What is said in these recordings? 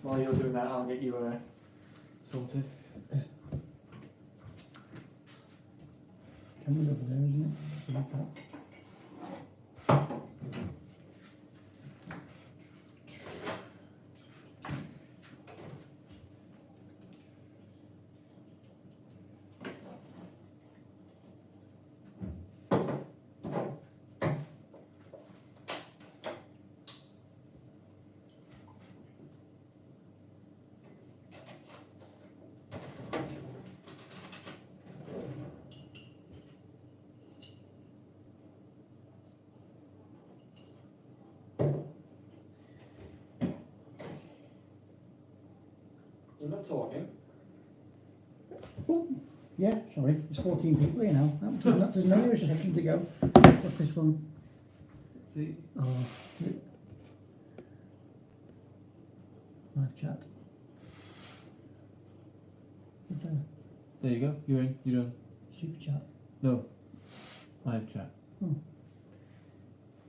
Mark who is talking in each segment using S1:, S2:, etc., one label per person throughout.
S1: While you're doing that, I'll get you sorted.
S2: Camera's over there, isn't it? Just like that.
S1: You're not talking.
S2: Oh, yeah, sorry. There's 14 people here now. There's no nearest a second to go. What's this one?
S1: Let's see.
S2: Oh, live chat. Right there.
S1: There you go. You're in. You're done.
S2: Super chat.
S1: No. Live chat.
S2: Oh.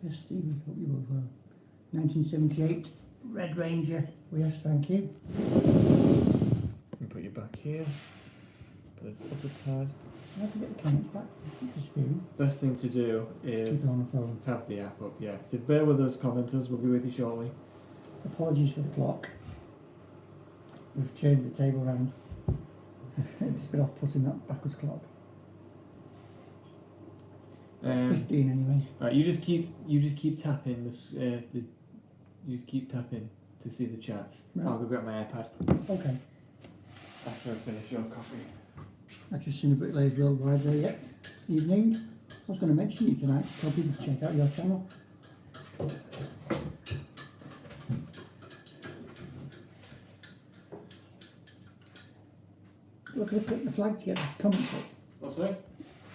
S2: Yes, Stevie, hope you both well. 1978, Red Ranger. Well, yes, thank you.
S1: And put you back here. Put this up a tad.
S2: How do I get the comments back? Disappearing.
S1: Best thing to do is
S2: Keep it on the phone.
S1: have the app up, yeah. So bear with us, commenters. We'll be with you shortly.
S2: Apologies for the clock. We've changed the table around. It's been off putting that backwards clock. 15 anyway.
S1: Right, you just keep tapping this. You just keep tapping to see the chats.
S2: Right.
S1: I'll go grab my iPad
S2: Okay.
S1: after I finish your coffee.
S2: I've just seen a Bricklayers Worldwide there yet. Evening. I was going to mention you tonight to tell people to check out your channel. Look at the flag to get the comments up.
S1: What's that?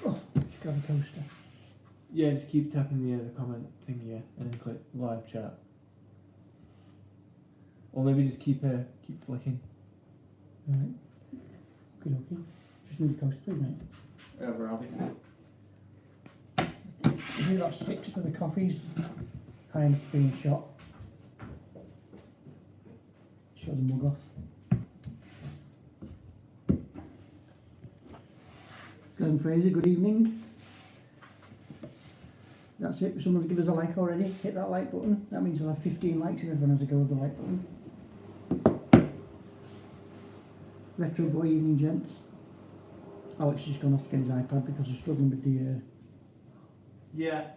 S2: Oh, grab a coaster.
S1: Yeah, just keep tapping the comment thing here, and then click live chat. Or maybe just keep flicking.
S2: Right. Good looking. Just need a coaster, please, mate.
S1: Over, I'll be.
S2: We got 6 of the coffees. Heinz being shot. Show the mug off. Glenn Fraser, good evening. That's it. Someone's give us a like already. Hit that like button. That means we'll have 15 likes if everyone has a go with the like button. Retro Boy, evening, gents. Alex has just gone off to get his iPad because he's struggling with the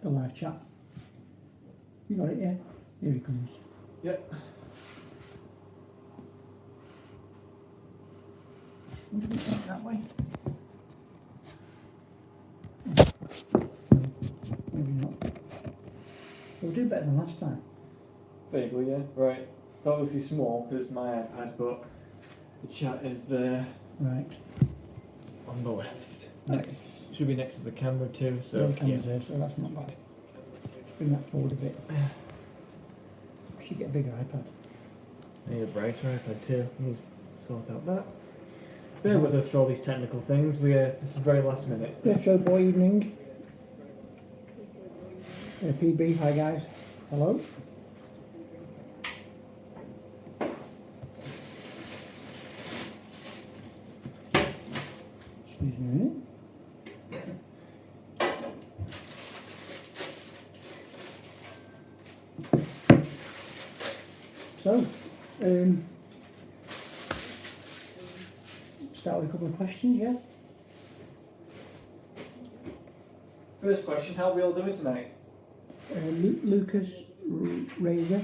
S2: live chat. You got it, yeah? Here he comes.
S1: Yep.
S2: Would we take that way? Maybe not. We'll do better than last time.
S1: Vaguely, yeah. Right. It's obviously small because it's my iPad, but the chat is there.
S2: Right.
S1: On the left. Next. Should be next to the camera too, so
S2: Yeah, the camera's there, so that's not bad. Just bring that forward a bit. We should get a bigger iPad.
S1: I need a brighter iPad too. We'll sort out that. Bear with us for all these technical things. This is very last minute.
S2: Retro Boy, evening. PB, hi guys. Hello. Excuse me a minute. So, start with a couple of questions, yeah?
S1: First question, how are we all doing tonight?
S2: Lucas Razor,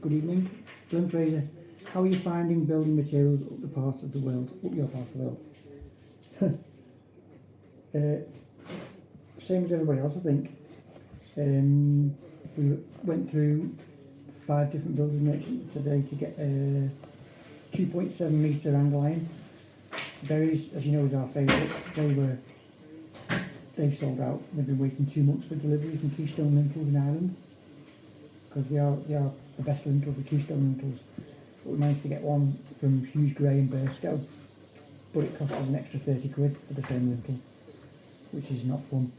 S2: good evening. Glenn Fraser, how are you finding building materials up your part of the world? Same as everybody else, I think. We went through 5 different building merchants today to get a 2.7 metre angle iron. Berries, as you know, is our favourite. They've sold out. They've been waiting 2 months for delivery from Keystone Lintels in Ireland because they are the best lintels, the Keystone Lintels. But we managed to get one from Hughes Gray in Burscough, but it cost us an extra 30 quid for the same lintel, which is not fun.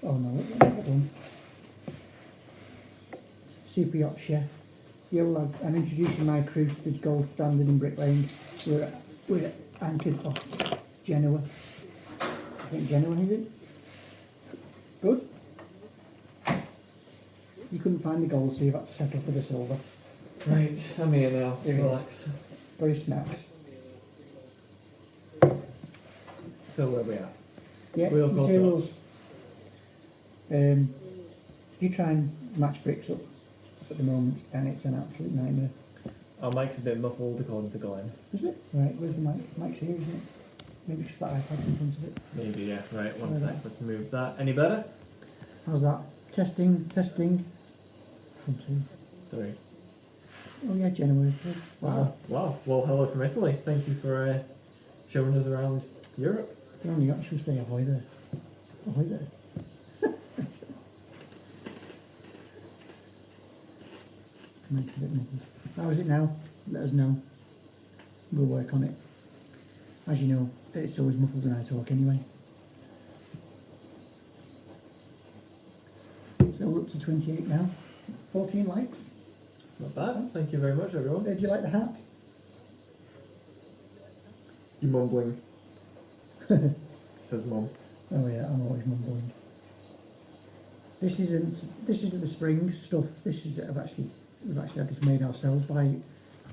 S2: Oh no, what have I done? super yacht chef. Yo lads, I'm introducing my crew to the gold standard in bricklaying. We're anchored off Genoa. I think Genoa is it? Good. You couldn't find the gold, so you've had to settle for the silver.
S1: Right, I'm here now.
S2: Here it is.
S1: Relax.
S2: Very snaps.
S1: So where we are?
S2: Yeah,
S1: Real gold
S2: materials. You try and match bricks up at the moment, and it's an absolute nightmare.
S1: Our mic's a bit muffled according to Glenn.
S2: Is it? Right, where's the mic? Mic's here, isn't it? Maybe just that iPad's in front of it.
S1: Maybe, yeah. Right, one
S2: Try
S1: sec.
S2: that.
S1: Let's move that. Any better?
S2: How's that? Testing. 1, 2.
S1: 3.
S2: Oh yeah, Genoa.
S1: Wow. Wow. Well, hello from Italy. Thank you for showing us around Europe.
S2: The only yacht should say ahoy there. Ahoy there. Makes a bit muffled. How is it now? Let us know. We'll work on it. As you know, it's always muffled when I talk anyway. So we're up to 28 now. 14 likes.
S1: Not bad. Thank you very much, everyone.
S2: Do you like the hat?
S1: You mumbling. Says mum.
S2: Oh yeah, I'm always mumbling. This isn't the spring stuff. We've actually had this made ourselves by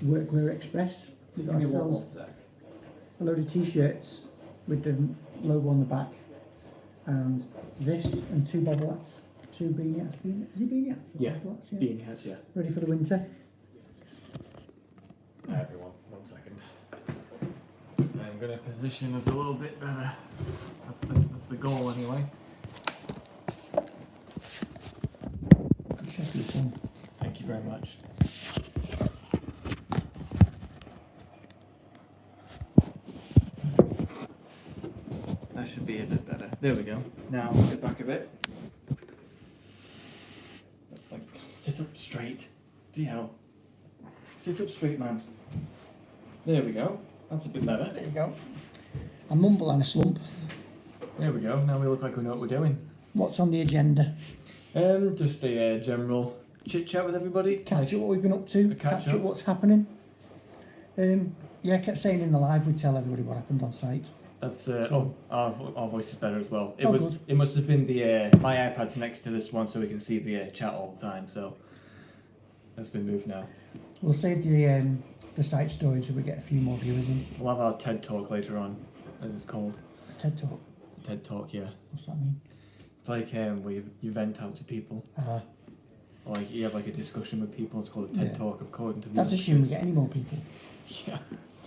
S2: Workwear Express. We've got
S1: Give me one
S2: ourselves
S1: more sec.
S2: a load of t-shirts with the logo on the back, and this and 2 bobble hats, 2 beanie hats. Is it beanie hats?
S1: Yeah.
S2: Bobble hats, yeah.
S1: Beanie hats, yeah.
S2: Ready for the winter.
S1: Everyone, 1 second. I'm going to position us a little bit better. That's the goal anyway.
S2: Check this one.
S1: Thank you very much. That should be a bit better. There we go. Now sit back a bit. Like, sit up straight. Do you help? Sit up straight, man. There we go. That's a bit better.
S2: There you go. A mumble and a slump.
S1: There we go. Now we look like we know what we're doing.
S2: What's on the agenda?
S1: Just a general chit chat with everybody.
S2: Catch up what we've been up to.
S1: A catch
S2: Catch up
S1: up.
S2: what's happening. Yeah, I kept saying in the live we'd tell everybody what happened on site.
S1: That's our voice is better as well. It
S2: Oh,
S1: was.
S2: good.
S1: It must have been the my iPad's next to this one, so we can see the chat all the time. So that's been moved now.
S2: We'll save the site story so we get a few more viewers in.
S1: We'll have our TED Talk later on, as it's called.
S2: TED Talk.
S1: TED Talk, yeah.
S2: What's that mean?
S1: It's like where you vent out to people, or like you have like a discussion with people. It's called a TED
S2: Yeah.
S1: Talk, according to the.
S2: That's assuming we get any more people.
S1: Yeah.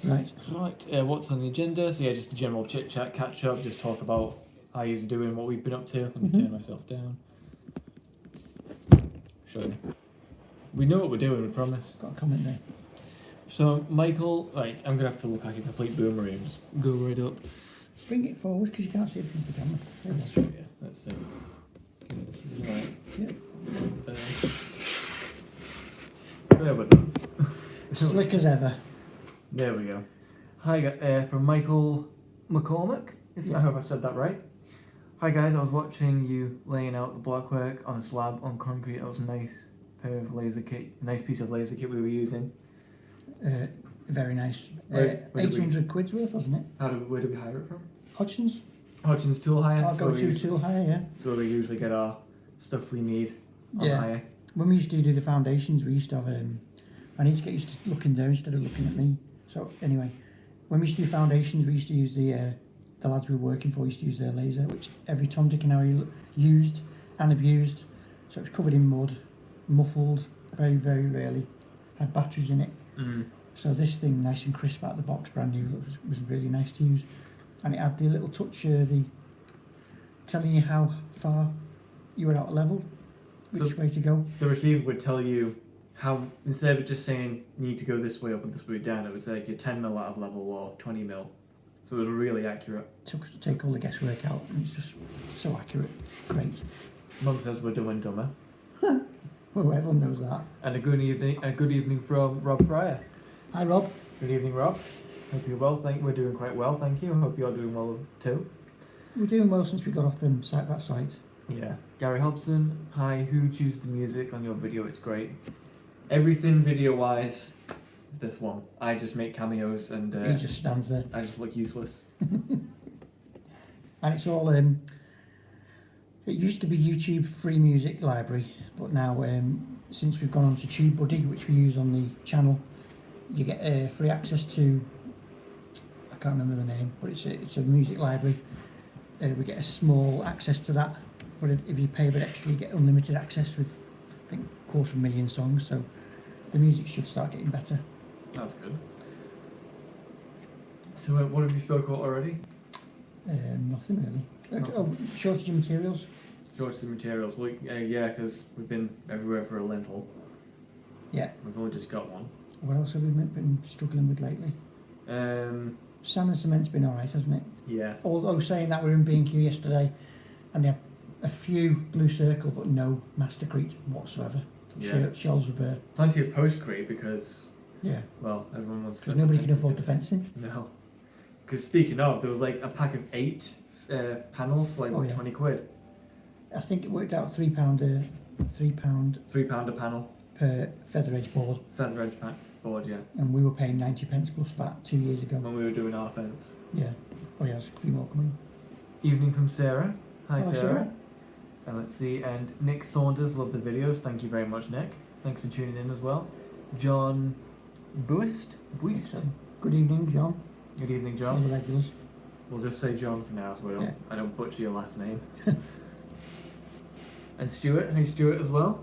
S2: Right.
S1: Right. What's on the agenda? So yeah, just a general chit chat, catch up, just talk about how you're doing, what we've been up to. Let me turn myself down. Show you. We know what we're doing. We promise.
S2: Got a comment there.
S1: So Michael, like I'm gonna have to look like a complete boomerang. Just go right up.
S2: Bring it forward because you can't see it from the camera. There you
S1: That's
S2: go.
S1: true. Yeah. That's right.
S2: Yeah.
S1: Bear with us.
S2: Slick as ever.
S1: There we go. Hi, from Michael McCormick. I hope I said that right. Hi guys, I was watching you laying out the blockwork on a slab on concrete. That was a nice pair of laser kit, nice piece of laser kit we were using.
S2: Very nice.
S1: Where did
S2: 800 quid's worth, wasn't it?
S1: Where did we hire it from?
S2: Hodgson's?
S1: Hodgson's Tool Hire.
S2: I'll go to tool hire, yeah.
S1: That's where we usually get our stuff we need on
S2: Yeah.
S1: hire.
S2: When we used to do the foundations, we used to have I need to get used to looking there instead of looking at me. So anyway, when we used to do foundations, we used to use the lads we were working for used to use their laser, which every Tom, Dick and Harry used and abused. So it was covered in mud, muffled, very, very rarely. Had batteries in it.
S1: Mm.
S2: So this thing, nice and crisp out of the box, brand new, was really nice to use. And it had the little touch, the telling you how far you were out of level, which way to go.
S1: The receiver would tell you how, instead of it just saying you need to go this way up and this way down, it would say like you're 10 mil out of level or 20 mil. So it was really accurate.
S2: Took us to take all the guesswork out, and it's just so accurate. Great.
S1: Mum says we're dumb and dumber.
S2: Well, everyone knows that.
S1: And a good evening from Rob Fryer.
S2: Hi, Rob.
S1: Good evening, Rob. Hope you're well. We're doing quite well, thank you. Hope you're doing well too.
S2: We're doing well since we got off that site.
S1: Yeah. Gary Hobson, hi, who chooses the music on your video? It's great. Everything video-wise is this one. I just make cameos and
S2: He just stands there.
S1: I just look useless.
S2: And it's all, it used to be YouTube free music library, but now since we've gone on to TubeBuddy, which we use on the channel, you get free access to, I can't remember the name, but it's a music library. We get a small access to that, but if you pay a bit extra, you get unlimited access with, I think, 250,000 songs, so the music should start getting better.
S1: That's good. So what have you spoke about already?
S2: Nothing really.
S1: Nothing.
S2: Oh, shortage of materials.
S1: Shortage of materials. Well, yeah, because we've been everywhere for a lintel.
S2: Yeah.
S1: We've only just got one.
S2: What else have we been struggling with lately?
S1: Sand
S2: and cement's been alright, hasn't it?
S1: Yeah.
S2: Although saying that, we were in B&Q yesterday and they had a few blue circle but no mastercrete whatsoever.
S1: Yeah.
S2: Shells were bare.
S1: Plenty of postcrete because,
S2: yeah,
S1: well, everyone wants to.
S2: Because nobody can afford the fencing.
S1: No. Because speaking of, there was like a pack of 8 panels for like
S2: £20.
S1: £20.
S2: I think it worked out £3
S1: £3 a panel.
S2: per feather edge board.
S1: Feather edge board, yeah.
S2: And we were paying 90p plus VAT 2 years ago.
S1: When we were doing our fence.
S2: Yeah. Oh yeah, there's a few more coming.
S1: Evening from Sarah. Hi,
S2: Hello,
S1: Sarah.
S2: Sarah.
S1: And let's see, and Nick Saunders, love the videos. Thank you very much, Nick. Thanks for tuning in as well. John Buist.
S2: So, good evening, John.
S1: Good evening,
S2: All
S1: John.
S2: the regulars.
S1: We'll just say John for now, so I don't butcher your last name. And Stuart. Hey, Stuart as well.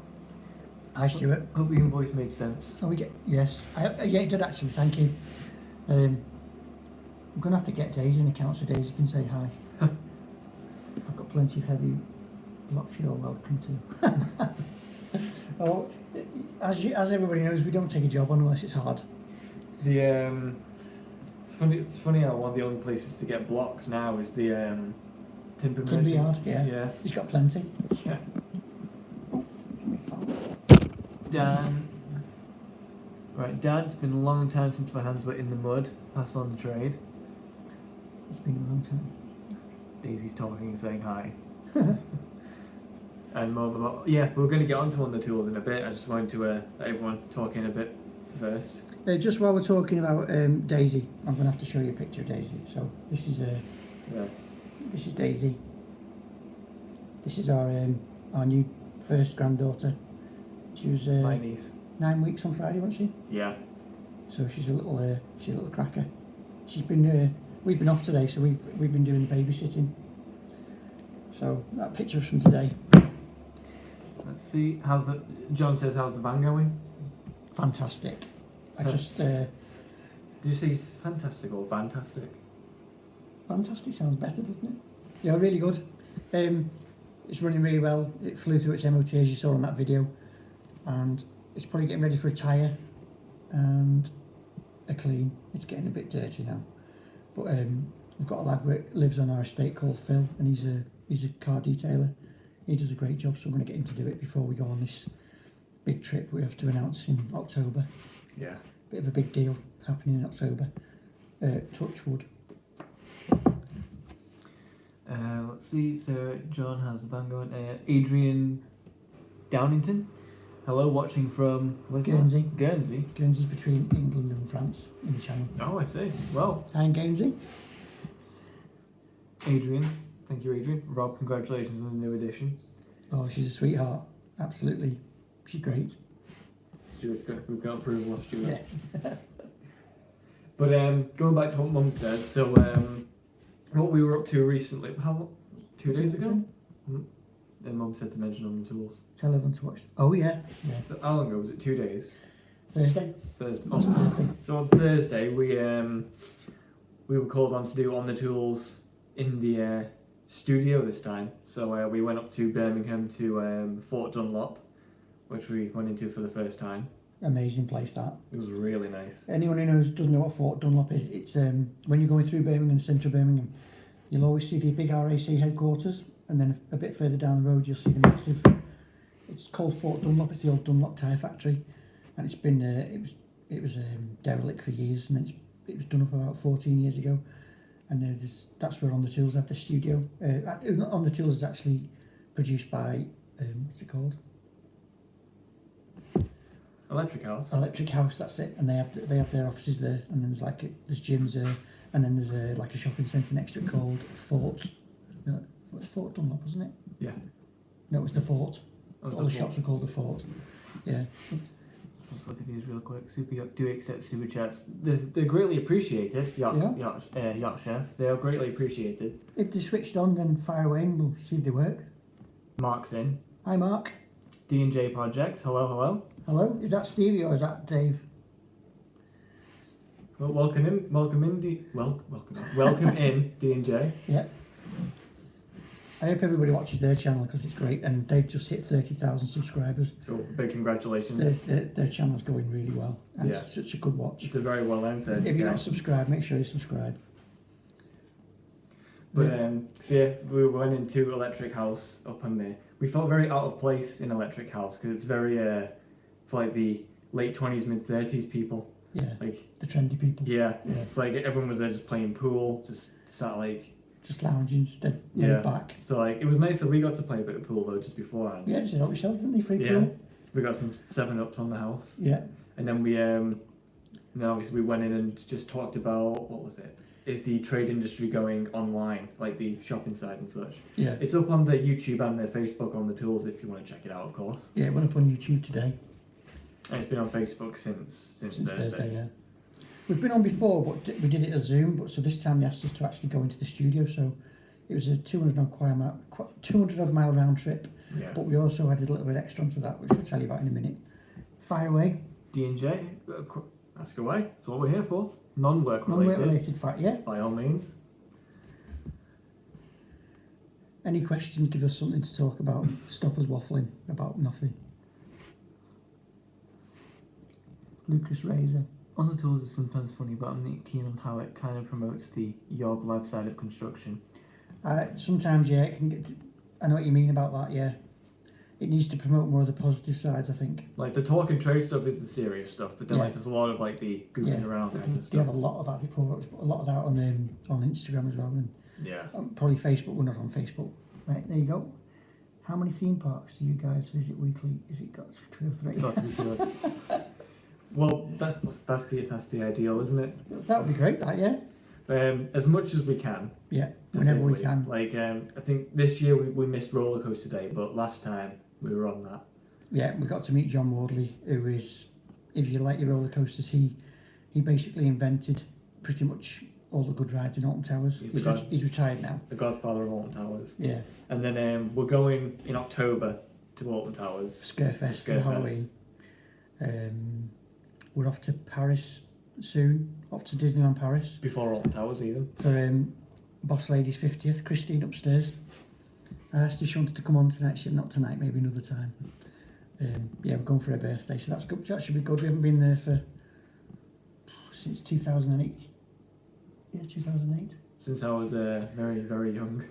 S2: Hi, Stuart.
S1: Hope the invoice made sense.
S2: Oh, yes. Yeah, it did actually. Thank you. I'm gonna have to get Daisy an account so Daisy can say hi. I've got plenty of heavy blocks you're welcome to. Oh, as everybody knows, we don't take a job on unless it's hard.
S1: It's funny how one of the only places to get blocks now is the timber
S2: Timber yard,
S1: merchants.
S2: yeah. He's got plenty.
S1: Yeah.
S2: Oh, it's my phone.
S1: Dan. Right, Dad, it's been a long time since my hands were in the mud. Pass on the trade.
S2: It's been a long time.
S1: Daisy's talking and saying hi. And Mum about, yeah, we're going to get onto one of the tools in a bit. I just wanted to let everyone talk in a bit first.
S2: Just while we're talking about Daisy, I'm going to have to show you a picture of Daisy. So this is this is Daisy. This is our new first granddaughter. She was
S1: My niece.
S2: 9 weeks on Friday, wasn't she?
S1: Yeah.
S2: So she's a little cracker. She's been we've been off today, so we've been doing babysitting. So that picture's from today.
S1: Let's see. John says, how's the van going?
S2: Fantastic.
S1: Did you say fantastic or fantastic?
S2: Fantastic sounds better, doesn't it? Yeah, really good. It's running really well. It flew through its MOT as you saw on that video, and it's probably getting ready for a tyre and a clean. It's getting a bit dirty now, but we've got a lad who lives on our estate called Phil, and he's a car detailer. He does a great job, so I'm going to get him to do it before we go on this big trip we have to announce in October.
S1: Yeah.
S2: Bit of a big deal happening in October. Touch wood.
S1: Let's see. So John has the van going. Adrian Downington. Hello, watching from
S2: Guernsey.
S1: That? Guernsey.
S2: Guernsey's between England and France in the channel.
S1: Oh, I see. Well,
S2: Hi, Guernsey.
S1: Adrian. Thank you, Adrian. Rob, congratulations on the new edition.
S2: Oh, she's a sweetheart. Absolutely. She's great.
S1: We've got approval of Stuart.
S2: Yeah.
S1: But going back to what Mum said, so what we were up to recently, 2 days ago? Then Mum said to mention on the tools.
S2: Tell everyone to watch. Oh, yeah.
S1: So how long ago was it? 2 days?
S2: Thursday.
S1: Thursday.
S2: Last Thursday.
S1: So on Thursday we were called on to do on the tools in the studio this time. So we went up to Birmingham to Fort Dunlop, which we went into for the first time.
S2: Amazing place, that.
S1: It was really nice.
S2: Anyone who doesn't know what Fort Dunlop is, it's when you're going through Birmingham, central Birmingham, you'll always see the big RAC headquarters, and then a bit further down the road you'll see the massive. It's called Fort Dunlop. It's the old Dunlop tyre factory, and it's been it was derelict for years, and then it was done up about 14 years ago, and that's where On the Tools had the studio. On the Tools is actually produced by what's it called?
S1: Electric House.
S2: Electric House. That's it. And they have their offices there, and then there's gyms there, and then there's a shopping centre next to it called Fort. No, it was Fort Dunlop, wasn't it?
S1: Yeah.
S2: No, it was the Fort.
S1: Oh,
S2: All the shops are called the Fort. Yeah.
S1: Let's look at these real quick. Do accept super chats. They're greatly appreciated. Yacht Chef. They are greatly appreciated.
S2: If they're switched on, then fire away and we'll see if they work.
S1: Mark's in.
S2: Hi, Mark.
S1: D&J Projects. Hello, hello.
S2: Hello. Is that Stevie or is that Dave?
S1: Well, welcome in, welcome in, D&J.
S2: Yeah. I hope everybody watches their channel because it's great, and they've just hit 30,000 subscribers.
S1: So big congratulations.
S2: Their channel's going really well, and it's such a good watch.
S1: It's a very well earned 30.
S2: If you're not subscribed, make sure you subscribe.
S1: But we went into Electric House up on there. We felt very out of place in Electric House because it's very for like the late 20s, mid 30s people.
S2: Yeah.
S1: Like
S2: the trendy people.
S1: Yeah. It's like everyone was there just playing pool, just sat like.
S2: Just lounging instead, laid back.
S1: So like it was nice that we got to play a bit of pool though just beforehand.
S2: Yeah, just help yourself, didn't they? Free pool.
S1: We got some 7-Ups on the house.
S2: Yeah.
S1: And then then obviously we went in and just talked about what was it? Is the trade industry going online, like the shopping side and such?
S2: Yeah.
S1: It's up on their YouTube and their Facebook on the tools if you want to check it out, of course.
S2: Yeah, it went up on YouTube today.
S1: And it's been on Facebook since Thursday.
S2: Yeah. We've been on before, but we did it as Zoom. But so this time they asked us to actually go into the studio. So it was a 200 odd mile round trip.
S1: Yeah.
S2: But we also added a little bit extra onto that, which we'll tell you about in a minute. Fire away.
S1: D&J, ask away. That's what we're here for. Non-work related.
S2: Non-work related fact, yeah.
S1: By all means.
S2: Any questions? Give us something to talk about. Stop us waffling about nothing. Lucas Razor.
S1: On the tools is sometimes funny, but I'm not keen on how it kind of promotes the yob lad side of construction.
S2: Sometimes, yeah, it can get. I know what you mean about that. Yeah, it needs to promote more of the positive sides. I think.
S1: Like the talk and trade stuff is the serious stuff, but then like there's a lot of like the goofing around kind of stuff.
S2: They have a lot of that. They put a lot of that on Instagram as well, and probably Facebook. We're not on Facebook. Right, there you go. How many theme parks do you guys visit weekly? Is it got to be 2 or 3?
S1: It's got to be 2. Well, that's the ideal, isn't it?
S2: That would be great. That
S1: as much as we can.
S2: Yeah, whenever we can.
S1: Like I think this year we missed Roller Coaster Day, but last time we were on that.
S2: Yeah, we got to meet John Wardley, who is, if you like your roller coasters, he basically invented pretty much all the good rides in Alton Towers. He's retired now.
S1: The godfather of Alton Towers.
S2: Yeah.
S1: And then we're going in October to Alton Towers.
S2: Scarefest for Halloween. We're off to Paris soon, off to Disneyland Paris.
S1: Before Alton Towers even.
S2: For Boss Lady's 50th, Christine upstairs. I asked if she wanted to come on tonight. She said not tonight, maybe another time. We're going for her birthday, so that's good. That should be good. We haven't been there since 2008. Yeah, 2008.
S1: Since I was very, very young.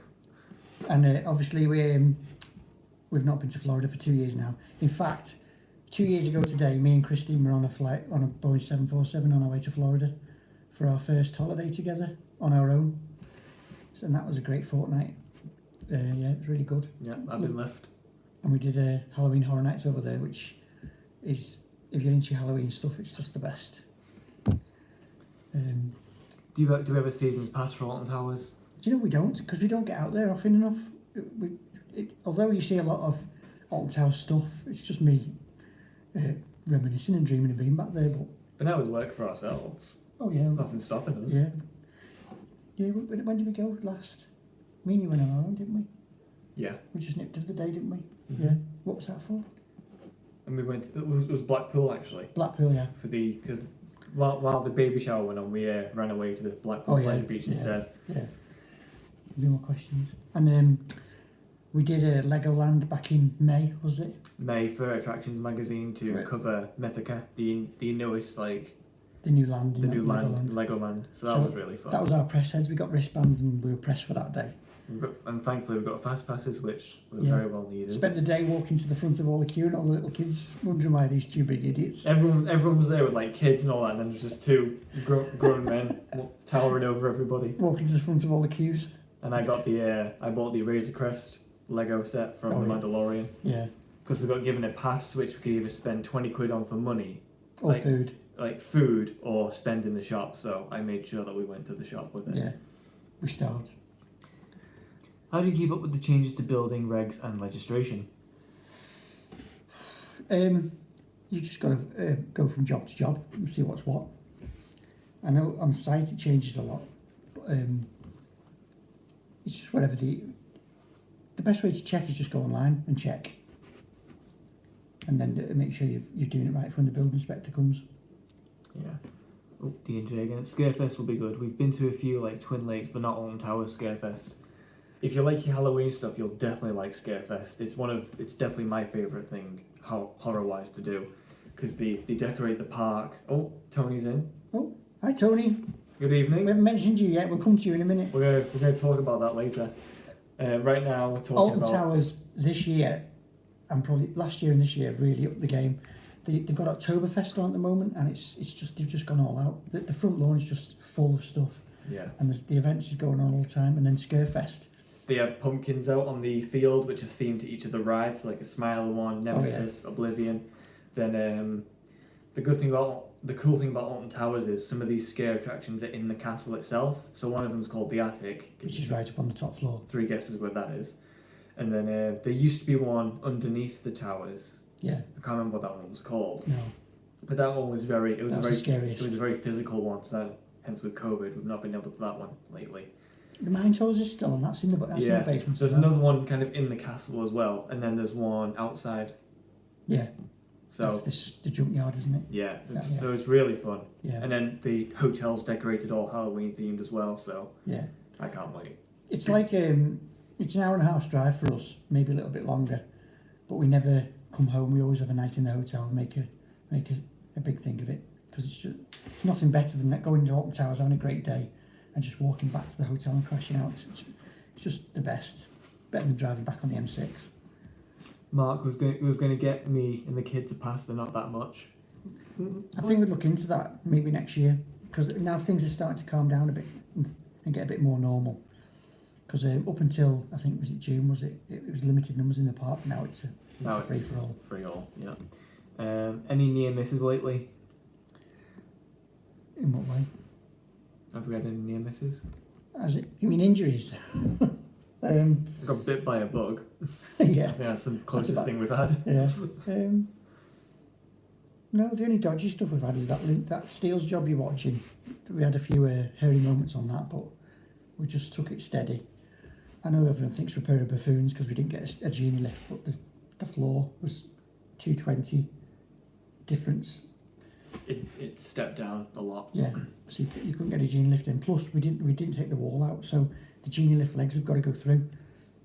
S2: And obviously we've not been to Florida for 2 years now. In fact, 2 years ago today, me and Christine were on a flight on a Boeing 747 on our way to Florida for our first holiday together on our own. And that was a great fortnight. It was really good.
S1: Yeah, I've been left.
S2: And we did Halloween Horror Nights over there, which is, if you're into Halloween stuff, it's just the best.
S1: Do you have a season's pass for Alton Towers?
S2: Do you know we don't? Because we don't get out there often enough. Although you see a lot of Alton Towers stuff, it's just me reminiscing and dreaming of being back there.
S1: But now we work for ourselves.
S2: Oh yeah.
S1: Nothing's stopping us.
S2: Yeah. Yeah, when did we go last? Me and you went on our own, didn't we?
S1: Yeah.
S2: We just nipped of the day, didn't we?
S1: Mm-hmm.
S2: Yeah. What was that for?
S1: And we went. It was Blackpool actually.
S2: Blackpool, yeah.
S1: Because while the baby shower went on, we ran away to the Blackpool Pleasure Beach instead.
S2: Yeah. No more questions. And we did Legoland back in May, was it?
S1: May for Attractions magazine to cover Mythica, the newest
S2: the new land.
S1: The new land, Legoland. So that was really fun.
S2: That was our press heads. We got wristbands and we were pressed for that day.
S1: And thankfully we got fast passes, which were very well needed.
S2: Spent the day walking to the front of all the queue and all the little kids wondering why these two big idiots.
S1: Everyone was there with like kids and all that, and then there's just two grown men towering over everybody.
S2: Walking to the front of all the queues.
S1: And I bought the Razor Crest Lego set from
S2: Oh,
S1: The
S2: yeah.
S1: Mandalorian.
S2: Yeah.
S1: Because we got given a pass which we could either spend 20 quid on for money,
S2: Or
S1: Like-
S2: food.
S1: like food, or spend in the shop. So I made sure that we went to the shop with it.
S2: Yeah. We start.
S1: How do you keep up with the changes to building regs and legislation?
S2: You just got to go from job to job and see what's what. I know on site it changes a lot, but it's just whatever the best way to check is just go online and check, and then make sure you're doing it right for when the building inspector comes.
S1: Yeah. Oh, D&J again. Scarefest will be good. We've been to a few like Twin Lakes, but not Alton Towers Scarefest. If you like your Halloween stuff, you'll definitely like Scarefest. It's definitely my favourite thing, horror-wise, to do, because they decorate the park. Oh, Tony's in.
S2: Oh, hi Tony.
S1: Good
S2: We
S1: evening.
S2: haven't mentioned you yet. We'll come to you in a minute.
S1: We're gonna talk about that later. Right now we're talking
S2: Alton
S1: about
S2: Towers this year, and probably last year and this year, have really upped the game. They've got Oktoberfest on at the moment, and they've just gone all out. The front lawn is just full of stuff,
S1: yeah.
S2: and the events is going on all the time. And then Scarefest.
S1: They have pumpkins out on the field, which are themed to each of the rides, so like a Smiler one, Nemesis, Oblivion. Then the cool thing about Alton Towers is some of these scare attractions are in the castle itself. So one of them is called the Attic,
S2: Which is right up on the top floor.
S1: 3 guesses where that is. And then there used to be one underneath the towers.
S2: Yeah.
S1: I can't remember what that one was called.
S2: No.
S1: But that one was
S2: That was the scariest.
S1: It was a very physical one. So hence with COVID, we've not been able to do that one lately.
S2: The Mine Towers is still on. That's in the basement.
S1: So there's
S2: as well.
S1: another one kind of in the castle as well, and then there's one outside.
S2: Yeah.
S1: So
S2: That's the junkyard, isn't it?
S1: yeah,
S2: Yeah.
S1: so it's really fun.
S2: Yeah.
S1: And then the hotel's decorated all Halloween themed as well. So
S2: Yeah.
S1: I can't wait.
S2: It's like it's an hour and a half drive for us, maybe a little bit longer, but we never come home. We always have a night in the hotel and make a big thing of it, because it's nothing better than going to Alton Towers, having a great day, and just walking back to the hotel and crashing out. It's just the best. Better than driving back on the M6.
S1: Mark was going to get me and the kids a pass. They're not that much.
S2: I think we'd look into that maybe next year, because now things are starting to calm down a bit and get a bit more normal. Because up until I think June it was limited numbers in the park. Now it's a free for all.
S1: Free all, yeah. Any near misses lately?
S2: In what way?
S1: Have we had any near misses?
S2: You mean injuries?
S1: I got bit by a bug. I
S2: Yeah.
S1: think that's the closest
S2: about-
S1: thing we've had.
S2: Yeah. No, the only dodgy stuff we've had is that Steele's job you're watching. We had a few hairy moments on that, but we just took it steady. I know everyone thinks we're a pair of buffoons because we didn't get a genie lift, but the floor was 220 difference.
S1: It stepped down a lot.
S2: Yeah, so you couldn't get a genie lift in. Plus, we didn't take the wall out, so the genie lift legs have got to go through.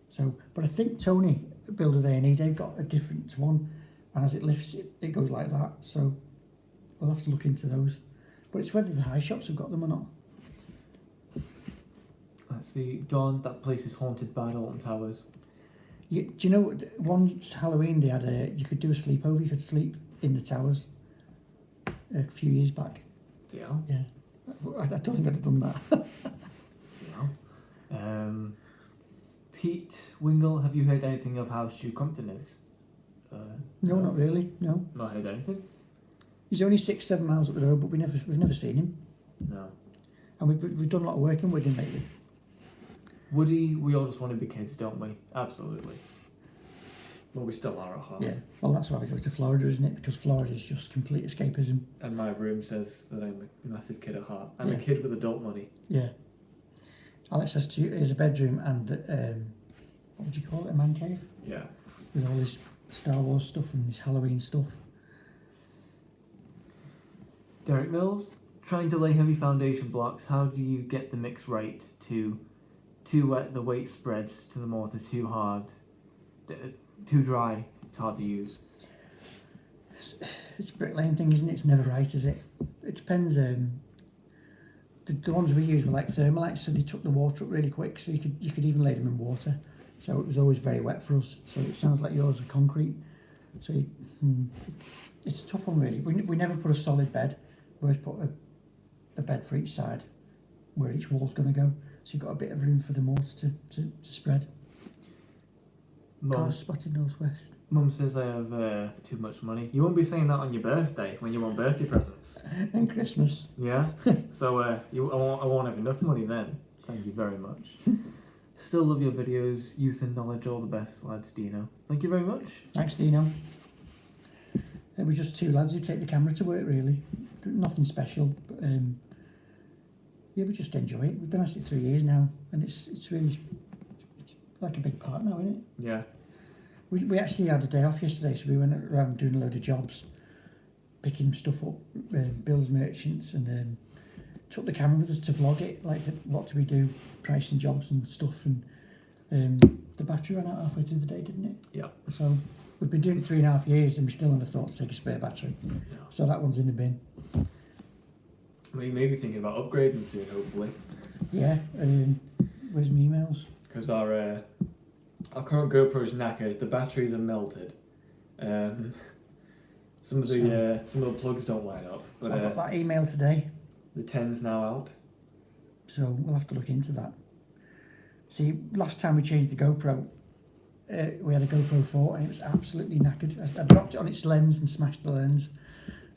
S2: So, but I think Tony, Builder A&E, they've got a different one, and as it lifts, it goes like that. So we'll have to look into those. But it's whether the high shops have got them or not.
S1: Let's see, Dawn, that place is haunted by Alton Towers.
S2: Do you know one Halloween they had you could do a sleepover. You could sleep in the towers. A few years back.
S1: Yeah.
S2: Yeah, I don't think I'd have done that.
S1: Yeah. Pete Wingle, have you heard anything of how Stu Compton is?
S2: No, not really. No,
S1: Not heard anything.
S2: he's only 6-7 miles up the road, but we've never seen him.
S1: No.
S2: And we've done a lot of work in Wigan lately.
S1: Woody, we all just want to be kids, don't we? Absolutely. Well, we still are at heart.
S2: Yeah, well, that's why we go to Florida, isn't it? Because Florida is just complete escapism.
S1: And my room says that I'm a massive kid at heart. I'm
S2: Yeah.
S1: a kid with adult money.
S2: Yeah. Alex has a bedroom and what would you call it? A man cave
S1: Yeah.
S2: with all his Star Wars stuff and his Halloween stuff.
S1: Derek Mills, trying to lay heavy foundation blocks, how do you get the mix right? Too wet, the weight spreads to the mortar, too hard, too dry, it's hard to use.
S2: It's a bricklaying thing, isn't it? It's never right, is it? It depends. The ones we used were like thermalites, so they took the water up really quick, so you could even lay them in water. So it was always very wet for us. So it sounds like yours are concrete. So it's a tough one, really. We never put a solid bed. We always put a bed for each side where each wall's going to go. So you've got a bit of room for the mortar to spread.
S1: Mum,
S2: spotted northwest.
S1: Mum says I have too much money. You won't be saying that on your birthday when you want birthday presents.
S2: And Christmas.
S1: Yeah? So I won't have enough money then. Thank you very much. Still love your videos. Youth and knowledge, all the best, lads. Dino. Thank you very much.
S2: Thanks, Dino. It was just two lads who take the camera to work, really. Nothing special, but yeah, we just enjoy it. We've been at it 3 years now, and it's really it's like a big part now, isn't it?
S1: Yeah.
S2: We actually had a day off yesterday, so we went around doing a load of jobs, picking stuff up, bills merchants, and took the camera with us to vlog it, like what do we do, pricing jobs and stuff, and the battery ran out halfway through the day, didn't it?
S1: Yeah.
S2: So we've been doing it 3.5 years, and we still never thought to take a spare battery.
S1: Yeah.
S2: So that one's in the bin.
S1: We may be thinking about upgrading soon, hopefully.
S2: Yeah. Where's my emails?
S1: Because our current GoPro is knackered. The batteries are melted. Some of the plugs don't line up. But
S2: I got that email today,
S1: the 10's now out.
S2: so we'll have to look into that. See, last time we changed the GoPro, we had a GoPro 4 and it was absolutely knackered. I dropped it on its lens and smashed the lens,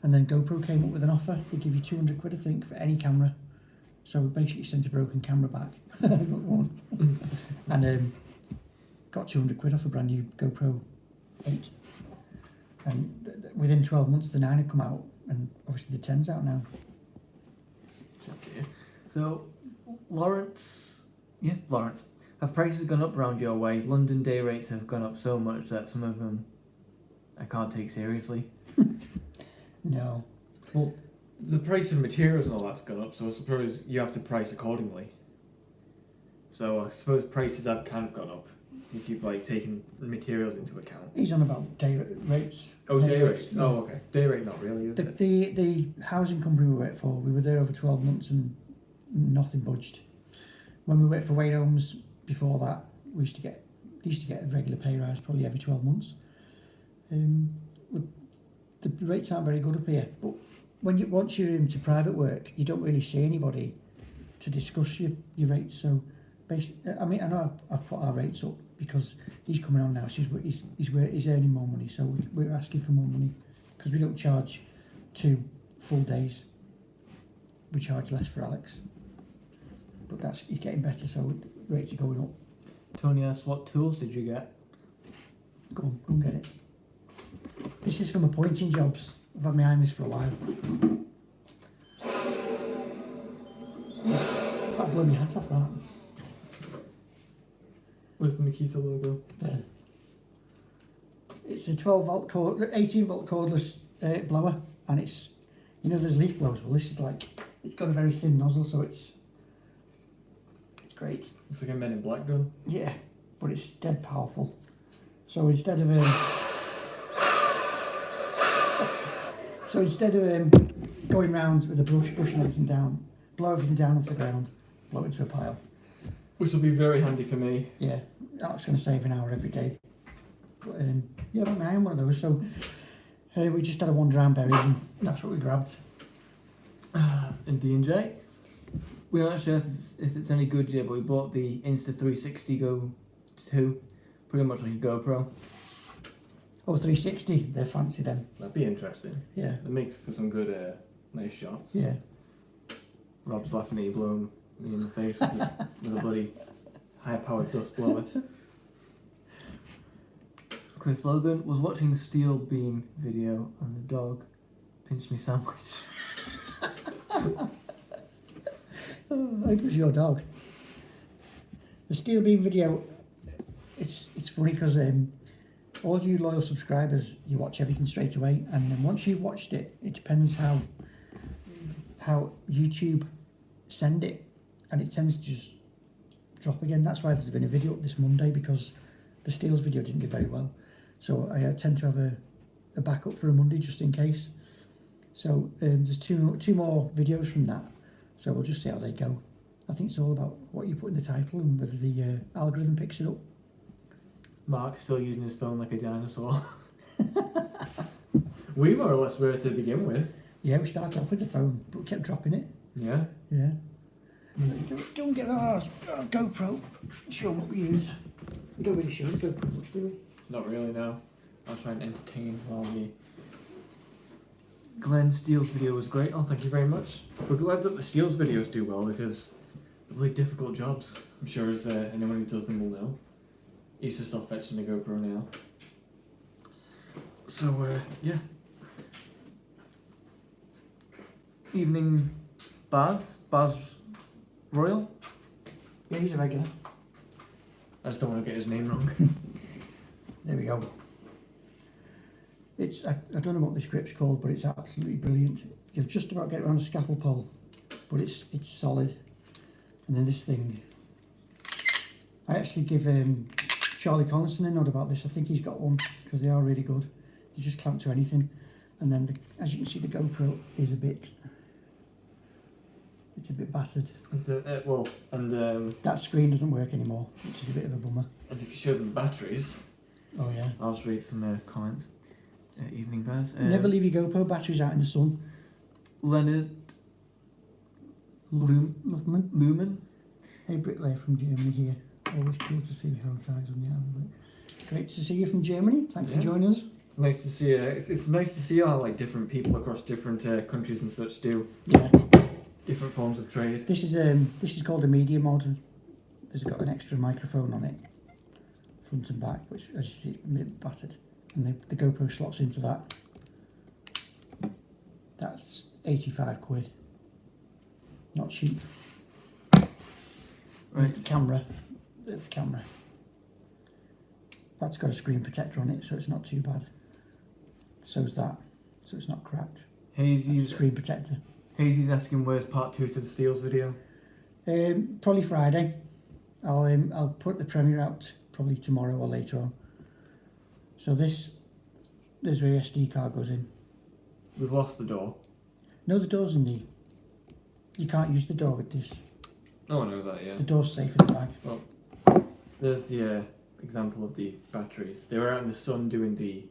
S2: and then GoPro came up with an offer. They give you 200 quid, I think, for any camera. So we basically sent a broken camera back. And got 200 quid off a brand new GoPro 8. And within 12 months the 9 had come out, and obviously the 10's out now.
S1: So, Lawrence, have prices gone up round your way? London day rates have gone up so much that some of them I can't take seriously.
S2: No.
S1: Well, the price of materials and all that's gone up, so I suppose you have to price accordingly. So I suppose prices have kind of gone up if you've taken materials into account.
S2: He's on about day rates.
S1: Oh, day rates.
S2: Yeah.
S1: Oh, okay. Day rate not really, is it?
S2: The housing company we worked for, we were there over 12 months and nothing budged. When we worked for Wayne Homes before that, we used to get a regular pay rise probably every 12 months. The rates aren't very good up here, but once you're into private work, you don't really see anybody to discuss your rates. So basically, I mean, I know I've put our rates up because he's coming on now, so he's earning more money, so we're asking for more money because we don't charge 2 full days. We charge less for Alex, but he's getting better, so rates are going up.
S1: Tony asks, what tools did you get?
S2: Go and get it. This is from appointing jobs. I've had my eye on this for a while. I've blown my hat off that.
S1: Where's the Nikita logo?
S2: There. It's a 12 volt 18 volt cordless blower, and it's, there's leaf blowers. Well, this is it's got a very thin nozzle, so it's great.
S1: Looks like a Men in Black gun.
S2: Yeah, but it's dead powerful. So instead of going round with a brush, brushing everything down, blow everything down off the ground, blow it into a pile.
S1: Which will be very handy for me.
S2: Yeah, that's going to save an hour every day. But yeah, I've got my eye on one of those, so we just had a wander around berries and that's what we grabbed.
S1: In D&J. We aren't sure if it's any good yet, but we bought the Insta360 Go 2, pretty much like a GoPro.
S2: Oh, 360, they're fancy then.
S1: That'd be interesting.
S2: Yeah.
S1: It makes for some good, nice shots.
S2: Yeah.
S1: Rob's laughing at you blowing me in the face with a bloody high-powered dust blower. Chris Logan was watching the steel beam video and the dog pinched me sandwich.
S2: Oh, it was your dog. The steel beam video, it's funny because all you loyal subscribers, you watch everything straight away, and then once you've watched it, it depends how YouTube send it, and it tends to just drop again. That's why there's been a video up this Monday, because the Steels video didn't do very well. So I tend to have a backup for a Monday just in case. So there's two more videos from that. So we'll just see how they go. I think it's all about what you put in the title and whether the algorithm picks it up.
S1: Mark's still using his phone like a dinosaur. We more or less were to begin with.
S2: Yeah, we started off with the phone, but we kept dropping it.
S1: Yeah.
S2: Yeah. Go and get our GoPro. Show them what we use. We don't really show the GoPro much, do we?
S1: Not really, no. I'll try and entertain while the Glenn Steele's video was great. Oh, thank you very much. We're glad that the Steele's videos do well because they're really difficult jobs. I'm sure as anyone who does them will know. He's just off fetching the GoPro now. So, yeah. Evening Baz Royal?
S2: Yeah, he's a regular.
S1: I just don't want to get his name wrong.
S2: There we go. It's I don't know what this grip's called, but it's absolutely brilliant. You'll just about get around a scaffold pole, but it's solid. And then this thing, I actually give Charlie Collinson a nod about this. I think he's got one because they are really good. You just clamp to anything, and then as you can see, the GoPro is a bit battered.
S1: It's well, and
S2: that screen doesn't work anymore, which is a bit of a bummer.
S1: and if you show them the batteries,
S2: Oh yeah.
S1: I'll just read some comments. Evening Baz.
S2: Never leave your GoPro batteries out in the sun.
S1: Leonard Lumen.
S2: Hey, Bricklayer from Germany here. Always cool to see how tags on the island. Great to see you from Germany. Thanks for joining us.
S1: Nice to see you. It's nice to see how like different people across different countries and such do
S2: Yeah.
S1: different forms of trade.
S2: This is called a media mod. It's got an extra microphone on it, front and back, which as you see, a bit battered, and the GoPro slots into that. That's 85 quid. Not cheap. There's the camera. There's the camera. That's got a screen protector on it, so it's not too bad. So's that, so it's not cracked. That's a
S1: Hazy's
S2: screen protector.
S1: Hazy's asking where's part 2 to the Steels video.
S2: Probably Friday. I'll put the premiere out probably tomorrow or later on. So there's where your SD card goes in.
S1: We've lost the door.
S2: No, the door's in the. You can't use the door with this.
S1: Oh, I know that, yeah.
S2: The door's safe in the bag.
S1: Well, there's the example of the batteries. They were out in the sun doing the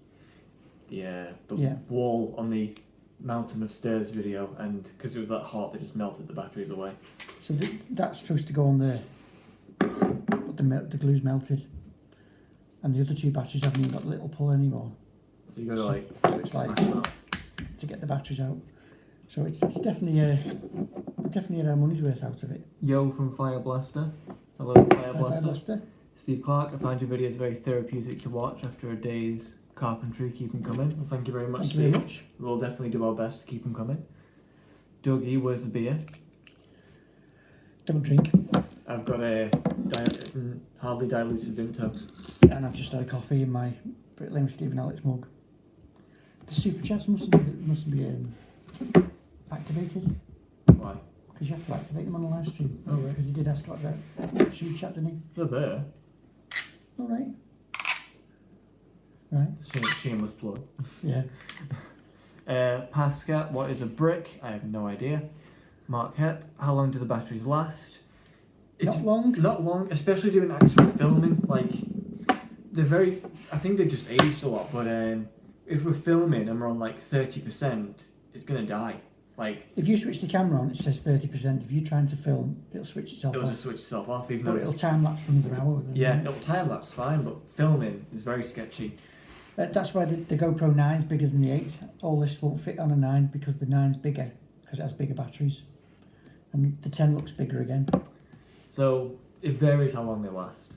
S1: wall on the mountain of stairs video, and because it was that hot, they just melted the batteries away.
S2: So that's supposed to go on there, but the glue's melted, and the other two batteries haven't even got the little pull anymore.
S1: So you got to
S2: it's
S1: smash
S2: like
S1: them out.
S2: to get the batteries out. So it's definitely had our money's worth out of it.
S1: Yo from Fire Blaster. Hello, Fire Blaster.
S2: Blaster.
S1: Steve Clark, I find your videos very therapeutic to watch after a day's carpentry. Keep them coming. Well, thank you very much,
S2: Thank
S1: Steve.
S2: you very much.
S1: We'll definitely do our best to keep them coming. Dougie, where's the beer?
S2: Don't drink.
S1: I've got a hardly diluted Vinto.
S2: And I've just had a coffee in my Bricklaying with Steve and Alex mug. The super chats mustn't be activated,
S1: Why?
S2: because you have to activate them on the live stream.
S1: Oh, right.
S2: Because he did ask about that super chat, didn't he?
S1: They're there.
S2: All right. Right.
S1: Shameless plug.
S2: Yeah.
S1: Pascal, what is a brick? I have no idea. Mark Hep, how long do the batteries last?
S2: Not long.
S1: Not long, especially doing actual filming. Like, they're very. I think they've just aged a lot. But if we're filming and we're on like 30%, it's gonna die. Like,
S2: If you switch the camera on, it says 30%. If you're trying to film, it'll switch itself
S1: it'll
S2: off.
S1: just switch itself off. Even
S2: But
S1: though
S2: it'll
S1: it's,
S2: time lapse for another hour. Then,
S1: yeah,
S2: right?
S1: it'll time lapse fine, but filming is very sketchy.
S2: That's why the GoPro 9's bigger than the 8. All this won't fit on a 9 because the 9's bigger, because it has bigger batteries. And the 10 looks bigger again.
S1: So it varies how long they last.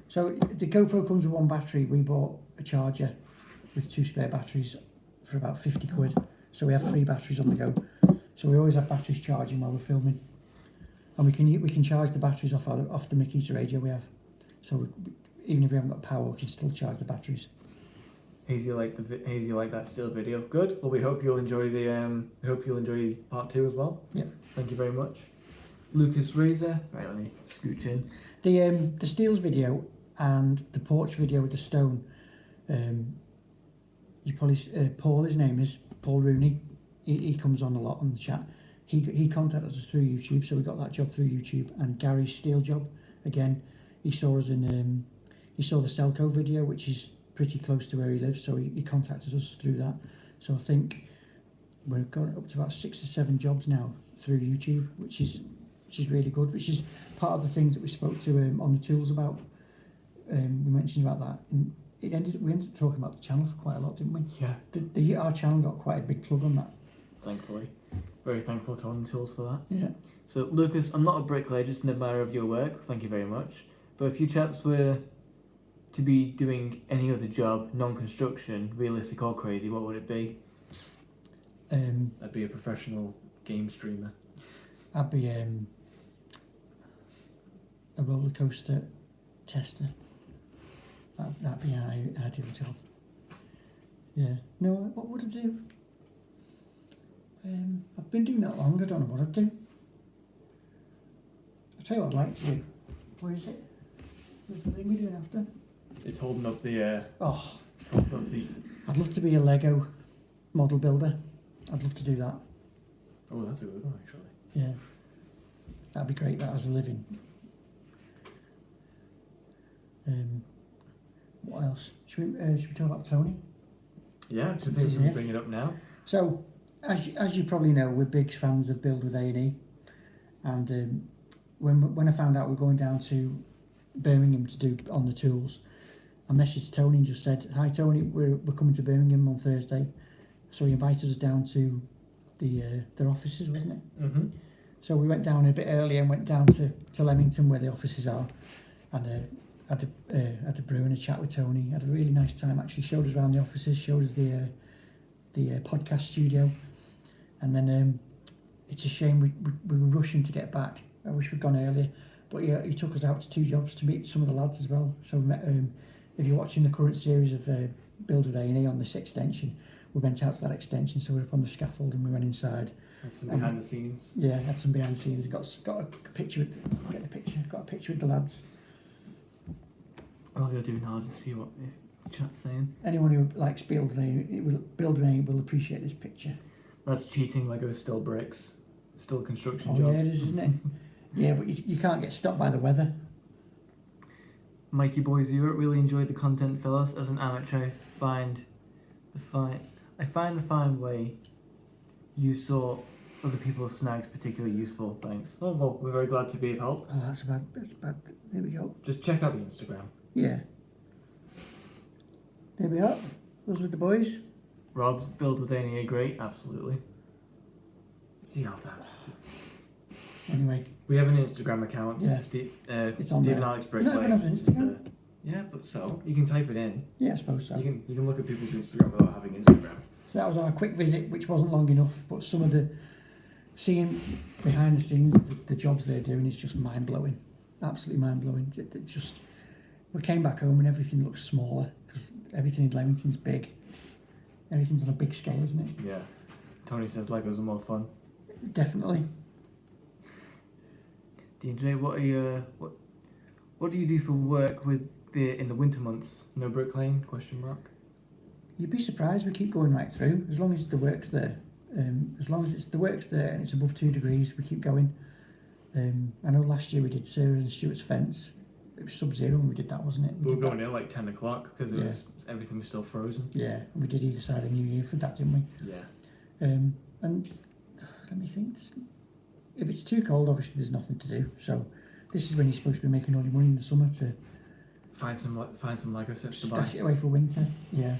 S2: So the GoPro comes with one battery. We bought a charger with 2 spare batteries for about 50 quid. So we have 3 batteries on the go. So we always have batteries charging while we're filming. And we can charge the batteries off the Makita radio we have. So even if we haven't got power, we can still charge the batteries.
S1: Hazy like that still video. Good. Well, we hope you'll enjoy part 2 as well.
S2: Yeah.
S1: Thank you very much. Lucas Razor. Right, let me scooch in.
S2: The Steels video and the porch video with the stone. You probably Paul. His name is Paul Rooney. He comes on a lot on the chat. He contacted us through YouTube, so we got that job through YouTube. And Gary's steel job, again, he saw us in. He saw the Selco video, which is pretty close to where he lives, so he contacted us through that. So I think we're going up to about 6 or 7 jobs now through YouTube, which is really good. Which is part of the things that we spoke to on the tools about. we mentioned about that, and we ended up talking about the channel for quite a lot, didn't we?
S1: Yeah.
S2: Our channel got quite a big plug on that.
S1: Thankfully. Very thankful to Tony Tools for that.
S2: Yeah.
S1: So, Lucas, I'm not a bricklayer, just an admirer of your work. Thank you very much. But if you chaps were to be doing any other job, non-construction, realistic or crazy, what would it be?
S3: I'd be a professional game streamer.
S2: I'd be a roller coaster tester. That'd be an ideal job. Yeah. No, what would I do? I've been doing that long. I don't know what I'd do. I'll tell you what I'd like to do. Where is it? Where's the thing we're doing after?
S3: It's holding up the.
S2: Oh,
S3: It's holding up the.
S2: I'd love to be a Lego model builder. I'd love to do that.
S3: Oh, that's a good one actually.
S2: Yeah. That'd be great, that as a living. What else? Should we talk about Tony?
S3: Yeah, I
S2: Since
S3: think
S2: he's
S3: we
S2: here.
S3: can bring it up now.
S2: So, as you probably know, we're big fans of Build with A&E, and when I found out we were going down to Birmingham to do On the Tools, I messaged Tony and just said, "Hi Tony, we're coming to Birmingham on Thursday." So he invited us down to their offices, wasn't it?
S3: Mm-hmm.
S2: So we went down a bit earlier and went down to Leamington where the offices are, and had a brew and a chat with Tony. Had a really nice time. Actually, showed us around the offices, showed us the podcast studio, and then it's a shame we were rushing to get back. I wish we'd gone earlier, but he took us out to 2 jobs to meet some of the lads as well. So we met, if you're watching the current series of Build with A&E on this extension, we went out to that extension, so we were up on the scaffold and we went inside.
S3: That's some behind the scenes.
S2: Yeah, had some behind the scenes. Got a picture with get the picture. Got a picture with the lads.
S1: All you're doing now is to see what the chat's saying.
S2: Anyone who likes Build with A&E will appreciate this picture.
S1: That's cheating. Lego's still bricks, still a construction
S2: Oh
S1: job.
S2: yeah, it is, isn't it? Yeah, but you can't get stopped by the weather.
S1: Mikey Boys Europe really enjoyed the content, fellas. As an amateur, I find the fine way you saw other people's snags particularly useful. Thanks.
S3: Oh well, we're very glad to be of help.
S2: Oh, that's bad. That's bad. There we go.
S3: Just check out the Instagram.
S2: Yeah. There we are. Those with the boys.
S1: Rob's Build with A&E great, absolutely.
S3: See how that.
S2: Anyway,
S3: We have an Instagram account.
S2: Yeah. It's on
S3: Steve and
S2: there.
S3: Alex
S2: No, everyone has
S3: Bricklaying.
S2: an
S3: is
S2: Instagram.
S3: Yeah, but so you can type it in.
S2: Yeah, I suppose so.
S3: You can look at people's Instagram without having Instagram.
S2: So that was our quick visit, which wasn't long enough, but some of the seeing behind the scenes, the jobs they're doing is just mind blowing, absolutely mind blowing. It just we came back home and everything looks smaller because everything in Leamington's big. Everything's on a big scale, isn't it?
S3: Yeah. Tony says Legos are more fun.
S2: Definitely.
S1: DJ, what do you do for work in the winter months?
S3: No bricklaying? Question mark.
S2: You'd be surprised. We keep going right through as long as the work's there. As long as the work's there and it's above 2 degrees, we keep going. I know last year we did Sarah and Stuart's fence. It was sub-zero when we did that, wasn't it?
S3: We were
S2: did that.
S3: going in like 10 o'clock because
S2: Yeah.
S3: everything was still frozen.
S2: Yeah, we did either side of New Year for that, didn't we?
S3: Yeah.
S2: And let me think. If it's too cold, obviously there's nothing to do. So this is when you're supposed to be making all your money in the summer to
S3: Find some Lego sets to buy.
S2: stash it away for winter. Yeah,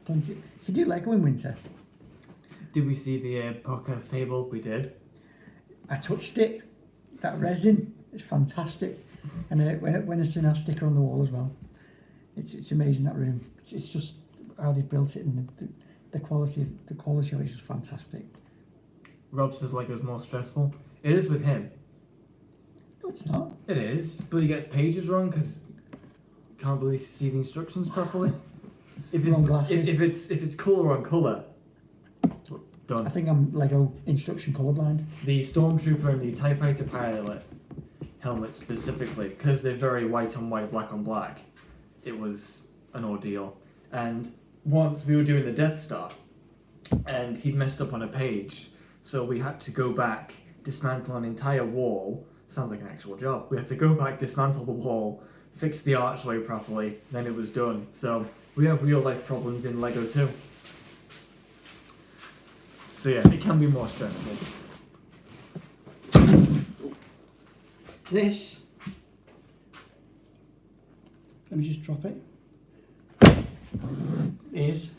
S2: plenty. You can do Lego in winter.
S1: Did we see the podcast table? We did.
S2: I touched it. That resin is fantastic, and when I seen our sticker on the wall as well. It's amazing, that room. It's just how they've built it, and the quality of it is just fantastic.
S1: Rob says Lego's more stressful. It is with him.
S2: No, it's not.
S1: It is, but he gets pages wrong because can't really see the instructions properly.
S2: Wrong glasses.
S1: If it's colour on colour, done.
S2: I think I'm Lego instruction colourblind.
S1: The Stormtrooper and the TIE Fighter pilot helmets specifically, because they're very white on white, black on black, it was an ordeal. And once we were doing the Death Star, and he'd messed up on a page, so we had to go back, dismantle an entire wall. Sounds like an actual job. We had to go back, dismantle the wall, fix the archway properly, then it was done. So we have real life problems in Lego too. So yeah, it can be more stressful.
S2: This. Let me just drop it. Is.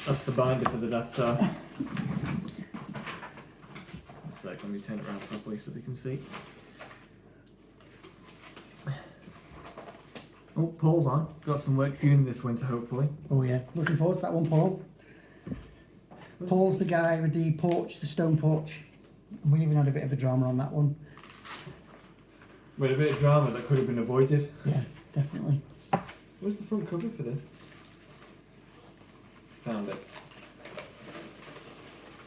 S1: That's the binder for the Death Star. So let me turn it around properly so they can see. Oh, Paul's on. Got some work for you in this winter, hopefully.
S2: Oh yeah, looking forward to that one, Paul. Paul's the guy with the porch, the stone porch. We even had a bit of a drama on that one.
S1: With a bit of drama that could have been avoided.
S2: Yeah, definitely.
S1: Where's the front cover for this? Found it.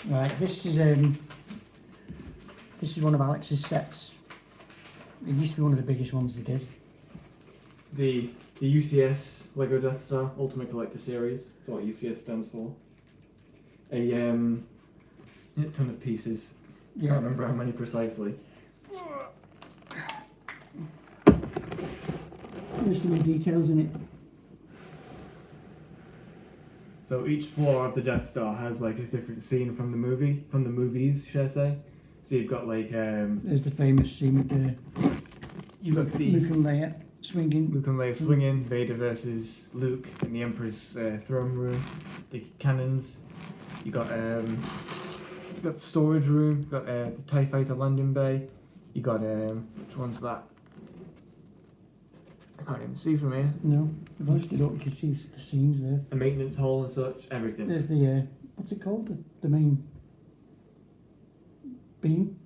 S2: Right, this is one of Alex's sets. It used to be one of the biggest ones they did.
S1: The UCS Lego Deathstar Ultimate Collector Series. That's what UCS stands for. A ton of pieces.
S2: Yeah.
S1: Can't remember how many precisely.
S2: There's some details in it.
S1: So each floor of the Death Star has like a different scene from the movies, shall I say? So you've got like
S2: There's the famous scene with the
S1: you've got the
S2: Luke and Leia swinging.
S1: Luke and Leia swinging, Vader versus Luke in the Emperor's throne room, the cannons. You got the storage room. You got the TIE Fighter landing bay. You got which one's that? I can't even see from here.
S2: No, if I lift it up, you can see the scenes there.
S1: A maintenance hall and such, everything.
S2: There's the what's it called? The main beam,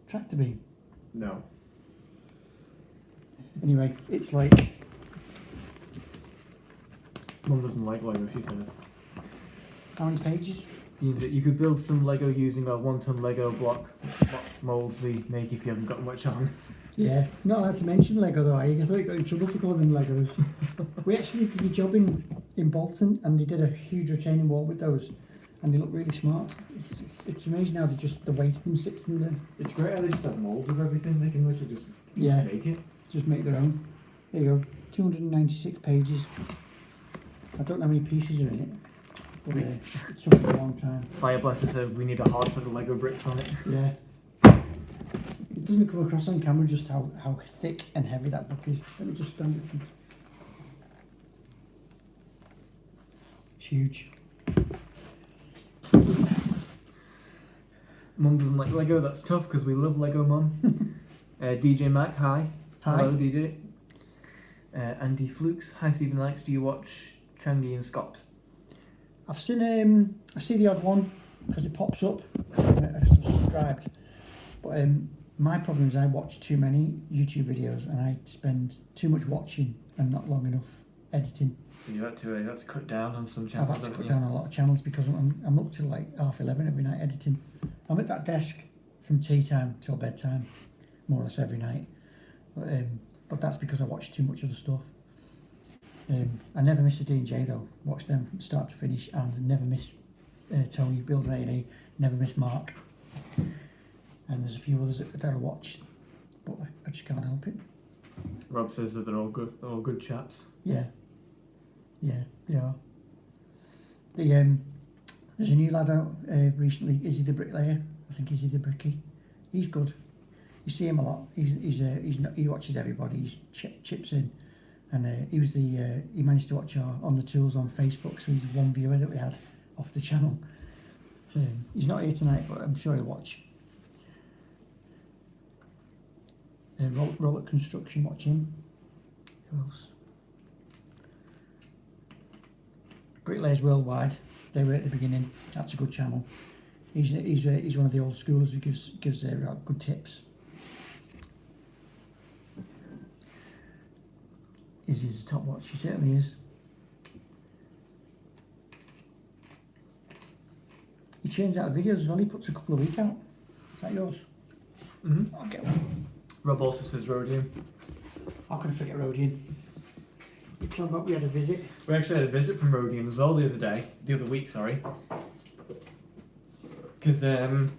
S2: tractor beam.
S1: No.
S2: Anyway, it's like
S1: Mum doesn't like Lego, she says.
S2: how many pages?
S1: You could build some Lego using a 1 ton Lego block molds we make if you haven't got much on.
S2: Yeah, not allowed to mention Lego though. I thought you got in trouble for calling them Legos. We actually did a job in Bolton, and they did a huge retaining wall with those, and they look really smart. It's amazing how the weight of them sits in there.
S1: It's great how they just have molds of everything. They can literally just make it.
S2: Just make their own. There you go. 296 pages. I don't know how many pieces are in it, but it took a long time.
S1: Fire Blaster said we need a heart for the Lego bricks on it.
S2: Yeah. It doesn't come across on camera just how thick and heavy that book is. Let me just stand it. It's huge.
S1: Mum doesn't like Lego, that's tough because we love Lego, Mum. DJ Mac, hi.
S2: Hi.
S1: Hello, DJ. Andy Flukes, hi Stephen Likes, do you watch Changi and Scott?
S2: I've seen I see the odd one because it pops up. I'm subscribed. But my problem is I watch too many YouTube videos and I spend too much watching and not long enough editing.
S1: So you had to cut down on some
S2: I've
S1: channels.
S2: had to cut down on a lot of channels because I'm up till like 11:30 every night editing. I'm at that desk from tea time till bedtime, more or less every night. But that's because I watch too much other stuff. I never miss a D&J though. Watch them from start to finish, and never miss Tony, Build A&E, never miss Mark. And there's a few others that I watch, but I just can't help it.
S1: Rob says that they're all good chaps.
S2: Yeah, they are. There's a new lad out recently, Izzy the Bricklayer. I think Izzy the Bricky. He's good. You see him a lot. He watches everybody. He chips in, and he managed to watch our On the Tools on Facebook. So he's one viewer that we had off the channel. He's not here tonight, but I'm sure he'll watch. Robert Construction, watch him. Who else? Bricklayers Worldwide. They were at the beginning. That's a good channel. He's one of the old schoolers who gives good tips. He's a top watch. He certainly is. He churns out videos as well. He puts a couple a week out. Is that yours?
S1: Mm-hmm.
S2: I'll get one.
S1: Rob also says Rhodium.
S2: How can I forget Rhodium? You tell me we had a visit.
S1: We actually had a visit from Rhodium as well the other week, sorry. Because him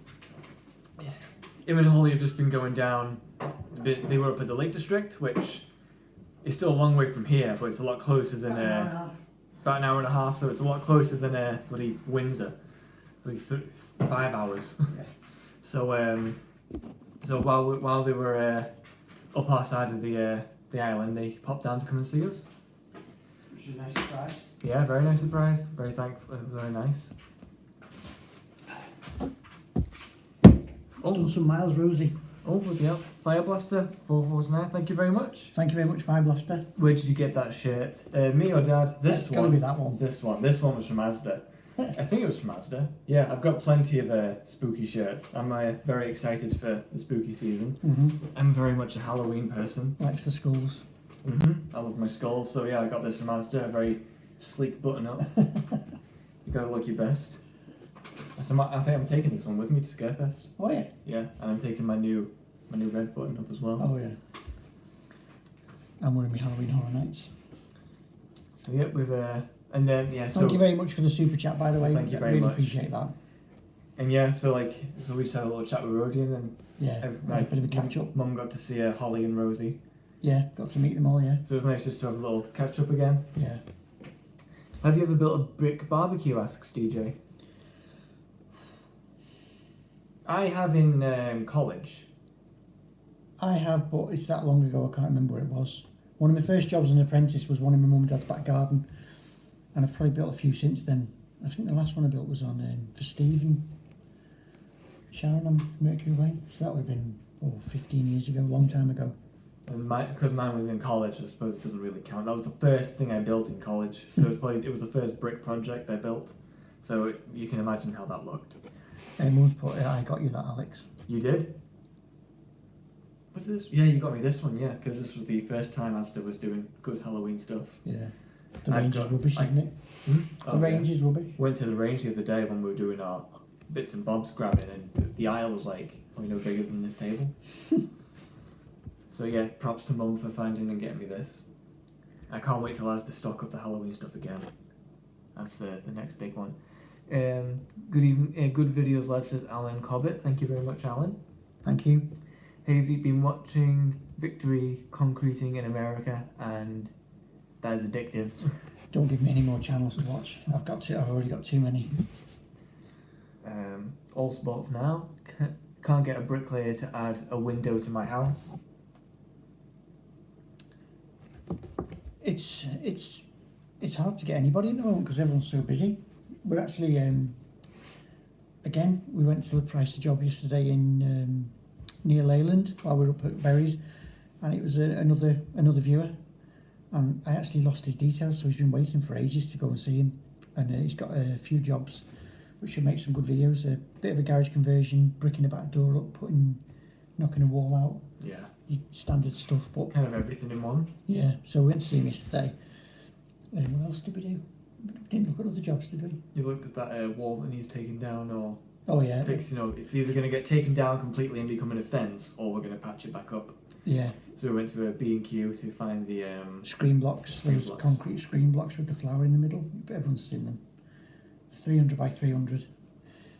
S1: and Holly have just been going down a bit. They were up at the Lake District, which is still a long way from here, but it's a lot closer than about an hour and a half. So it's a lot closer than bloody Windsor, like 5 hours.
S2: Yeah.
S1: So while they were up our side of the island, they popped down to come and see us.
S2: is a nice surprise.
S1: Yeah, very nice surprise. Very thankful. Very nice.
S2: It's done some miles, Rosie.
S1: Oh, bloody hell. Fire Blaster 449. Thank you very much.
S2: Thank you very much, Fire Blaster.
S1: Where did you get that shirt? Me or Dad? This
S2: It's
S1: one.
S2: gotta be that one.
S1: This one. This one was from Asda. I think it was from Asda. Yeah, I've got plenty of spooky shirts. I'm very excited for the spooky season. I'm very much a Halloween person.
S2: Likes the skulls.
S1: I love my skulls. So yeah, I got this from Asda. A very sleek button up. You gotta look your best. I think I'm taking this one with me to Scarefest.
S2: Oh yeah.
S1: Yeah, and I'm taking my new red button up as well.
S2: Oh yeah. I'm wearing my Halloween Horror Nights.
S1: So yeah, we've and then yeah. So
S2: thank you very much for the super chat, by the way.
S1: Thank you very
S2: really
S1: much.
S2: Appreciate that.
S1: And yeah, so we just had a little chat with Rodian and
S2: Yeah, had a bit of a catch up.
S1: Mum got to see Holly and Rosie.
S2: Yeah, got to meet them all. Yeah.
S1: So it was nice just to have a little catch up again.
S2: Yeah.
S1: Have you ever built a brick barbecue? Asks DJ. I have in college.
S2: I have, but it's that long ago. I can't remember where it was. One of my first jobs as an apprentice was one in my mum and dad's back garden, and I've probably built a few since then. I think the last one I built was on for Steve and Sharon on Mercury Way. So that would have been 15 years ago, a long time ago.
S1: And because mine was in college, I suppose it doesn't really count. That was the first thing I built in college, so it was the first brick project I built. So you can imagine how that looked.
S2: Mum's put, I got you that, Alex.
S1: You did? What's this? Yeah, you got me this one. Yeah, because this was the first time Asda was doing good Halloween stuff.
S2: Yeah. The range is rubbish, isn't it? The range is rubbish.
S1: Went to the range the other day when we were doing our bits and bobs grabbing, and the aisle was probably no bigger than this table. So yeah, props to Mum for finding and getting me this. I can't wait till Asda stock up the Halloween stuff again. That's the next big one. Good evening, good videos, lads, says Alan Cobbett. Thank you very much, Alan.
S2: Thank you.
S1: Hazy, been watching Victory Concreting in America, and that is addictive.
S2: Don't give me any more channels to watch. I've already got too many.
S1: All sports now. Can't get a bricklayer to add a window to my house.
S2: It's hard to get anybody at the moment because everyone's so busy. We're actually again, we went to the price of job yesterday in near Leyland while we were up at Berries, and it was another viewer, and I actually lost his details, so he's been waiting for ages to go and see him, and he's got a few jobs which should make some good videos. A bit of a garage conversion, bricking the back door up, knocking a wall out.
S1: Yeah.
S2: Standard stuff, but
S1: kind of everything in one.
S2: Yeah, so we went to see him yesterday. What else did we do? We didn't look at other jobs, did we?
S1: You looked at that wall that needs taken down, or
S2: fixed.
S1: It's either going to get taken down completely and become an offence, or we're going to patch it back up.
S2: Yeah.
S1: So we went to a B&Q to find the
S2: screen blocks. Those concrete screen blocks with the flower in the middle. Everyone's seen them. 300 by 300.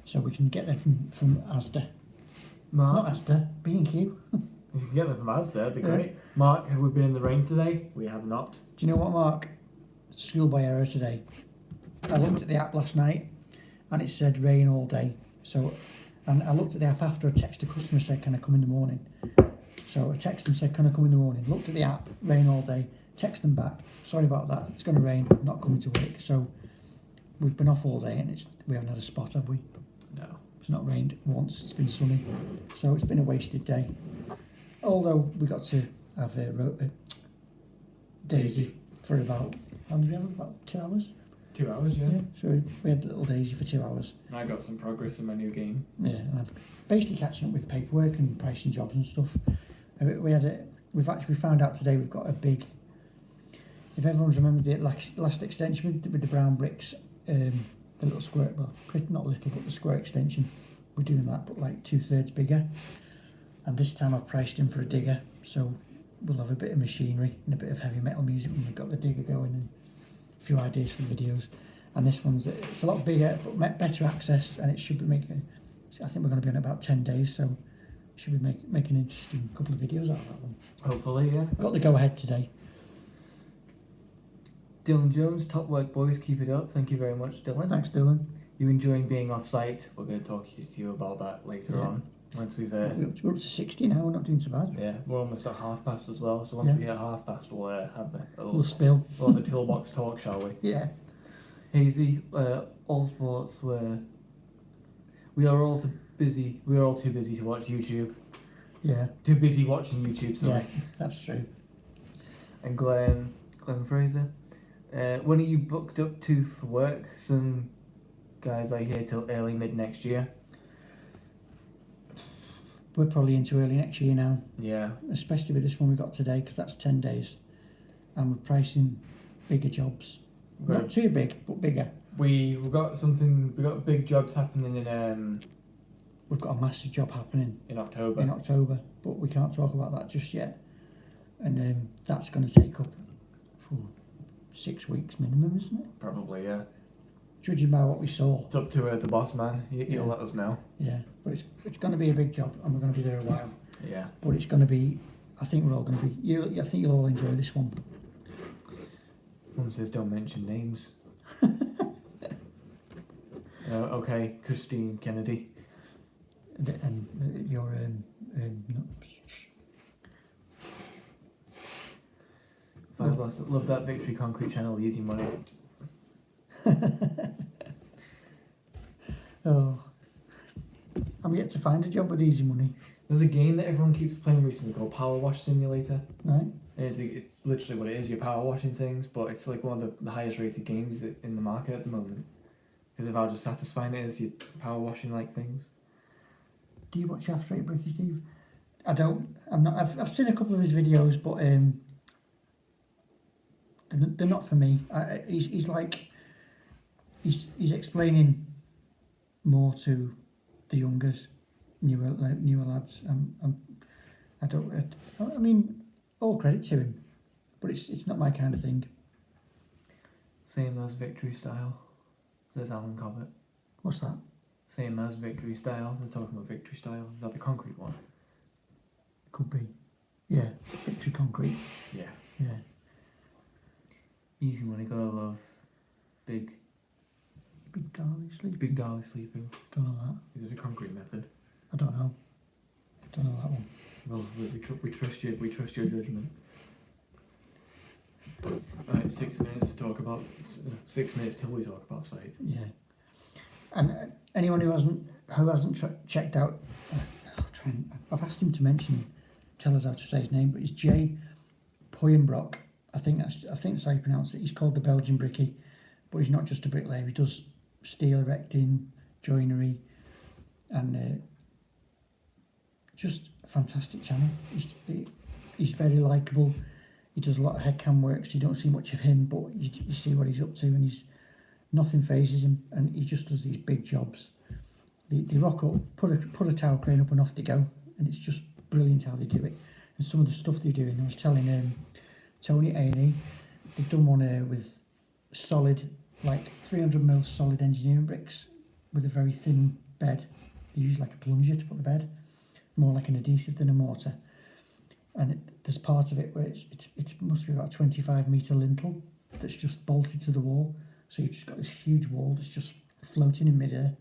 S2: So we can get them from Asda.
S1: Mark.
S2: Not Asda, B&Q.
S1: If you can get them from Asda, that'd be great. Mark, have we been in the rain today? We have not.
S2: Do you know what, Mark? School by error today. I looked at the app last night and it said rain all day. So, and I looked at the app after. A text a customer said, "Can I come in the morning?" So I texted them, said, "Can I come in the morning?" Looked at the app, rain all day. Text them back, "Sorry about that. It's going to rain. Not coming to work." So we've been off all day and we haven't had a spot, have we?
S1: No.
S2: It's not rained once. It's been sunny. So it's been a wasted day. Although we got to have a Daisy for about, how did we have? About 2 hours?
S1: 2 hours, yeah.
S2: So we had little Daisy for 2 hours.
S1: And I got some progress in my new game.
S2: Yeah, and I've basically catching up with paperwork and pricing jobs and stuff. We found out today we've got a big, if everyone's remembered the last extension with the brown bricks, the little square, well, not little, but the square extension, we're doing that, but like 2/3 bigger. And this time I've priced in for a digger, so we'll have a bit of machinery and a bit of heavy metal music when we've got the digger going, and a few ideas for the videos. And this it's a lot bigger, but better access, and it should be making, I think we're going to be on about 10 days, so should be making an interesting couple of videos out of that one.
S1: Hopefully, yeah.
S2: Got the go ahead today.
S1: Dylan Jones, top work, boys. Keep it up. Thank you very much, Dylan.
S2: Thanks, Dylan.
S1: You enjoying being off site? We're going to talk to you about that later on. Once we've
S2: We're up to 60 now. We're not doing so bad.
S1: yeah, we're almost at half past as well. So once
S2: Yeah.
S1: we hit half past, we'll have a
S2: We'll
S1: little,
S2: spill.
S1: we'll have a toolbox talk, shall we?
S2: Yeah.
S1: Hazy, all sports we are all too busy. We are all too busy to watch YouTube.
S2: Yeah.
S1: Too busy watching YouTube. Sorry.
S2: Yeah. That's true.
S1: And Glenn Fraser, when are you booked up to for work? Some guys I hear till early mid next year.
S2: We're probably into early next year now,
S1: Yeah.
S2: especially with this one we got today, because that's 10 days, and we're pricing bigger jobs. Not too big, but bigger.
S1: We've got big jobs happening in
S2: We've got a massive job happening
S1: October.
S2: in October, but we can't talk about that just yet. And that's going to take up 6 weeks minimum, isn't it?
S1: Probably, yeah.
S2: Judging by what we saw.
S1: It's up to the boss man. He'll let us know.
S2: Yeah, but it's going to be a big job, and we're going to be there a while.
S1: Yeah.
S2: But it's going to be. I think we're all going to be. I think you'll all enjoy this one.
S1: Mum says don't mention names. Okay, Christine Kennedy.
S2: And your no,
S1: Love that Victory Concrete channel. Easy money.
S2: Oh, I'm yet to find a job with easy money.
S1: There's a game that everyone keeps playing recently called Power Wash Simulator.
S2: Right?
S1: And it's literally what it is. You're power washing things, but it's like one of the highest rated games in the market at the moment. Because of how just satisfying it is, you're power washing like things.
S2: Do you watch After Eight Bricky, Steve? I don't. I'm not. I've seen a couple of his videos, but they're not for me. He's explaining more to the youngers, newer lads. I mean, all credit to him, but it's not my kind of thing.
S1: Same as Victory Style, says Alan Cobbett.
S2: What's that?
S1: Same as Victory Style. They're talking about Victory Style. Is that the concrete one?
S2: Could be. Yeah, Victory Concrete.
S1: Yeah.
S2: Yeah.
S1: Easy money, gotta love. Big
S2: Garlic Sleep.
S1: Big Dolly Sleeping.
S2: Don't know that.
S1: Is it a concrete method?
S2: I don't know. Don't know that one.
S1: Well, we trust you. We trust your judgment. Right, 6 minutes to talk about. 6 minutes till we talk about site.
S2: Yeah. And anyone who hasn't checked out, I've asked him to tell us how to say his name, but it's Jay Poyenbrock. I think that's how you pronounce it. He's called the Belgian Bricky, but he's not just a bricklayer. He does steel erecting, joinery, and just a fantastic channel. He's very likeable. He does a lot of headcam work, so you don't see much of him, but you see what he's up to, and nothing phases him, and he just does these big jobs. They rock up, put a tower crane up, and off they go, and it's just brilliant how they do it. And some of the stuff they're doing, I was telling Tony A&E, they've done one with solid, like 300mm solid engineering bricks with a very thin bed. They use like a plunger to put the bed, more like an adhesive than a mortar. And there's part of it where it must be about a 25-metre lintel that's just bolted to the wall. So you've just got this huge wall that's just floating in midair,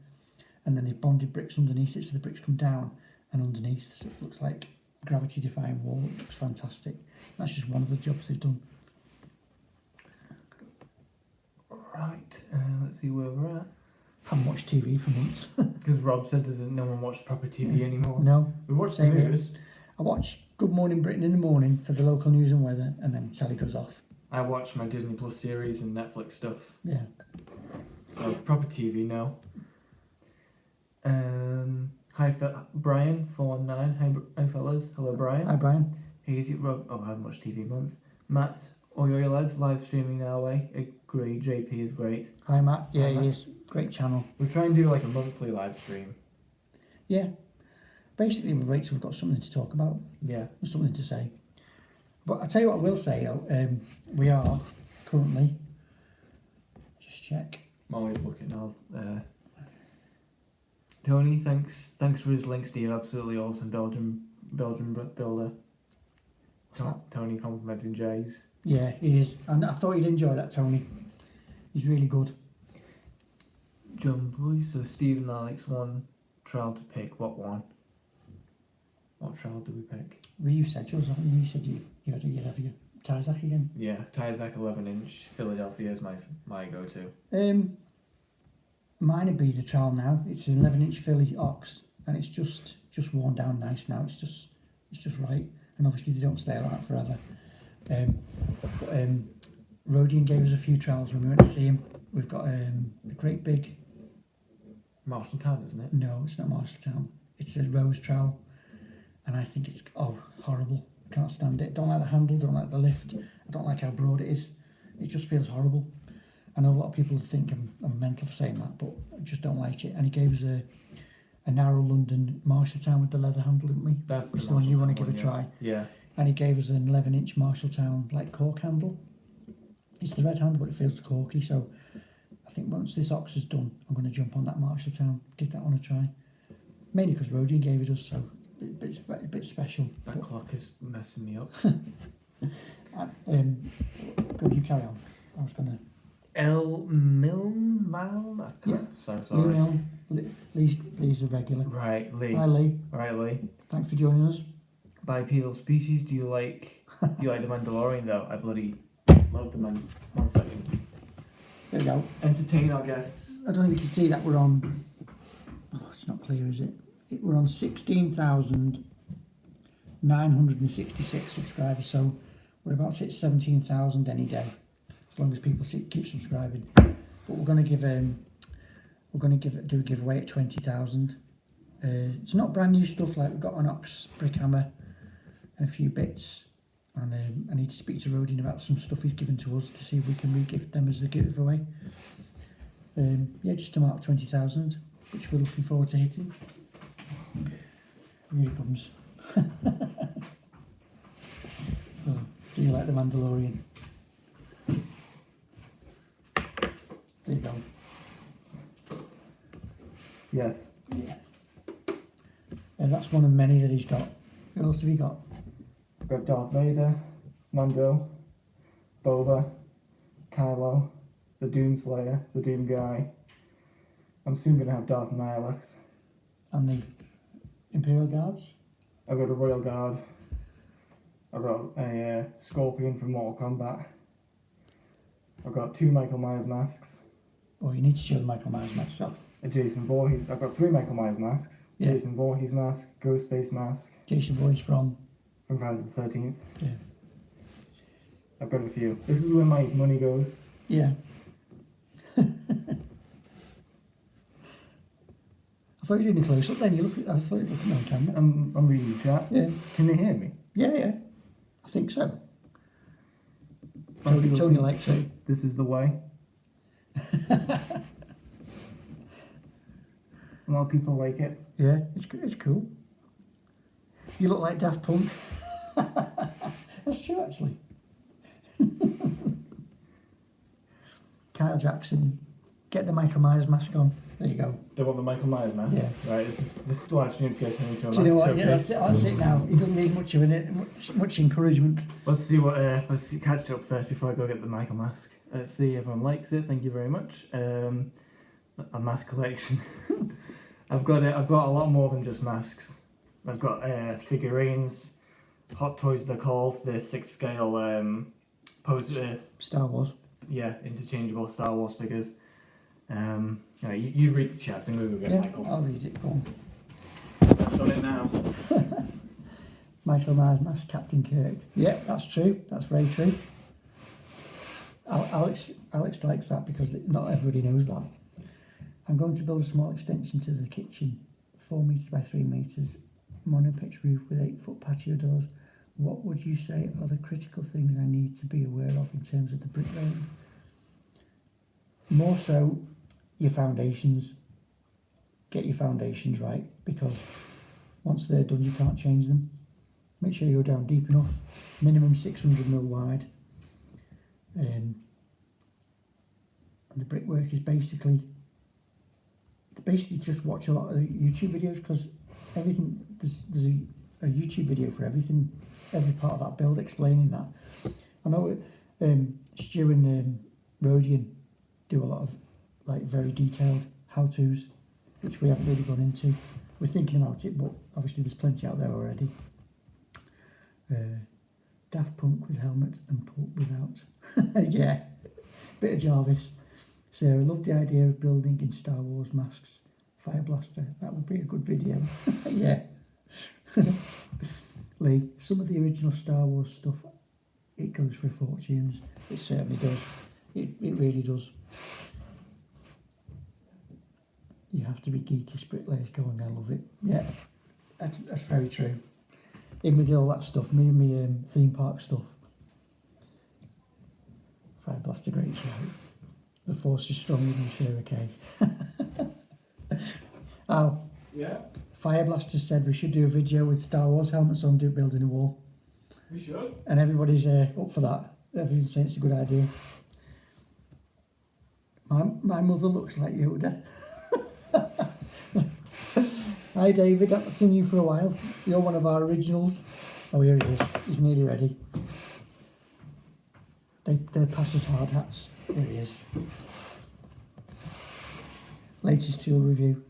S2: and then they've bonded bricks underneath it, so the bricks come down and underneath, so it looks like gravity-defying wall. It looks fantastic. That's just one of the jobs they've done.
S1: Right, let's see where we're at.
S2: Haven't watched TV for months.
S1: Because Rob said no one watched proper TV anymore.
S2: No.
S1: We watch the
S2: Same here.
S1: news.
S2: I watch Good Morning Britain in the morning for the local news and weather, and then telly goes off.
S1: I watch my Disney Plus series and Netflix stuff.
S2: Yeah.
S1: So proper TV now. Hi Brian 419. Hi fellas. Hello Brian.
S2: Hi Brian.
S1: Hazy Rob. Oh, I haven't watched TV month. Matt. All your lads live streaming our way. Great. JP is great.
S2: Hi Matt. Yeah,
S1: Hi, Matt.
S2: he is. Great channel.
S1: We try and do like a monthly live stream.
S2: Yeah. Basically, we wait till we've got something to talk about.
S1: Yeah.
S2: Something to say. But I'll tell you what I will say though. We are currently. Just check.
S1: I'm always looking now. Tony, thanks for his links to your absolutely awesome Belgian builder. Tony complimenting Jay's.
S2: Yeah, he is. And I thought you'd enjoy that, Tony. He's really good.
S1: John Boy, so Steve and Alex, one trial to pick. What one? What trowel do we pick?
S2: Well, you said yours, haven't you? You said you'd have your Tyzac again.
S1: Yeah, Tyzac 11-inch. Philadelphia is my go-to.
S2: Mine would be the trowel now. It's an 11-inch Philly Ox, and it's just worn down nice now. It's just right, and obviously they don't stay like that forever. Rodian gave us a few trowels when we went to see him. We've got a great big.
S1: Marshalltown, isn't it?
S2: No, it's not Marshalltown. It's a rose trowel, and I think it's horrible. I can't stand it. Don't like the handle. Don't like the lift. I don't like how broad it is. It just feels horrible. I know a lot of people think I'm mental for saying that, but I just don't like it. And he gave us a narrow London Marshalltown with the leather handle, didn't we?
S1: That's
S2: the one you want to give a
S1: yeah.
S2: try.
S1: Yeah.
S2: And he gave us an 11-inch Marshalltown like cork handle. It's the red handle, but it feels corky. So I think once this Ox is done, I'm going to jump on that Marshalltown, give that one a try. Mainly because Rodian gave it us, so it's a bit special.
S1: That clock is messing me up.
S2: Go, you carry on. I was going to.
S1: El Milmal?
S2: Yeah.
S1: Sorry.
S2: Lee's a regular.
S1: Right, Lee.
S2: Hi, Lee.
S1: Right, Lee.
S2: Thanks for joining us.
S1: Bipedal species, do you like the Mandalorian though? I bloody love the man. 1 second.
S2: There we go.
S1: Entertain our guests.
S2: I don't know if you can see that we're on. Oh, it's not clear, is it? We're on 16,966 subscribers, so we're about to hit 17,000 any day, as long as people keep subscribing. But we're going to do a giveaway at 20,000. It's not brand new stuff. Like we've got an Ucs brick hammer and a few bits, and I need to speak to Rodian about some stuff he's given to us to see if we can re-gift them as a giveaway. Yeah, just to mark 20,000, which we're looking forward to hitting. Here he comes. Oh, do you like the Mandalorian? There you go.
S1: Yes.
S2: Yeah. That's one of many that he's got. Who else have you got?
S1: I've got Darth Vader, Mando, Boba, Kylo, the Doomslayer, the Doom Guy. I'm soon going to have Darth Nihilus.
S2: And the Imperial Guards?
S1: I've got a Royal Guard. I've got a Scorpion from Mortal Kombat. I've got 2 Michael Myers masks.
S2: Oh, you need to show the Michael Myers mask off.
S1: A Jason Voorhees. I've got 3 Michael Myers masks.
S2: Yeah.
S1: Jason Voorhees mask, Ghostface mask.
S2: Jason Voorhees from
S1: Friday the 13th.
S2: Yeah.
S1: I've got a few. This is where my money goes.
S2: Yeah. I thought you were doing a close up then. I thought you were looking on camera.
S1: I'm reading the chat.
S2: Yeah.
S1: Can they hear me?
S2: Yeah. I think so. Tony likes it.
S1: This is the way. A lot of people like it.
S2: Yeah, it's cool. You look like Daft Punk. That's true, actually. Kyle Jackson, get the Michael Myers mask on. There you go.
S1: They want the Michael Myers mask.
S2: Yeah.
S1: Right. This live stream's getting into a
S2: Do you know what?
S1: massive
S2: Yeah,
S1: showcase.
S2: that's it now. He doesn't need much of it. Much encouragement.
S1: Let's see what. Catch up first before I go get the Michael mask. Let's see. Everyone likes it. Thank you very much. A mask collection. I've got a lot more than just masks. I've got figurines, hot toys they're called. They're 6 scale
S2: Star Wars.
S1: Yeah, interchangeable Star Wars figures. You read the chat. I'm going to go get Michael.
S2: I'll read it. Go on.
S1: I've done it now.
S2: Michael Myers mask, Captain Kirk. Yeah, that's true. That's very true. Alex likes that because not everybody knows that. I'm going to build a small extension to the kitchen, 4 metres by 3 metres, monopitch roof with 8-foot patio doors. What would you say are the critical things I need to be aware of in terms of the bricklaying? More so, your foundations. Get your foundations right, because once they're done, you can't change them. Make sure you're down deep enough, minimum 600mm wide. And the brickwork is basically just watch a lot of YouTube videos, because everything there's a YouTube video for everything, every part of that build explaining that. I know Stu and Rodian do a lot of like very detailed how-tos, which we haven't really gone into. we're thinking about it, but obviously there's plenty out there already. Daft Punk with helmet and Pulp without. Yeah, bit of Jarvis. Sarah, loved the idea of building in Star Wars masks. Fire blaster, that would be a good video. Yeah. Lee, some of the original Star Wars stuff, it goes for fortunes. It certainly does. It really does. You have to be geeky, Bricklayers going, I love it. Yeah, that's very true. Even with all that stuff, me and me theme park stuff. Fire blaster, great shout. The force is stronger than Sarah Kay. Al.
S1: Yeah,
S2: Fire Blaster said we should do a video with Star Wars helmets on building a wall.
S1: we should.
S2: And everybody's up for that. Everybody's saying it's a good idea. My mother looks like Yoda. Hi David, I've not seen you for a while. You're one of our originals. Oh, here he is. He's nearly ready. They're Passer's hard hats. Here he is. Latest tool review.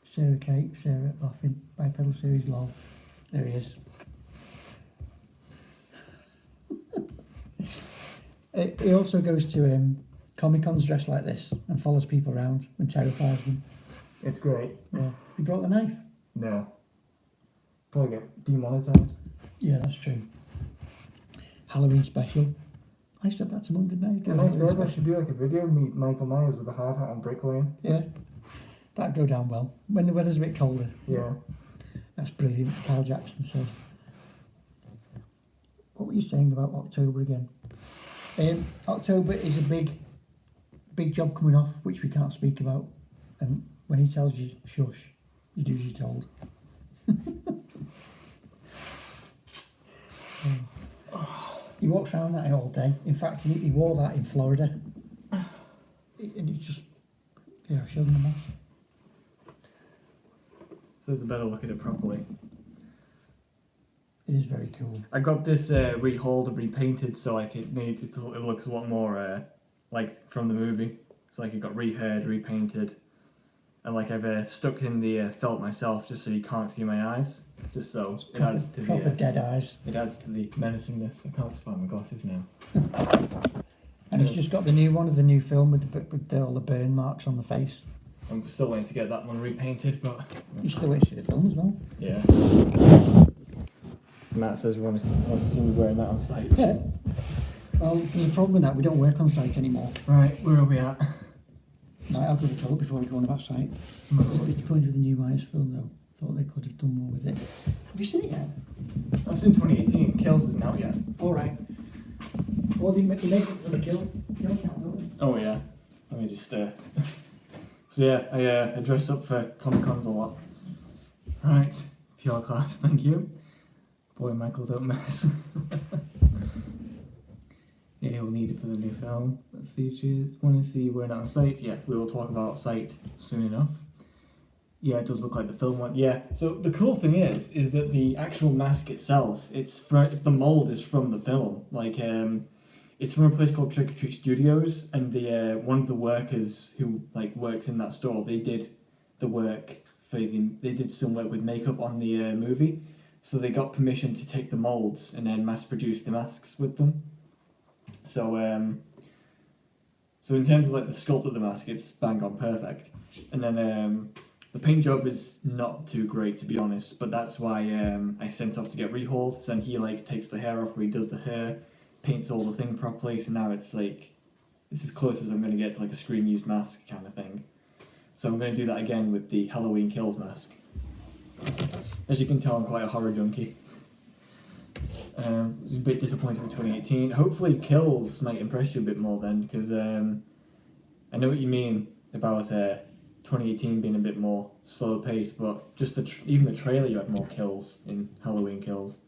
S2: Sarah Kate, Sarah laughing. Bipedal series lol. There he is. He also goes to Comic-Cons dressed like this and follows people around and terrifies them.
S1: It's great.
S2: Yeah. You brought the knife?
S1: No. Probably get demonetized.
S2: Yeah, that's true. Halloween special. I said that to Mum, didn't I?
S1: And I said I should do like a video of me, Michael Myers with a hard hat and bricklaying.
S2: Yeah. That'd go down well. When the weather's a bit colder.
S1: Yeah.
S2: That's brilliant. Kyle Jackson said. What were you saying about October again? October is a big job coming off, which we can't speak about. And when he tells you shush, you do as you're told. He walks around that all day. In fact, he wore that in Florida. And he just, yeah, I showed him the mask.
S1: So there's a better look at it properly.
S2: It is very cool.
S1: I got this rehauled and repainted so like it looks a lot more like from the movie. So like it got rehaired, repainted, and like I've stuck in the felt myself just so you can't see my eyes, just so it adds to
S2: proper
S1: the
S2: dead eyes.
S1: it adds to the menacingness. I can't find my glasses now.
S2: And he's just got the new one of the new film with all the burn marks on the face.
S1: I'm still waiting to get that one repainted, but
S2: You still wait to see the film as well.
S1: yeah. Matt says he wants to see me wearing that on site.
S2: Well, there's a problem with that. We don't work on site anymore.
S1: Right, where are we at?
S2: No, I'll give it a thought before we go on about site. That's what it's the point of the new Myers film, though. Thought they could have done more with it. Have you seen it yet?
S1: That's in 2018. Kills isn't out yet.
S2: All right. Well, they make it for the kill count, don't they?
S1: Oh yeah. Let me just So yeah, I dress up for Comic-Cons a lot. Right, PR class, thank you. Boy, Michael, don't mess. Yeah, we'll need it for the new film. Let's see, cheers. Want to see we're not on site? Yeah, we will talk about site soon enough. Yeah, it does look like the film one. Yeah, so the cool thing is that the actual mask itself, the mold is from the film. Like, it's from a place called Trick or Treat Studios, and the one of the workers who like works in that store, they did the work for they did some work with makeup on the movie, so they got permission to take the molds and then mass produce the masks with them. So so in terms of like the sculpt of the mask, it's bang on perfect, and then the paint job is not too great, to be honest, but that's why I sent off to get rehauled. So then he like takes the hair off, redoes the hair, paints all the thing properly, so now it's like, it's as close as I'm going to get to like a screen used mask kind of thing. So I'm going to do that again with the Halloween Kills mask. As you can tell, I'm quite a horror junkie. I was a bit disappointed with 2018. Hopefully Kills might impress you a bit more then, because I know what you mean about 2018 being a bit more slow paced, but just even the trailer, you had more kills in Halloween Kills.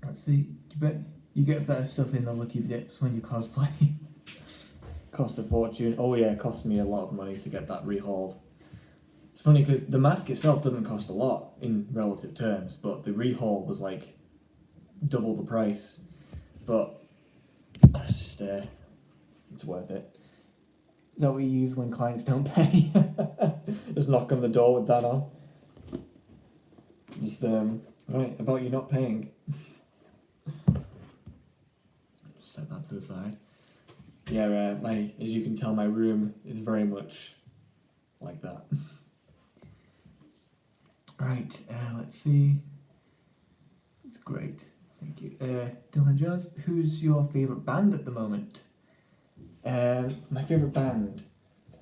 S1: Let's see, you get better stuff in the Lucky Dips when you cosplay. Cost a fortune. Oh yeah, it cost me a lot of money to get that rehauled. It's funny because the mask itself doesn't cost a lot in relative terms, but the rehaul was like double the price. But it's just it's worth it. Is that what you use when clients don't pay? Just knock on the door with that on. Just right about you not paying. Set that to the side. Yeah, as you can tell, my room is very much like that. Right, let's see. It's great, thank you. Dylan Jones, who's your favourite band at the moment? My favourite band.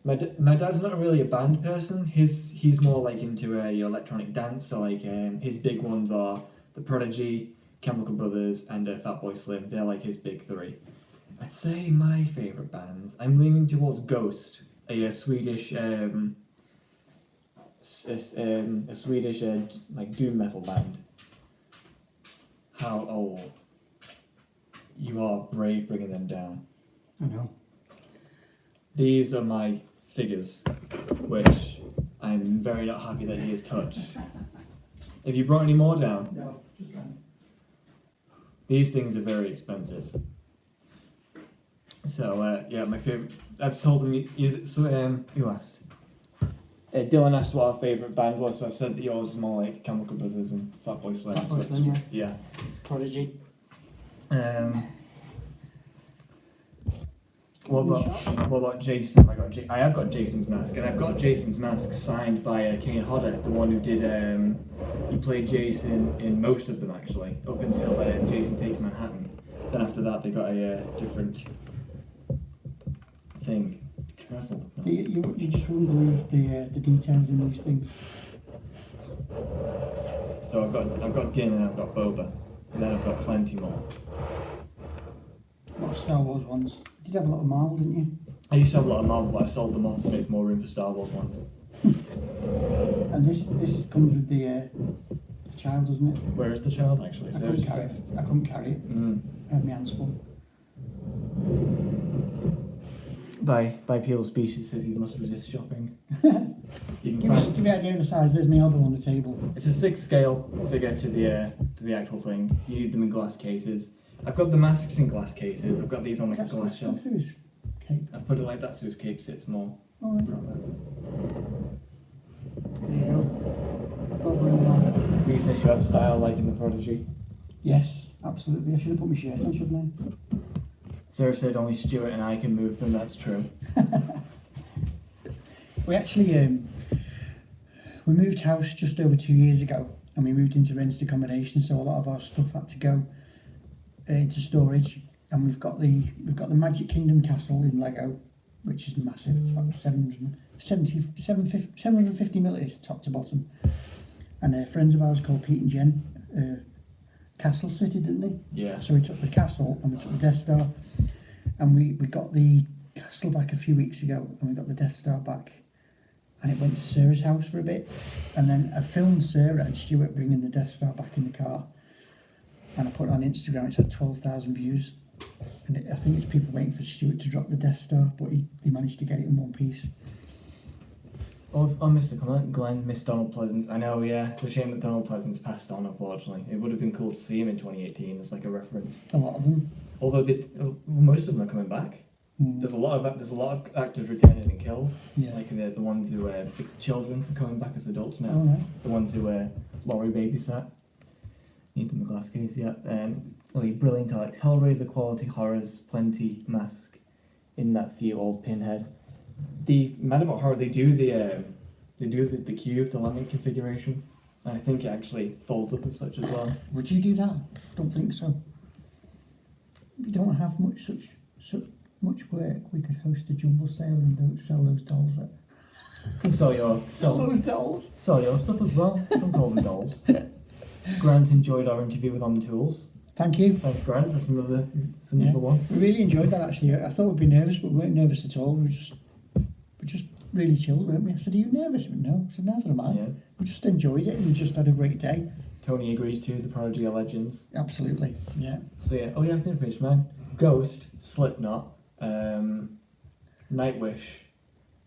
S1: My dad's not really a band person. He's more like into your electronic dance. So like his big ones are The Prodigy, Chemical Brothers, and Fatboy Slim. They're like his big three. I'd say my favourite bands. I'm leaning towards Ghost, a Swedish like doom metal band. How you are brave bringing them down.
S2: I know.
S1: These are my figures, which I'm very not happy that he has touched. Have you brought any more down?
S2: No, just that.
S1: These things are very expensive. So yeah, my favorite. I've told him. Who asked? Dylan asked what our favourite band was, so I said that yours is more like Chemical Brothers and Fatboy Slim.
S2: Fatboy Slim,
S1: yeah.
S2: Prodigy.
S1: What about Jason? I have got Jason's mask, and I've got Jason's mask signed by King and Hodder, the one who did. He played Jason in most of them actually, up until Jason Takes Manhattan. Then after that, they got a different thing. Careful.
S2: You just wouldn't believe the details in these things.
S1: So I've got Din and I've got Boba, and then I've got plenty more.
S2: A lot of Star Wars ones. You did have a lot of Marvel, didn't you?
S1: I used to have a lot of Marvel, but I sold them off to make more room for Star Wars ones.
S2: And this comes with the child, doesn't it?
S1: Where is the child actually?
S2: I couldn't carry it. I had my hands full.
S1: By Peel Species says he must resist shopping. You can
S2: Give me an idea of the size. There's my elbow on the table.
S1: It's a 6 scale figure to the actual thing. You need them in glass cases. I've got the masks in glass cases. I've got these on like a glass shelf.
S2: Cape.
S1: I've put it like that so his cape sits more
S2: Alright.
S1: proper.
S2: There you go. Over in the line.
S1: He says you have style like in The Prodigy.
S2: Yes, absolutely. I should have put my shirt on, shouldn't
S1: Sarah said only Stuart and I can move them. That's true.
S2: We actually we moved house just over 2 years ago, and we moved into rented accommodation, so a lot of our stuff had to go into storage. And we've got the Magic Kingdom castle in Lego, which is massive. It's about 750 millimeters top to bottom. And friends of ours called Pete and Jen Castle City, didn't they?
S1: Yeah.
S2: So we took the castle and we took the Death Star, and we got the castle back a few weeks ago, and we got the Death Star back, and it went to Sarah's house for a bit, and then I filmed Sarah and Stuart bringing the Death Star back in the car, and I put it on Instagram. It's had 12,000 views, and I think it's people waiting for Stuart to drop the Death Star, but he managed to get it in one piece.
S1: Oh, I missed a comment. Glenn missed Donald Pleasance. I know, yeah. It's a shame that Donald Pleasance passed on, unfortunately. It would have been cool to see him in 2018 as like a reference.
S2: A lot of them.
S1: Although most of them are coming back.
S2: Mm.
S1: There's a lot of actors returning in Kills.
S2: Yeah.
S1: Like the ones who the children are coming back as adults now.
S2: Oh, right.
S1: The ones who Laurie babysat. Need them in glass case, yeah. Brilliant Alex. Hellraiser quality horrors, plenty mask in that few old pinhead. The Mad About Horror, they do the cube, the landing configuration, and I think it actually folds up as such as well.
S2: Would you do that? Don't think so. We don't have such much work. We could host a jumble sale and sell those dolls.
S1: Sell
S2: those dolls.
S1: Sell your stuff as well. Don't call them dolls. Grant enjoyed our interview with On the Tools.
S2: Thank you.
S1: Thanks, Grant. That's another one.
S2: We really enjoyed that actually. I thought we'd be nervous, but we weren't nervous at all. We were just really chilled, weren't we? I said, "Are you nervous?" He went, "No." I said, "Neither am I."
S1: Yeah.
S2: We just enjoyed it and we just had a great day.
S1: Tony agrees too. The Prodigy are legends.
S2: Absolutely. Yeah.
S1: So yeah. Oh yeah, I didn't finish, man. Ghost, Slipknot, Nightwish,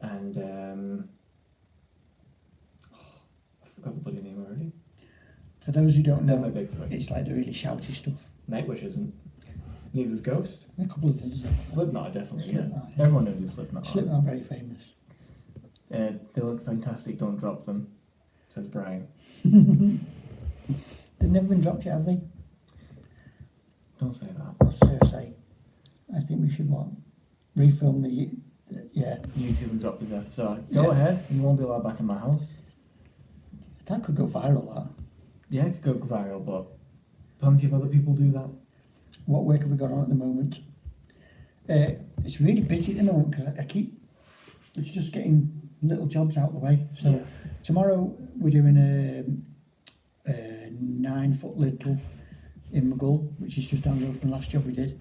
S1: and I forgot the bloody name already.
S2: For those who don't
S1: They're my
S2: know,
S1: big three.
S2: it's like the really shouty stuff.
S1: Nightwish isn't. Neither's Ghost.
S2: A couple of others.
S1: Slipknot, definitely.
S2: Slipknot,
S1: Yeah.
S2: yeah.
S1: Everyone knows who Slipknot are.
S2: Slipknot are very famous.
S1: They look fantastic. Don't drop them, says Brian.
S2: They've never been dropped yet, have they?
S1: Don't say that.
S2: That's Cersei. I think we should refilm the. Yeah.
S1: YouTube and drop the Deathstar. Go ahead. You won't be allowed back in my house.
S2: That could go viral. That.
S1: Yeah, it could go viral, but plenty of other people do that.
S2: What work have we got on at the moment? It's really bitty at the moment because it's just getting little jobs out of the way. So tomorrow we're doing a 9-foot lintel in McGull, which is just down the road from the last job we did.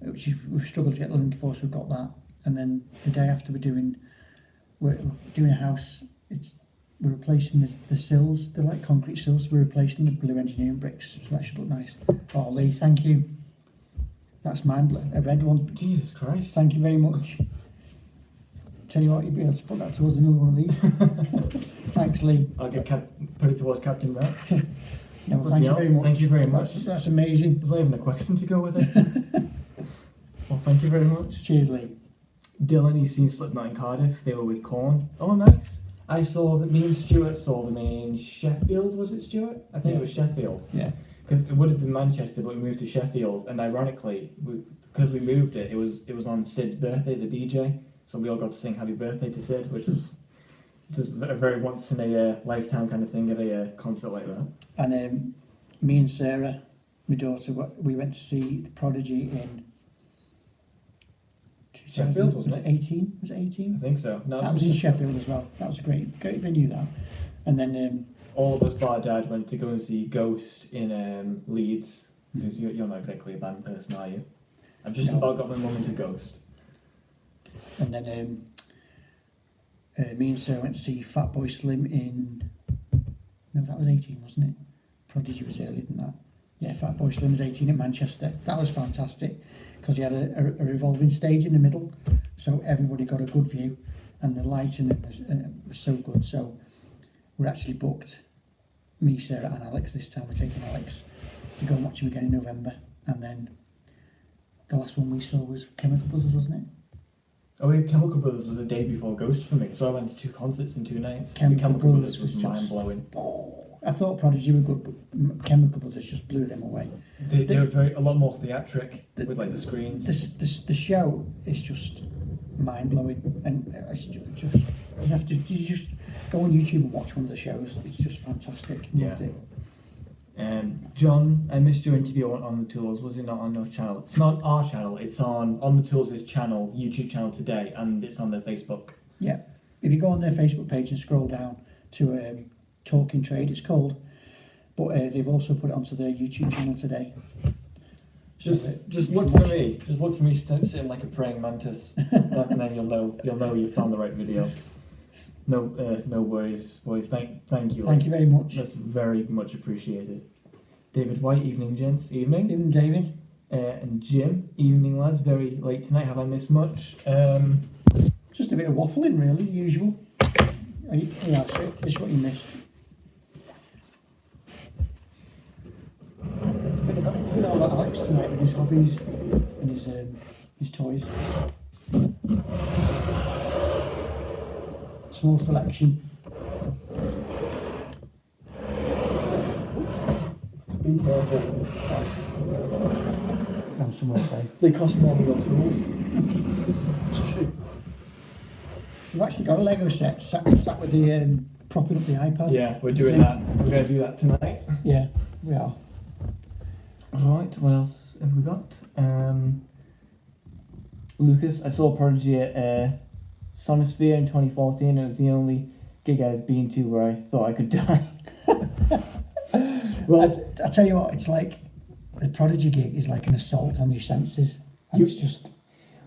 S2: We've struggled to get the lintel for, so we've got that. And then the day after we're doing a house. We're replacing the sills. They're like concrete sills. We're replacing the blue engineering bricks. So that should look nice. Oh, Lee, thank you. That's mine, a red one.
S1: Jesus Christ.
S2: Thank you very much. Tell you what, you'll be able to put that towards another one of these. Thanks, Lee.
S1: I'll put it towards Captain Rex.
S2: No, thank you very much.
S1: Thank you very much.
S2: That's amazing.
S1: There's not even a question to go with it. Well, thank you very much.
S2: Cheers, Lee.
S1: Dylan, he's seen Slipknot in Cardiff. They were with Korn. Oh, nice. I saw that me and Stuart saw them in Sheffield. Was it Stuart? I think it was Sheffield.
S2: Yeah.
S1: Because it would have been Manchester, but we moved to Sheffield. And ironically, because we moved it, it was on Sid's birthday, the DJ. So we all got to sing Happy Birthday to Sid, which was just a very once in a lifetime kind of thing at a concert like that.
S2: And me and Sarah, my daughter, we went to see The Prodigy in
S1: Sheffield, wasn't
S2: it? 18? Was it 18?
S1: I think so. No,
S2: That was in Sheffield as well. That was a great venue, that. And then
S1: all of us, bar dad, went to go and see Ghost in Leeds. Because you're not exactly a band person, are you? I've just about got my mum into Ghost.
S2: And then me and Sarah went to see Fatboy Slim in. No, that was 18, wasn't it? Prodigy was earlier than that. Yeah, Fatboy Slim was 18 at Manchester. That was fantastic because he had a revolving stage in the middle, so everybody got a good view, and the lighting was so good. So we're actually booked, me, Sarah, and Alex. This time we're taking Alex to go and watch him again in November, and then the last one we saw was Chemical Brothers, wasn't it?
S1: Oh yeah, Chemical Brothers was the day before Ghost for me, so I went to 2 concerts in 2 nights.
S2: Chemical
S1: Brothers
S2: was
S1: mind blowing.
S2: I thought Prodigy were good, but Chemical Brothers just blew them away.
S1: They were a lot more theatric with like the screens.
S2: The show is just mind blowing, and it's just you just go on YouTube and watch one of the shows. It's just fantastic. Loved it.
S1: John, I missed your interview on The Tools. Was it not on your channel? It's not our channel. It's on The Tools' channel, YouTube channel today, and it's on their Facebook.
S2: Yeah, if you go on their Facebook page and scroll down to Talking Trade, it's called, but they've also put it onto their YouTube channel today.
S1: Just look for me. Just look for me sitting like a praying mantis, and then you'll know you found the right video. No worries, boys. Thank you.
S2: Thank you very much.
S1: That's very much appreciated. David White, evening, gents. Evening.
S2: Evening, David.
S1: And Jim, evening, lads. Very late tonight. Have I missed much?
S2: Just a bit of waffling, really, the usual. Yeah, so this is what you missed. It's been all about Alex tonight with his hobbies and his toys. Small selection.
S1: Be careful.
S2: I'm somewhere safe.
S1: They cost more than your tools.
S2: It's true. We've actually got a Lego set sat with the propping up the iPad.
S1: Yeah, we're doing that. We're going to do that tonight.
S2: Yeah, we are.
S1: Right, what else have we got? Lucas, I saw Prodigy at Sonosphere in 2014. It was the only gig I've been to where I thought I could die.
S2: Well, I tell you what, it's like the Prodigy gig is like an assault on your senses, and it's just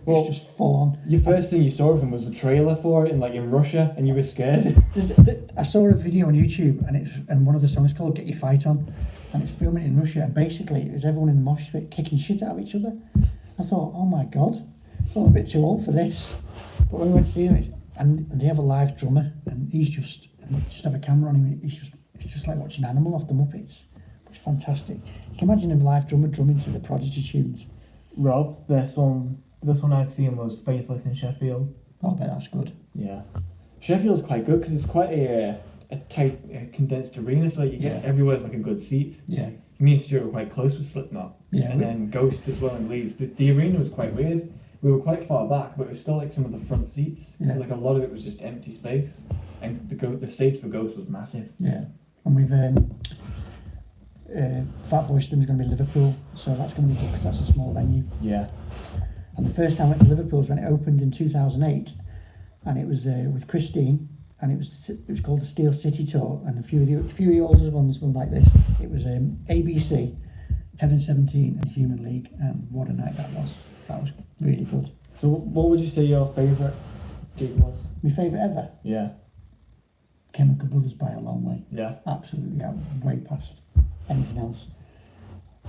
S2: full on.
S1: Your first thing you saw of him was a trailer for it in Russia, and you were scared.
S2: I saw a video on YouTube, and one of the songs called "Get Your Fight On," and it's filming in Russia, and basically it was everyone in the mosh pit kicking shit out of each other. I thought, oh my god, I'm a bit too old for this. But when we went to see him, and they have a live drummer, and they just have a camera on him. It's just like watching Animal off the Muppets. It's fantastic. You can imagine a live drummer drumming to the Prodigy tunes.
S1: Rob, this one I'd seen was Faithless in Sheffield.
S2: Oh, I bet that's good.
S1: Yeah, Sheffield's quite good because it's quite a tight, condensed arena, so you get everywhere's like a good seat.
S2: Yeah.
S1: Me and Stuart were quite close with Slipknot.
S2: Yeah.
S1: And then Ghost as well in Leeds. The arena was quite weird. We were quite far back, but it was still like some of the front seats.
S2: Yeah.
S1: Because like a lot of it was just empty space. And the stage for Ghost was massive.
S2: Yeah. And we've Fatboy Slim's going to be Liverpool, so that's going to be good because that's a small venue.
S1: Yeah.
S2: And the first time I went to Liverpool was when it opened in 2008, and it was with Christine, and it was called the Steel City Tour, and a few of the older ones were like this. It was ABC, Heaven 17, and Human League, and what a night that was. That was really good.
S1: So what would you say your favourite gig was?
S2: My favourite ever?
S1: Yeah.
S2: Chemical Brothers by a long way.
S1: Yeah.
S2: Absolutely, way past anything else.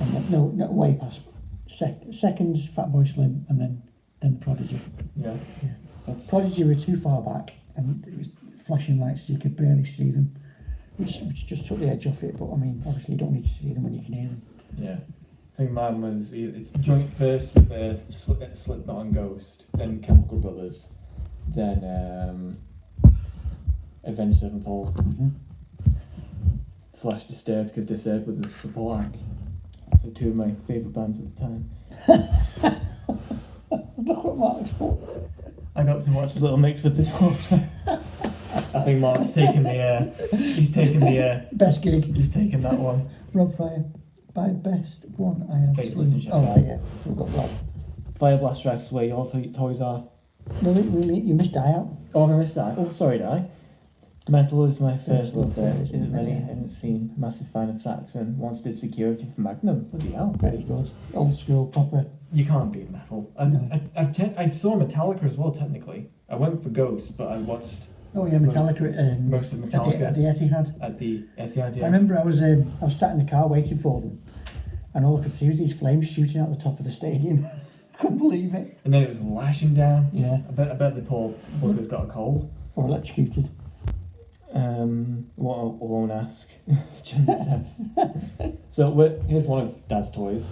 S2: And then, no, way past. Second, Fatboy Slim, and then the Prodigy.
S1: Yeah.
S2: Prodigy were too far back, and it was flashing lights, so you could barely see them, which just took the edge off it. But I mean, obviously, you don't need to see them when you can hear them.
S1: Yeah. I think mine was it's joint first with Slipknot and Ghost, then Chemical Brothers, then Avenged Sevenfold. / Disturbed, because Disturbed was the support act. So two of my favourite bands at the time.
S2: Look what Mark's put.
S1: I got to watch Little Mix with the daughter. I think Mark's taken the
S2: Best gig.
S1: he's taken that one.
S2: Rob Fire, by best one I have
S1: Faithless in
S2: seen.
S1: Sheffield.
S2: Oh right, yeah, we've got Rob.
S1: Fire Blast Strikes where your toys are.
S2: No, really, you missed Die Out.
S1: Oh, I missed that. Oh, sorry, Di. Metal is my first love there.
S2: Isn't
S1: Isn't
S2: it?
S1: many I haven't seen. Massive fan of Saxon. Once did security for Magnum. Bloody hell.
S2: Very good. Old school, proper.
S1: You can't beat metal. I saw Metallica as well, technically. I went for Ghost, but I watched
S2: Oh yeah, Metallica.
S1: most of Metallica
S2: at the Etihad.
S1: at the Etihad.
S2: I
S1: Yeah.
S2: remember I was sat in the car waiting for them, and all I could see was these flames shooting out the top of the stadium. Couldn't believe it.
S1: And then it was lashing down.
S2: Yeah.
S1: I bet the poor bugger's got a cold.
S2: Or electrocuted.
S1: What I won't ask. Jim says. So here's one of Dad's toys.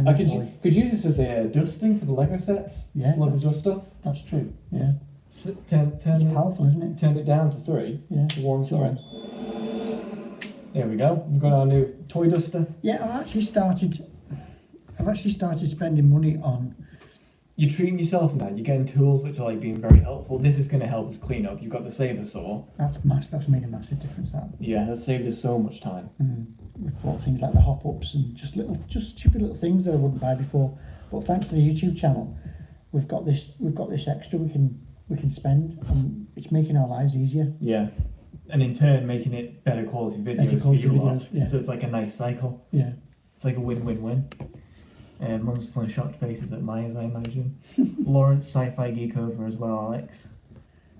S1: I could use this as a dust thing for the Lego sets.
S2: Yeah,
S1: Love the dust stuff.
S2: That's true. Yeah.
S1: Turn
S2: It's
S1: it,
S2: powerful, isn't it?
S1: turned it down to 3.
S2: Yeah.
S1: 1,
S2: It's alright.
S1: There we go. We've got our new toy duster.
S2: Yeah, I've actually started spending money on.
S1: You're treating yourself now. You're getting tools which are like being very helpful. This is going to help us clean up. You've got the saber saw.
S2: That's made a massive difference. That.
S1: Yeah, that saved us so much time.
S2: We've bought things like the hop ups and just stupid little things that I wouldn't buy before. But thanks to the YouTube channel, we've got this extra we can spend, and it's making our lives easier.
S1: Yeah, and in turn making it better quality videos for you lot.
S2: yeah.
S1: So it's like a nice cycle.
S2: Yeah.
S1: It's like a win-win-win. Mum's pulling shocked faces at Myers, I imagine. Lawrence, sci-fi geek over as well, Alex.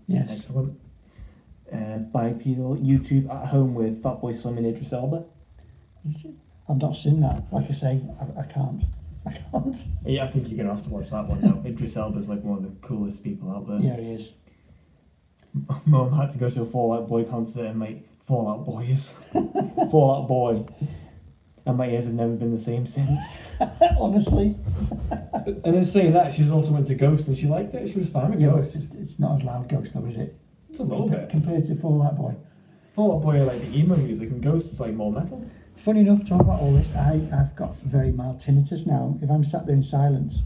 S2: Yes.
S1: Excellent. Bipedal, YouTube at home with Fatboy Slim and Idris Elba.
S2: I've not seen that. Like I say, I can't.
S1: Yeah, I think you're going to have to watch that one now. Idris Elba's like one of the coolest people out there.
S2: Yeah, he is.
S1: Mum had to go to a Fall Out Boy concert and make Fall Out Boys. Fall Out Boy. And my ears have never been the same since.
S2: Honestly.
S1: And in saying that, she's also went to Ghost and she liked it. She was fine with Ghost.
S2: It's not as loud Ghost though, is it?
S1: It's a little bit.
S2: Compared to Fall Out Boy.
S1: Fall Out Boy are like the emo music and Ghost is like more metal.
S2: Funny enough, talk about all this, I've got very mild tinnitus now. If I'm sat there in silence,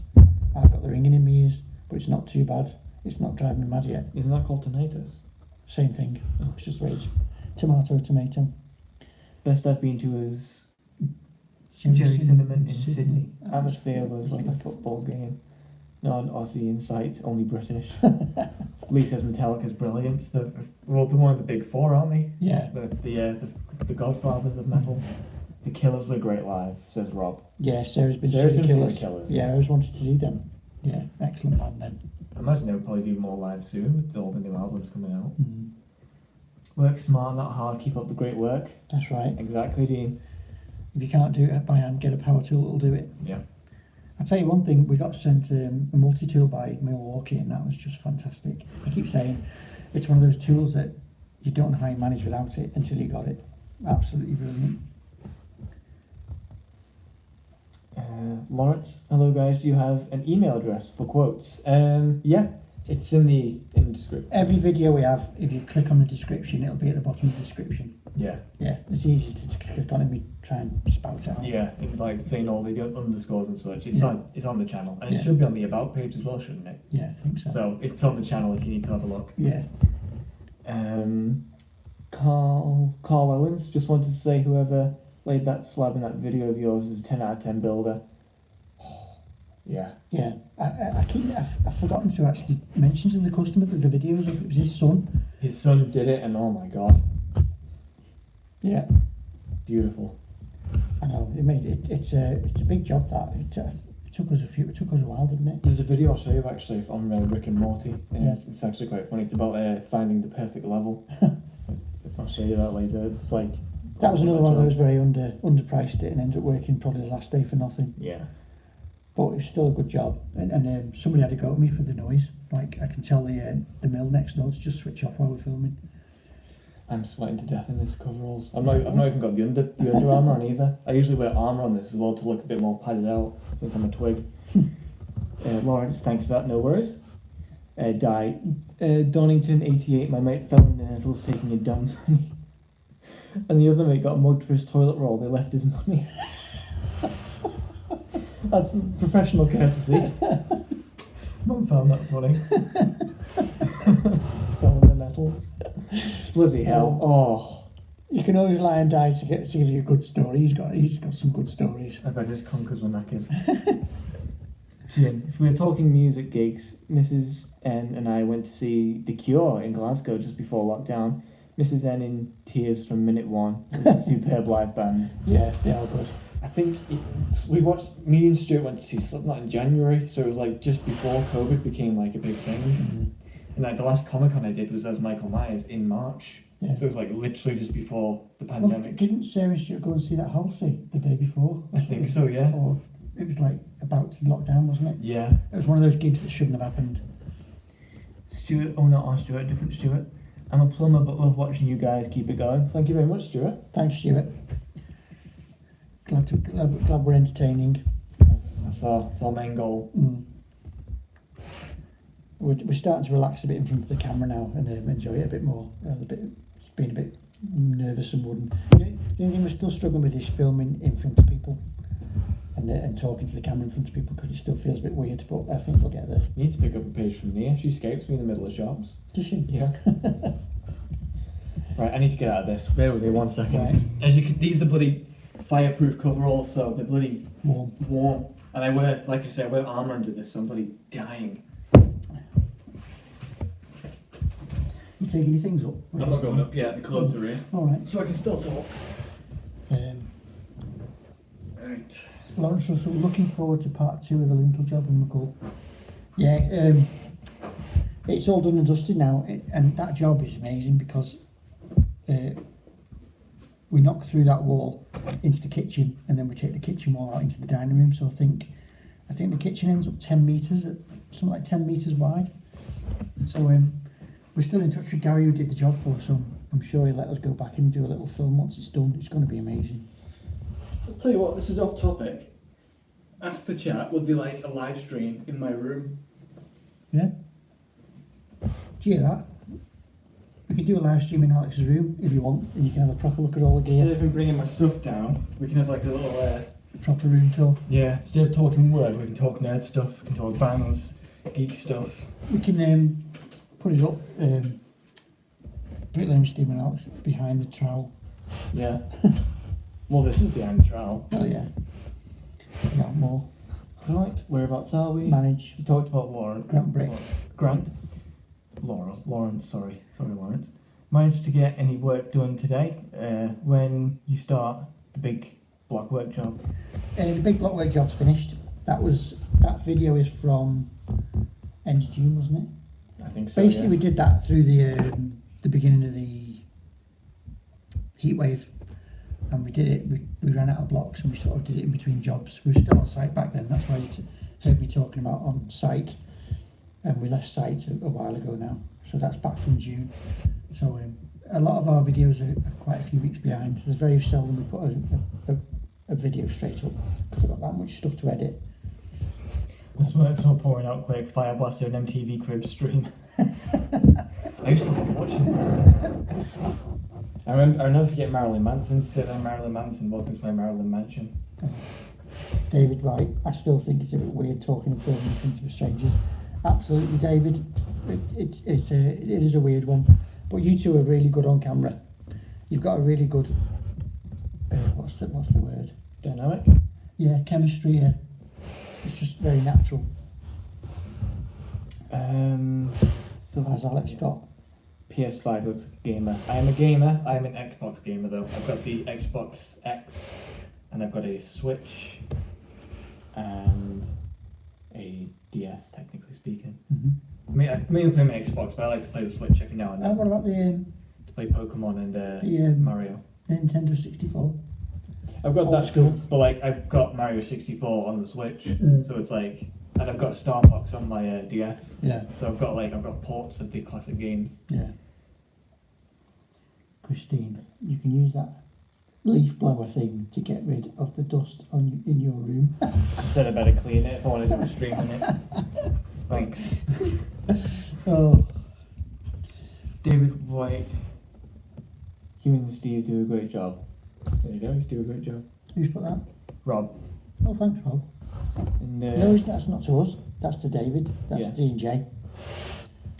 S2: I've got the ringing in my ears, but it's not too bad. It's not driving me mad yet.
S1: Isn't that called tinnitus?
S2: Same thing. Oh. It's just the way it's tomato.
S1: Best I've been to is
S2: Jerry
S1: Cinnamon in Sydney. Atmosphere was like a football game. Not an Aussie in sight, only British. Lee says Metallica's brilliant. They're one of the big four, aren't they?
S2: Yeah.
S1: The godfathers of metal. The Killers were great live, says Rob.
S2: Yeah, Sarah's been
S1: Sarah's
S2: to
S1: been
S2: the
S1: to
S2: Killers.
S1: the Killers.
S2: Yeah, I always wanted to see them. Yeah, excellent band then.
S1: I imagine they'll probably do more live soon with all the new albums coming out.
S2: Mm.
S1: Work smart, not hard. Keep up the great work.
S2: That's right.
S1: Exactly, Dean.
S2: If you can't do it by hand, get a power tool that'll do it.
S1: Yeah.
S2: I'll tell you one thing, we got sent a multi-tool by Milwaukee, and that was just fantastic. I keep saying, it's one of those tools that you don't know how you manage without it until you got it. Absolutely brilliant.
S1: Lawrence, hello guys. Do you have an email address for quotes? Yeah, it's in the description.
S2: Every video we have, if you click on the description, it'll be at the bottom of the description.
S1: Yeah.
S2: Yeah, it's easy to click on it and we try and spout it out.
S1: Yeah, it's like saying all the underscores and such. It's on the channel, and it
S2: Yeah.
S1: should be on the about page as well, shouldn't it?
S2: Yeah, I think so.
S1: So it's on the channel if you need to have a look.
S2: Yeah.
S1: Carl Owens just wanted to say whoever laid that slab in that video of yours is a 10 out of 10 builder. Yeah.
S2: Yeah, I've forgotten to actually mention to the customer that the video was up. It was his son.
S1: His son did it, and oh my god,
S2: Yeah,
S1: beautiful.
S2: I know. It made it. It's a big job that it took us a while, didn't it?
S1: There's a video I'll show you actually on Rick and Morty.
S2: Yeah.
S1: It's actually quite funny. It's about finding the perfect level. I'll show you that later. It's like
S2: That was another one of those where he underpriced it and ended up working probably the last day for nothing.
S1: Yeah.
S2: But it was still a good job. And somebody had to go at me for the noise. Like I can tell the mill next door to just switch off while we're filming.
S1: I'm sweating to death in this coveralls. I've not even got the Under Armour on either. I usually wear armour on this as well to look a bit more padded out since I'm a twig. Lawrence, thanks for that, no worries. Donington 88, my mate fell in the nettles taking a dump. And the other mate got mugged for his toilet roll, they left his money. That's professional courtesy. Mum found that funny. Fell in the nettles. Bloody hell. Oh.
S2: You can always lie and die to give you a good story. He's got some good stories.
S1: I bet his conkers were knackered. Jim, if we were talking music gigs, Mrs. N and I went to see The Cure in Glasgow just before lockdown. Mrs. N in tears from minute one. It was a superb live band.
S2: Yeah, they are good.
S1: I think me and Stuart went to see Slipknot in January, so it was like just before COVID became like a big thing.
S2: Mm-hmm.
S1: And like the last Comic-Con I did was as Michael Myers in March.
S2: Yeah.
S1: So it was like literally just before the
S2: Well,
S1: pandemic.
S2: didn't Sarah and Stuart go and see that Halsey the day before?
S1: I think so, yeah.
S2: Or it was like about to lock down, wasn't it?
S1: Yeah.
S2: It was one of those gigs that shouldn't have happened.
S1: Stuart, oh not our Stuart, different Stuart. I'm a plumber but love watching you guys, keep it going. Thank you very much, Stuart.
S2: Thanks, Stuart. Glad we're entertaining.
S1: That's our main goal.
S2: Mm. We're starting to relax a bit in front of the camera now and enjoy it a bit more. It's been a bit nervous and wooden. The only thing we're still struggling with is filming in front of people and talking to the camera in front of people because it still feels a bit weird, but I think we'll get there.
S1: You need to pick up a page from Nia. She escapes me in the middle of shops.
S2: Does she?
S1: Yeah. Right, I need to get out of this. Bear with me 1 second.
S2: Right.
S1: As you can, these are bloody fireproof coveralls, so they're bloody
S2: Warm.
S1: And I wear, like I say, I wear armour under this, so I'm bloody dying.
S2: You taking your things up?
S1: I'm not going up yet, the clothes are here.
S2: Alright.
S1: So I can still talk. Right.
S2: Lawrence Russell, looking forward to part 2 of the lintel job in McCall. Yeah, it's all done and dusted now, and that job is amazing because we knock through that wall into the kitchen, and then we take the kitchen wall out into the dining room. So I think the kitchen ends up 10 metres, something like 10 metres wide. So we're still in touch with Gary who did the job for us, so I'm sure he'll let us go back and do a little film once it's done. It's going to be amazing.
S1: I'll tell you what, this is off topic. Ask the chat, would they like a live stream in my room?
S2: Yeah? Do you hear that? We could do a live stream in Alex's room if you want, and you can have a proper look at all the
S1: Instead
S2: gear.
S1: of him bringing my stuff down, we can have like a little...
S2: Proper room tour.
S1: yeah, instead of talking work, we can talk nerd stuff, we can talk bands, geek stuff.
S2: We can put it up. Bricklaying Steve and Alex behind the trowel.
S1: Yeah. Well, this is behind the trowel.
S2: Oh yeah. A lot more.
S1: Right, whereabouts are we?
S2: Manage.
S1: We talked about Lauren.
S2: Grant Brick.
S1: Lawrence, sorry Lawrence. Managed to get any work done today when you start the big block work job?
S2: The big block work job's finished. That video is from end of June, wasn't it?
S1: I think so.
S2: Basically,
S1: yeah.
S2: we did that through the beginning of the heat wave, and we did it. We ran out of blocks, and we sort of did it in between jobs. We were still on site back then. That's why you heard me talking about on site, and we left site a while ago now. So that's back from June. So a lot of our videos are quite a few weeks behind. There's very seldom we put a video straight up because I've got that much stuff to edit.
S1: That's why it's all pouring out quick. Fire Blaster and MTV Cribs stream. I used to love watching it. I'll never forget Marilyn Manson. Sit there, Marilyn Manson, welcome to my Marilyn Mansion.
S2: David Wright, I still think it's a bit weird talking and filming in front of strangers. Absolutely, David. It is a weird one. But you two are really good on camera. You've got a really good, what's the word?
S1: Dynamic?
S2: Yeah, chemistry, yeah. It's just very natural.
S1: So
S2: As Alex got.
S1: PS5 looks like a gamer. I am a gamer. I am an Xbox gamer though. I've got the Xbox X, and I've got a Switch, and a DS, technically speaking.
S2: Mm-hmm.
S1: I mainly play my Xbox, but I like to play the Switch every now and then.
S2: What about the
S1: To play Pokemon and Mario.
S2: Nintendo 64?
S1: I've got
S2: Old
S1: that
S2: school.
S1: but like I've got Mario 64 on the Switch,
S2: Mm.
S1: so it's like, and I've got Star Fox on my DS.
S2: Yeah.
S1: So I've got ports of the classic games.
S2: Yeah. Christine, you can use that leaf blower thing to get rid of the dust in your room.
S1: Said I better clean it if I want to do a stream in it. Thanks.
S2: Oh.
S1: David White. You and Steve do a great job. There you go, he's doing a great job.
S2: Who's put that?
S1: Rob.
S2: Oh, thanks, Rob.
S1: And,
S2: No, that's not to us. That's to David. That's
S1: Yeah.
S2: D&J.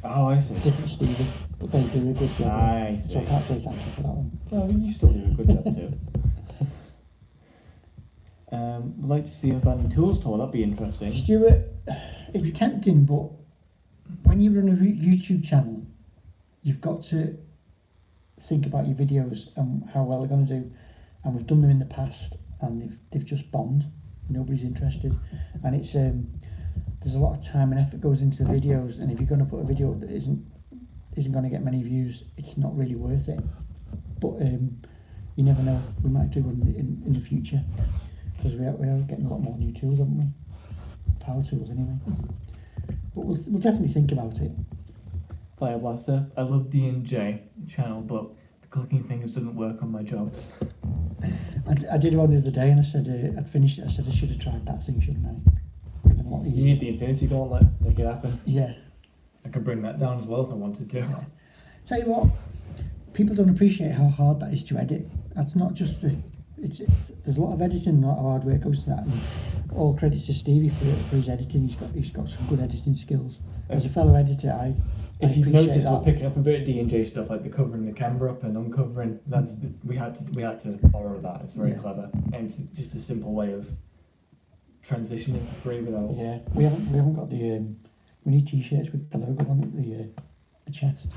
S1: Oh, I see.
S2: Different Stevie, but they do a good job.
S1: I
S2: So I
S1: see.
S2: can't say thank you for that one.
S1: Well, you still do a good job too. Would like to see a random tools tour, that'd be interesting.
S2: Stuart, it's tempting, but when you run a YouTube channel, you've got to think about your videos and how well they're going to do. And we've done them in the past, and they've just bombed. Nobody's interested, and it's there's a lot of time and effort goes into the videos. And if you're going to put a video up that isn't going to get many views, it's not really worth it. But you never know. We might do one in the future because we are getting a lot more new tools, haven't we? Power tools, anyway. But we'll definitely think about it.
S1: Fire Blaster. I love D&J channel, but the clicking things doesn't work on my jobs.
S2: I did one the other day, and I said I'd finished it. I said I should have tried that thing, shouldn't I? Would have been a lot
S1: You
S2: easier.
S1: need the Infinity Gauntlet, make it happen.
S2: Yeah.
S1: I can bring that down as well if I wanted to.
S2: Yeah. Tell you what, people don't appreciate how hard that is to edit. That's not just there's a lot of editing, and a lot of hard work goes to that. And all credits to Stevie for his editing. He's got some good editing skills. As a fellow editor,
S1: If you've
S2: appreciate
S1: noticed,
S2: that.
S1: we're picking up a bit of D&J stuff, like the covering the camera up and uncovering. We had to borrow that. It's very clever, and it's just a simple way of transitioning for free without.
S2: Yeah, we haven't got the. We need T-shirts with the logo on it, the chest,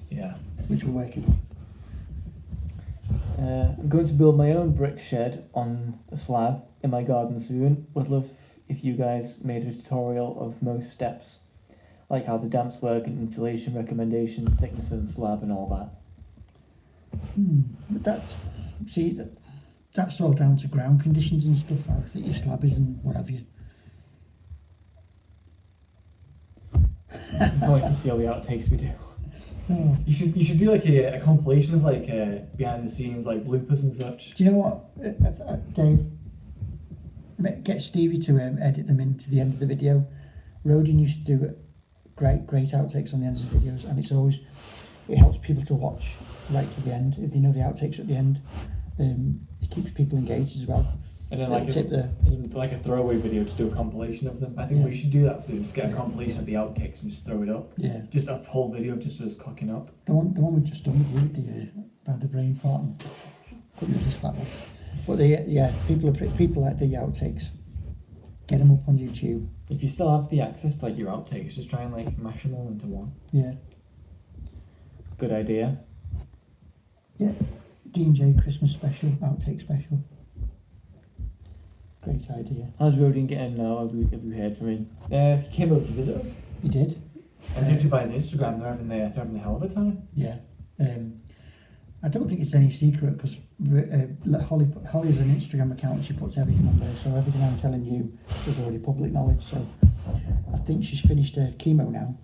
S1: Yeah.
S2: which we're working on.
S1: I'm going to build my own brick shed on a slab in my garden soon. Would love if you guys made a tutorial of most steps, like how the damps work and insulation recommendations, thickness of the slab and all that.
S2: But that's all down to ground conditions and stuff, how thick your slab is and what have you.
S1: You probably can see all the outtakes we do.
S2: Oh.
S1: You should do like a compilation of like behind the scenes like bloopers and such.
S2: Do you know what, Dave? Get Stevie to edit them into the end of the video. Rodin used to do great outtakes on the end of the videos, and it helps people to watch right to the end. If they know the outtakes at the end, it keeps people engaged as well.
S1: And then like a throwaway video to do a compilation of them. I think we should do that soon. Just get a compilation of the outtakes and just throw it up.
S2: Yeah.
S1: Just a whole video of just us cocking up.
S2: The one we've just done with you, about the brain fart, and couldn't resist that one. But people like the outtakes. Get them up on YouTube.
S1: If you still have the access to like your outtakes, just try and like mash them all into one.
S2: Yeah.
S1: Good idea.
S2: Yeah. D&J Christmas special, outtake special. Great idea.
S1: How's Rodin getting now? Have you heard from him? He came over to visit us.
S2: You did?
S1: And judging by his Instagram, they're having a hell of a time.
S2: Yeah. I don't think it's any secret because Holly has an Instagram account and she puts everything on there, so everything I'm telling you is already public knowledge. So I think she's finished her chemo now.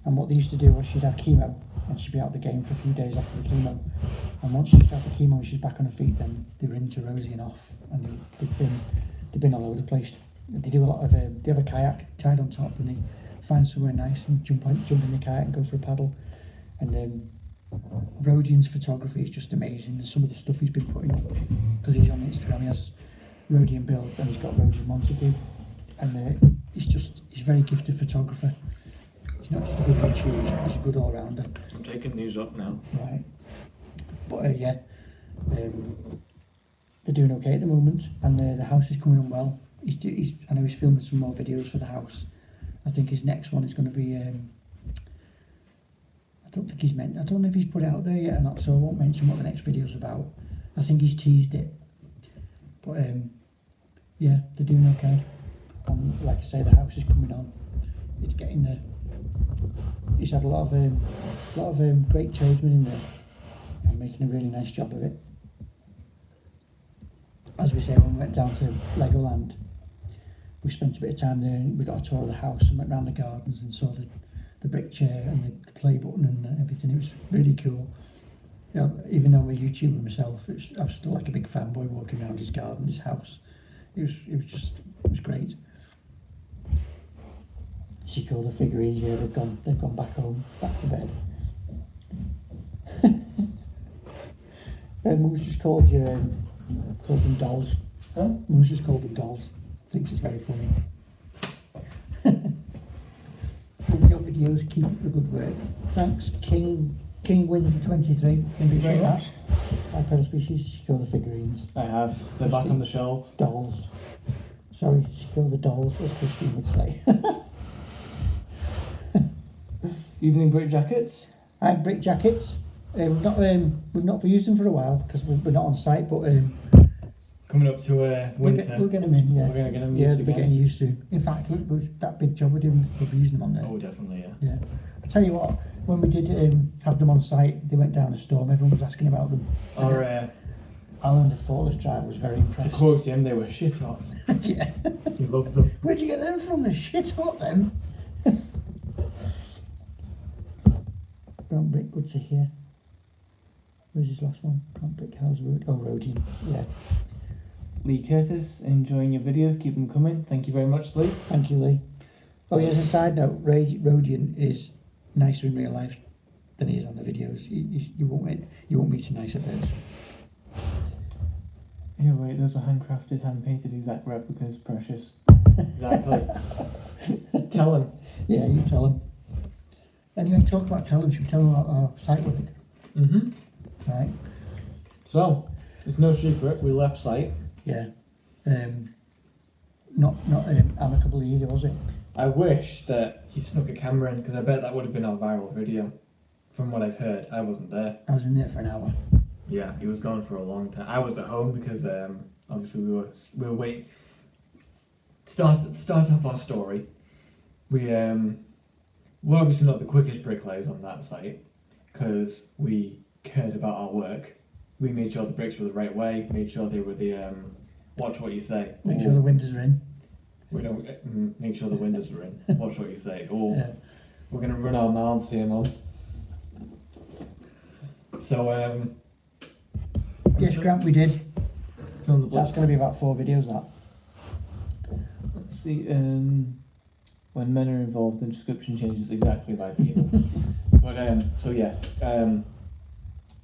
S2: And what they used to do was she'd have chemo and she'd be out of the game for a few days after the chemo. And once she's out the chemo and she's back on her feet, then they were into Rosie and off, and they've been all over the place. They do a lot of they have a kayak tied on top, and they find somewhere nice and jump in the kayak and go for a paddle. And Rodian's photography is just amazing, and some of the stuff he's been putting up, because he's on Instagram, he has Rodian Builds and he's got Rodian Montague, and he's a very gifted photographer. He's not just a good YouTuber, he's a good all-rounder.
S1: I'm taking these up now.
S2: Right. But they're doing okay at the moment, and the house is coming on well. I know he's filming some more videos for the house. I think his next one is going to be. I don't know if he's put it out there yet or not, so I won't mention what the next video's about. I think he's teased it. But yeah, they're doing okay. And like I say, the house is coming on. It's getting there. He's had a lot of great tradesmen in there and making a really nice job of it. As we say, when we went down to Legoland, we spent a bit of time there, and we got a tour of the house and went round the gardens and saw the brick chair and the play button and everything. It was really cool. You know, even though I'm a YouTuber myself, I was still like a big fanboy walking around his garden, his house. It was great. See all the figurines here. They've gone back home, back to bed. Mum's just called them dolls.
S1: Huh?
S2: Mum's just called them dolls. Thinks it's very funny. Love your videos, keep up the good work. Thanks, King wins the 23.
S1: Very much.
S2: I've had a species, secure the figurines.
S1: I have. They're back on the shelves.
S2: Dolls. Sorry, secure the dolls, as Christine would say.
S1: Evening brick jackets.
S2: I have brick jackets. We've not used them for a while because we're not on site, but
S1: Coming up to winter.
S2: we'll get them in. Yeah,
S1: We're going to get them
S2: yeah,
S1: used
S2: they'll be
S1: again.
S2: getting used soon. In fact, with that big job we're doing, we'll be using them on there.
S1: Oh, definitely, yeah.
S2: Yeah. I tell you what, when we did have them on site, they went down a storm. Everyone was asking about them.
S1: Our,
S2: Alan, the Faultless driver, was very
S1: to
S2: impressed.
S1: quote him, they were shit hot.
S2: Yeah.
S1: He loved them.
S2: Where'd you get them from? The shit hot them. Brown brick, good to hear. Where's his last one? Brown brick, how's Road? Oh, Rodian. Yeah.
S1: Lee Curtis, enjoying your videos. Keep them coming. Thank you very much, Lee.
S2: Thank you, Lee. Oh, yeah, as a side note, Rodian is nicer in real life than he is on the videos. You won't meet a nicer person.
S1: Yeah, wait, those are handcrafted, hand-painted exact replicas. Precious. Exactly. Tell him.
S2: Yeah, you tell him. Anyway, talk about tell him. Should we tell him about our site work?
S1: Mm-hmm.
S2: Right.
S1: So, it's no secret, we left site.
S2: Yeah. Not amicably either, was it?
S1: I wish that he snuck a camera in, because I bet that would have been our viral video. From what I've heard, I wasn't there.
S2: I was in there for an hour.
S1: Yeah, he was gone for a long time. I was at home because obviously we were waiting. Start off our story. We're obviously not the quickest bricklayers on that site because we cared about our work. We made sure the bricks were the right way. Made sure they were the watch what you say.
S2: Make sure the windows are in.
S1: We don't make sure the windows are in. Watch what you say. Oh,
S2: Yeah.
S1: we're gonna run our mouths here, Mum. So
S2: Yes, Grant, we did.
S1: film the block.
S2: That's going to be about 4 videos, that.
S1: Let's see, when men are involved, the description changes exactly by people. But, so yeah,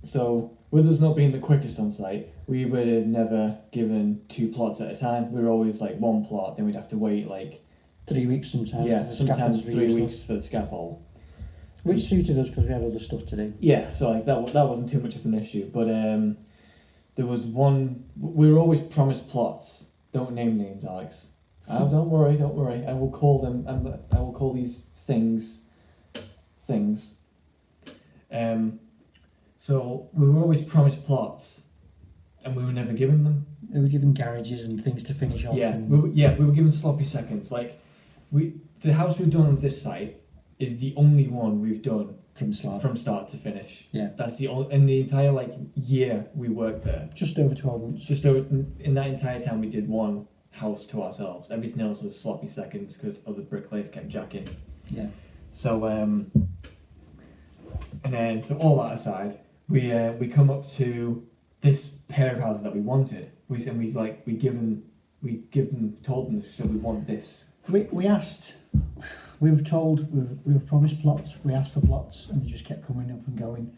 S1: so with us not being the quickest on site, we were never given 2 plots at a time. We were always like 1 plot, then we'd have to wait like,
S2: 3 weeks sometimes.
S1: yeah,
S2: 'cause the
S1: sometimes
S2: scaffold's
S1: 3
S2: really
S1: weeks
S2: slow.
S1: for the scaffold.
S2: Which suited us because we had other stuff to do.
S1: Yeah, so like that wasn't too much of an issue, but there was one, we were always promised plots. Don't name names, Alex. Oh, don't worry. I will call them, I will call these things. So we were always promised plots, and we were never given them.
S2: We were given garages and things to finish off.
S1: Yeah,
S2: and
S1: we were given sloppy seconds. Like the house we've done on this site is the only one we've done
S2: from slab.
S1: from start to finish.
S2: Yeah.
S1: That's the only, in the entire like year we worked there.
S2: Just over 12 months.
S1: Just over, in that entire time we did 1 house to ourselves. Everything else was sloppy seconds because other bricklayers kept jacking.
S2: Yeah.
S1: So And then, so all that aside, we come up to this pair of houses that we wanted. We told them, so we want this.
S2: We asked, we were told, we were promised plots, we asked for plots, and they just kept coming up and going.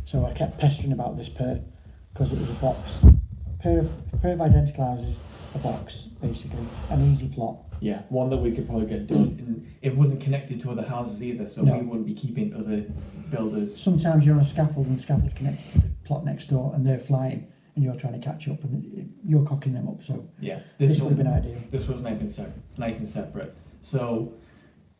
S2: So I kept pestering about this pair, because it was a box. Pair of identical houses, a box, basically, an easy plot.
S1: Yeah, one that we could probably get done. And it wasn't connected to other houses either, so
S2: No.
S1: we wouldn't be keeping other builders.
S2: Sometimes you're on a scaffold and the scaffold's connected to the plot next door and they're flying and you're trying to catch up and you're cocking them up, so
S1: Yeah,
S2: this would have been ideal.
S1: This was nice and separate. So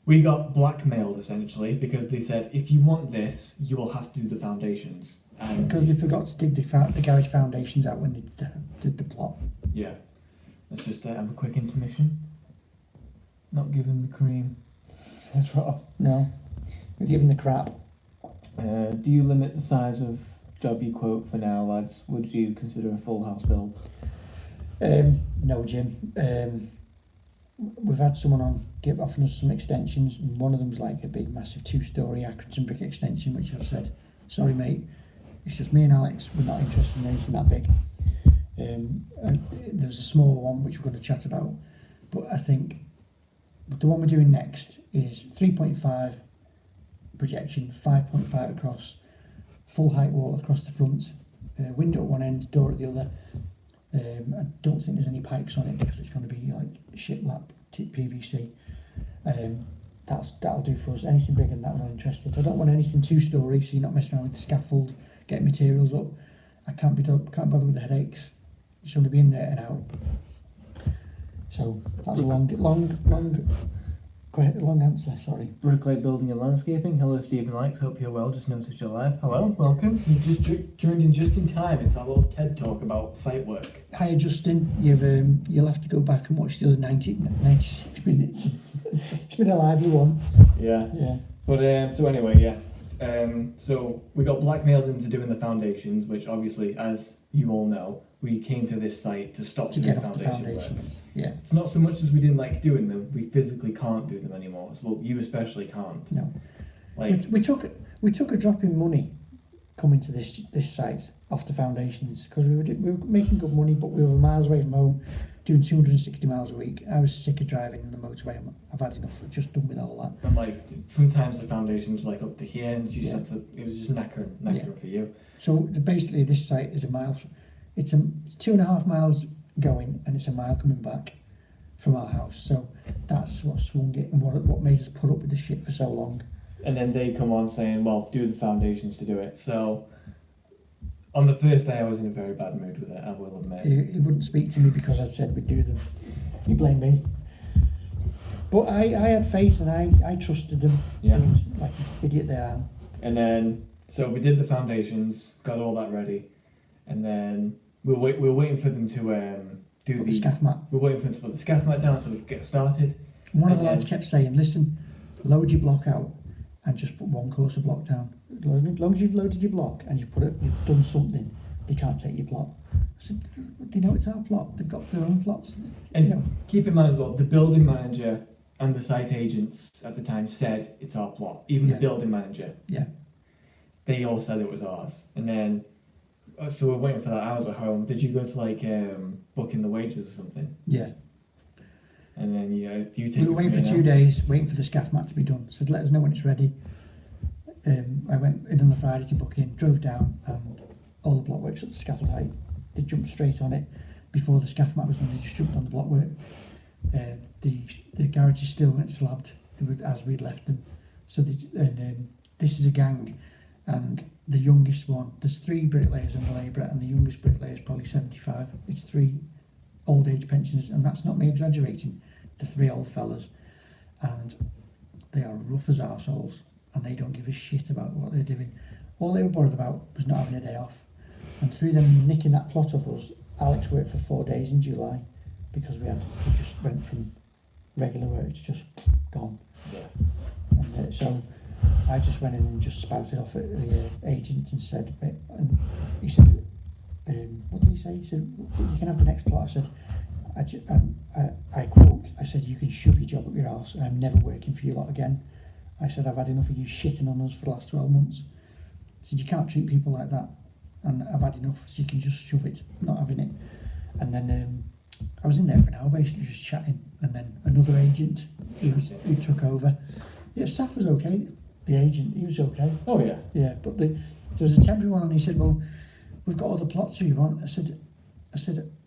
S1: we got blackmailed essentially because they said, if you want this, you will have to do the foundations. And
S2: Because they forgot to dig the garage foundations out when they did the plot.
S1: yeah, let's just have a quick intermission. Not giving the cream.
S2: That's right. No, we're giving the crap.
S1: Do you limit the size of job you quote for now, lads? Would you consider a full house build?
S2: No, Jim. We've had someone on offering us some extensions, and one of them's like a big, massive 2-story Accrington brick extension, which I've said, sorry, mate, it's just me and Alex. We're not interested in anything that big. And there's a smaller one which we're going to chat about, but I think the one we're doing next is 3.5 projection, 5.5 across, full height wall across the front, window at one end, door at the other. I don't think there's any pipes on it because it's going to be like shiplap PVC. That'll do for us. Anything bigger than that, we're not interested. I don't want anything 2-story, so you're not messing around with the scaffold, getting materials up. I can't bother with the headaches. It's going to be in there and out. So that's a long answer. Sorry.
S1: Bricklay Building and Landscaping. Hello, Stephen Likes. Hope you're well. Just noticed you're live. Hello, welcome. You just joined in just in time. It's our little TED talk about site work.
S2: Hi, Justin. You'll have to go back and watch the other 96 minutes. It's been a lively one.
S1: Yeah.
S2: Yeah.
S1: But so anyway, yeah. So we got blackmailed into doing the foundations, which obviously, as you all know, we came to this site to stop
S2: To
S1: doing
S2: get off the
S1: foundation
S2: foundations.
S1: works.
S2: Yeah.
S1: It's not so much as we didn't like doing them; we physically can't do them anymore. Well, you especially can't.
S2: No.
S1: Like
S2: We took a drop in money coming to this site off the foundations because we were making good money, but we were miles away from home, doing 260 miles a week. I was sick of driving on the motorway. I've had enough. I've just done with all that.
S1: and like sometimes the foundations were like up to here, and you
S2: Yeah.
S1: said it was just knackering for you.
S2: So basically, this site is a mile. It's 2.5 miles going, and it's a mile coming back from our house. So that's what swung it, and what made us put up with the shit for so long.
S1: And then they come on saying, well, do the foundations to do it. So on the first day I was in a very bad mood with it, I will admit.
S2: He wouldn't speak to me because I'd said we'd do them. He blamed me. But I had faith and I trusted them.
S1: Yeah.
S2: Like an idiot that I am.
S1: And then, so we did the foundations, got all that ready. And then we were waiting for them to do
S2: Put the scaff mat.
S1: We were waiting for them to put the scaff mat down so we could get started.
S2: And one of the
S1: And
S2: lads
S1: then-
S2: kept saying, listen, load your block out and just put one course of block down. As long as you've loaded your block and you've done something, they can't take your plot. I said, they know it's our plot. They've got their own plots.
S1: And
S2: You know,
S1: keep in mind as well, the building manager and the site agents at the time said it's our plot. Even
S2: Yeah.
S1: the building manager.
S2: Yeah.
S1: They all said it was ours. And then, so we're waiting for that. I was at home. Did you go to like book in the wages or something?
S2: yeah.
S1: And then you take.
S2: We were
S1: it
S2: waiting
S1: from
S2: for
S1: here
S2: 2
S1: now?
S2: days, waiting for the scaff mat to be done. Said, let us know when it's ready. I went in on the Friday to book in, drove down, and all the block works up to scaffold height. They jumped straight on it. Before the scaff mat was done, they just jumped on the block work. The garages still weren't slabbed as we'd left them. So this is a gang, and the youngest one, there's 3 bricklayers and a labourer, and the youngest bricklayer is probably 75. It's 3 old age pensioners, and that's not me exaggerating. The 3 old fellas, and they are rough as arseholes, and they don't give a shit about what they're doing. All they were bothered about was not having a day off. And through them nicking that plot of us, Alex worked for 4 days in July because we just went from regular work to just gone.
S1: Yeah.
S2: And so I just went in and just spouted off at the agent and said, and he said, what did he say? He said, you can have the next plot. I said, I quote, I said, you can shove your job up your arse. I'm never working for you lot again. I said, I've had enough of you shitting on us for the last 12 months. I said, you can't treat people like that. And I've had enough, so you can just shove it, not having it. And then I was in there for an hour, basically just chatting. And then another agent who took over. Yeah, Saf was okay. The agent, he was okay.
S1: Oh yeah.
S2: Yeah, but there was a temporary one, and he said, well, we've got other plots if you want. I said,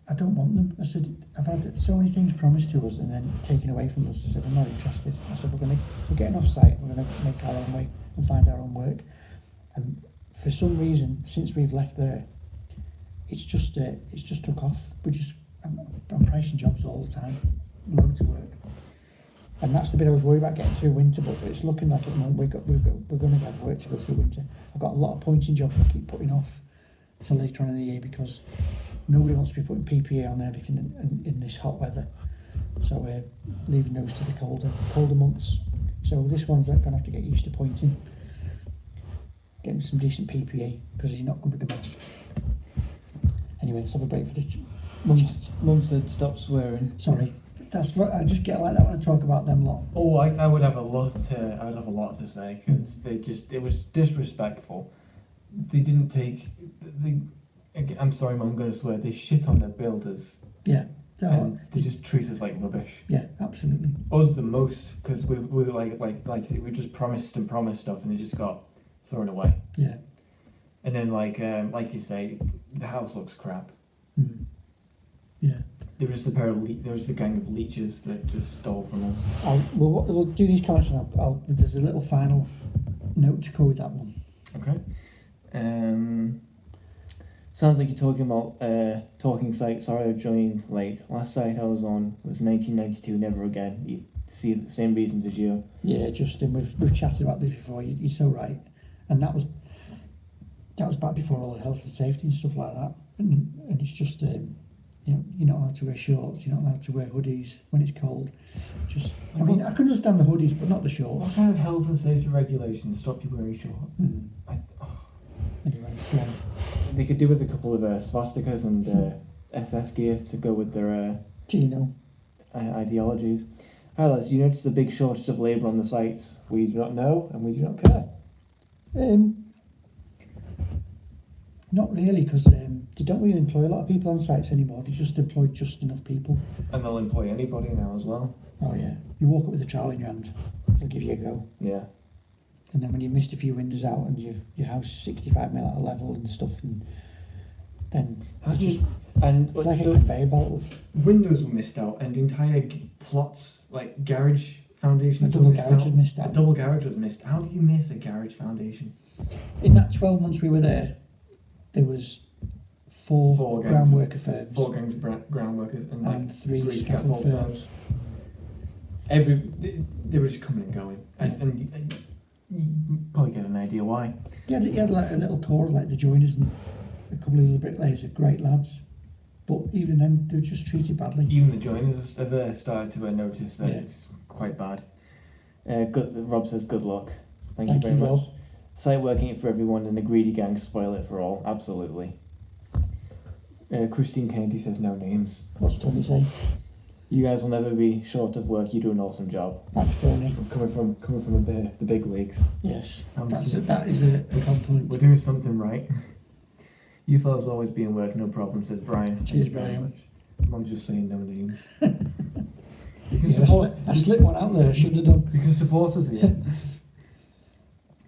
S2: I don't want them. I said, I've had so many things promised to us and then taken away from us. I said, I'm not interested. I said, we're getting off site, we're going to make our own way and find our own work. And for some reason, since we've left there, it's just took off. I'm pricing jobs all the time, loads of work. And that's the bit I was worried about getting through winter, but it's looking like at the moment we're going to have work to go through winter. I've got a lot of pointing jobs I keep putting off till later on in the year because nobody wants to be putting PPA on everything in this hot weather. So we're leaving those to the colder months. So this one's going to have to get used to pointing. Getting some decent PPA because he's not good with the mask. Anyway, let's have a break for this.
S1: Mum said stop swearing.
S2: Sorry. That's what I just get like that when I talk about them lot.
S1: Oh, I would have a lot to say because it was disrespectful. They didn't take I'm sorry, Mum, I'm going to swear. They shit on their builders.
S2: Yeah.
S1: And they just treat us like rubbish.
S2: Yeah, absolutely.
S1: Us the most because we we just promised stuff and it just got thrown away.
S2: Yeah.
S1: And then like you say, the house looks crap.
S2: Mm. Yeah.
S1: There was the gang of leeches that just stole from us.
S2: We'll do these comments and there's a little final note to go with that one.
S1: Okay. Sounds like you're talking about talking site. Sorry I joined late. Last site I was on was 1992. Never again. You see the same reasons as you.
S2: Yeah, Justin, we've chatted about this before. You're so right, and that was back before all the health and safety and stuff like that. And it's just you're not allowed to wear shorts. You're not allowed to wear hoodies when it's cold. I mean, I can understand the hoodies, but not the shorts.
S1: What kind of health and safety regulations stop you wearing shorts?
S2: Mm. Anyway, yeah.
S1: They could do with a couple of swastikas and SS gear to go with their ideologies. Hi lads, you notice the big shortage of labour on the sites? We do not know and we do not care.
S2: Not really, because they don't really employ a lot of people on sites anymore. They just employ just enough people.
S1: And they'll employ anybody now as well.
S2: Oh yeah, you walk up with a trowel in your hand, they'll give you a go.
S1: Yeah.
S2: And then when you've missed a few windows out and your house is 65 mil out of level and stuff, and then it's like a conveyor belt.
S1: Windows were missed out and entire plots, like garage foundations.
S2: A double garage was missed out.
S1: A double garage was missed. How do you miss a garage foundation?
S2: In that 12 months we were there was four ground worker firms.
S1: 4 gangs of ground workers and
S2: three scaffold firms.
S1: They were just coming and going. And you probably get an idea why.
S2: You had like a little core of like the joiners and a couple of the bricklayers are great lads, but even then they were just treated badly.
S1: Even the joiners have started to notice that it's quite bad. Rob says good luck. Thank you very much.
S2: Rob.
S1: Site working it for everyone and the greedy gangs spoil it for all. Absolutely. Christine Kennedy says no names.
S2: What's Tony saying?
S1: You guys will never be short of work. You do an awesome job.
S2: Thanks, Tony.
S1: Coming from the big leagues.
S2: Yes, that is a compliment.
S1: We're doing something right. You fellas will always be in work, no problem, says Brian.
S2: Cheers, Brian.
S1: Mum's just saying no names.
S2: You can support. I slipped one out there. I should have done.
S1: You can support us here.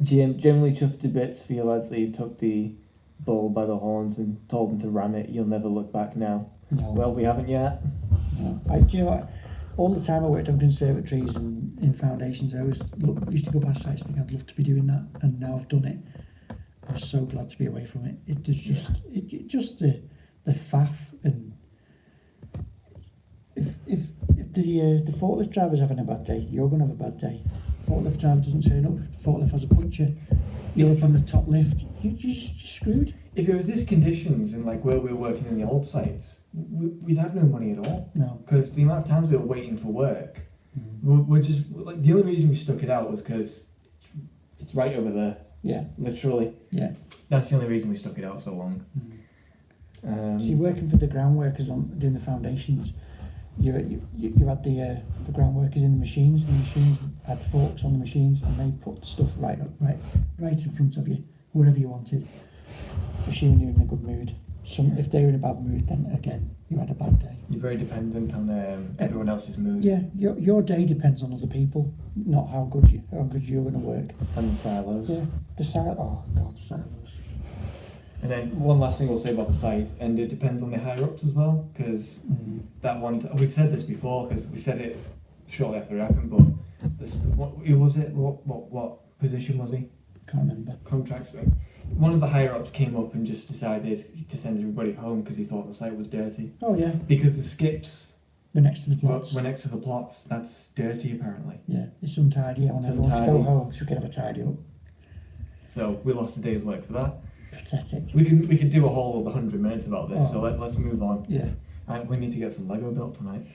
S1: Generally chuffed to bits for you lads that you took the bull by the horns and told them to ram it. You'll never look back now.
S2: No.
S1: Well, we haven't yet.
S2: No. Do you know what? All the time I worked on conservatories and in foundations, I always used to go past sites and think I'd love to be doing that, and now I've done it. I was so glad to be away from it. It was just the faff, and if the forklift driver's having a bad day, you're gonna have a bad day. Forklift driver doesn't turn up, forklift has a puncture, you're up on the top lift, you're just screwed.
S1: If it was this conditions in like where we were working in the old sites, we'd have no money at all.
S2: No.
S1: Because the amount of times we were waiting for work, we're just like, the only reason we stuck it out was because it's right over there.
S2: Yeah.
S1: Literally.
S2: Yeah.
S1: That's the only reason we stuck it out so long.
S2: See, working for the ground workers on doing the foundations, you had the ground workers in the machines, and the machines had forks on the machines, and they put stuff right in front of you, wherever you wanted, assuming you're in a good mood. If they were in a bad mood, then again, you had a bad day.
S1: You're very dependent on everyone else's mood.
S2: Yeah, your day depends on other people, not how good you're going to work.
S1: And the silos.
S2: Yeah, the silos. Oh God, silos.
S1: And then one last thing we'll say about the site, and it depends on the higher ups as well, because that one, we've said this before, because we said it shortly after it happened, but who was it? What position was he?
S2: Can't remember.
S1: Contracts. One of the higher ups came up and just decided to send everybody home because he thought the site was dirty.
S2: Oh yeah.
S1: Because the skips
S2: were next to the plots.
S1: Were next to the plots. That's dirty apparently.
S2: Yeah, it's untidy. I want everyone to go home, so we can have a tidy up.
S1: So we lost a day's work for that.
S2: Pathetic.
S1: We could do a whole of 100 minutes about this. So let's move on.
S2: Yeah.
S1: We need to get some Lego built tonight.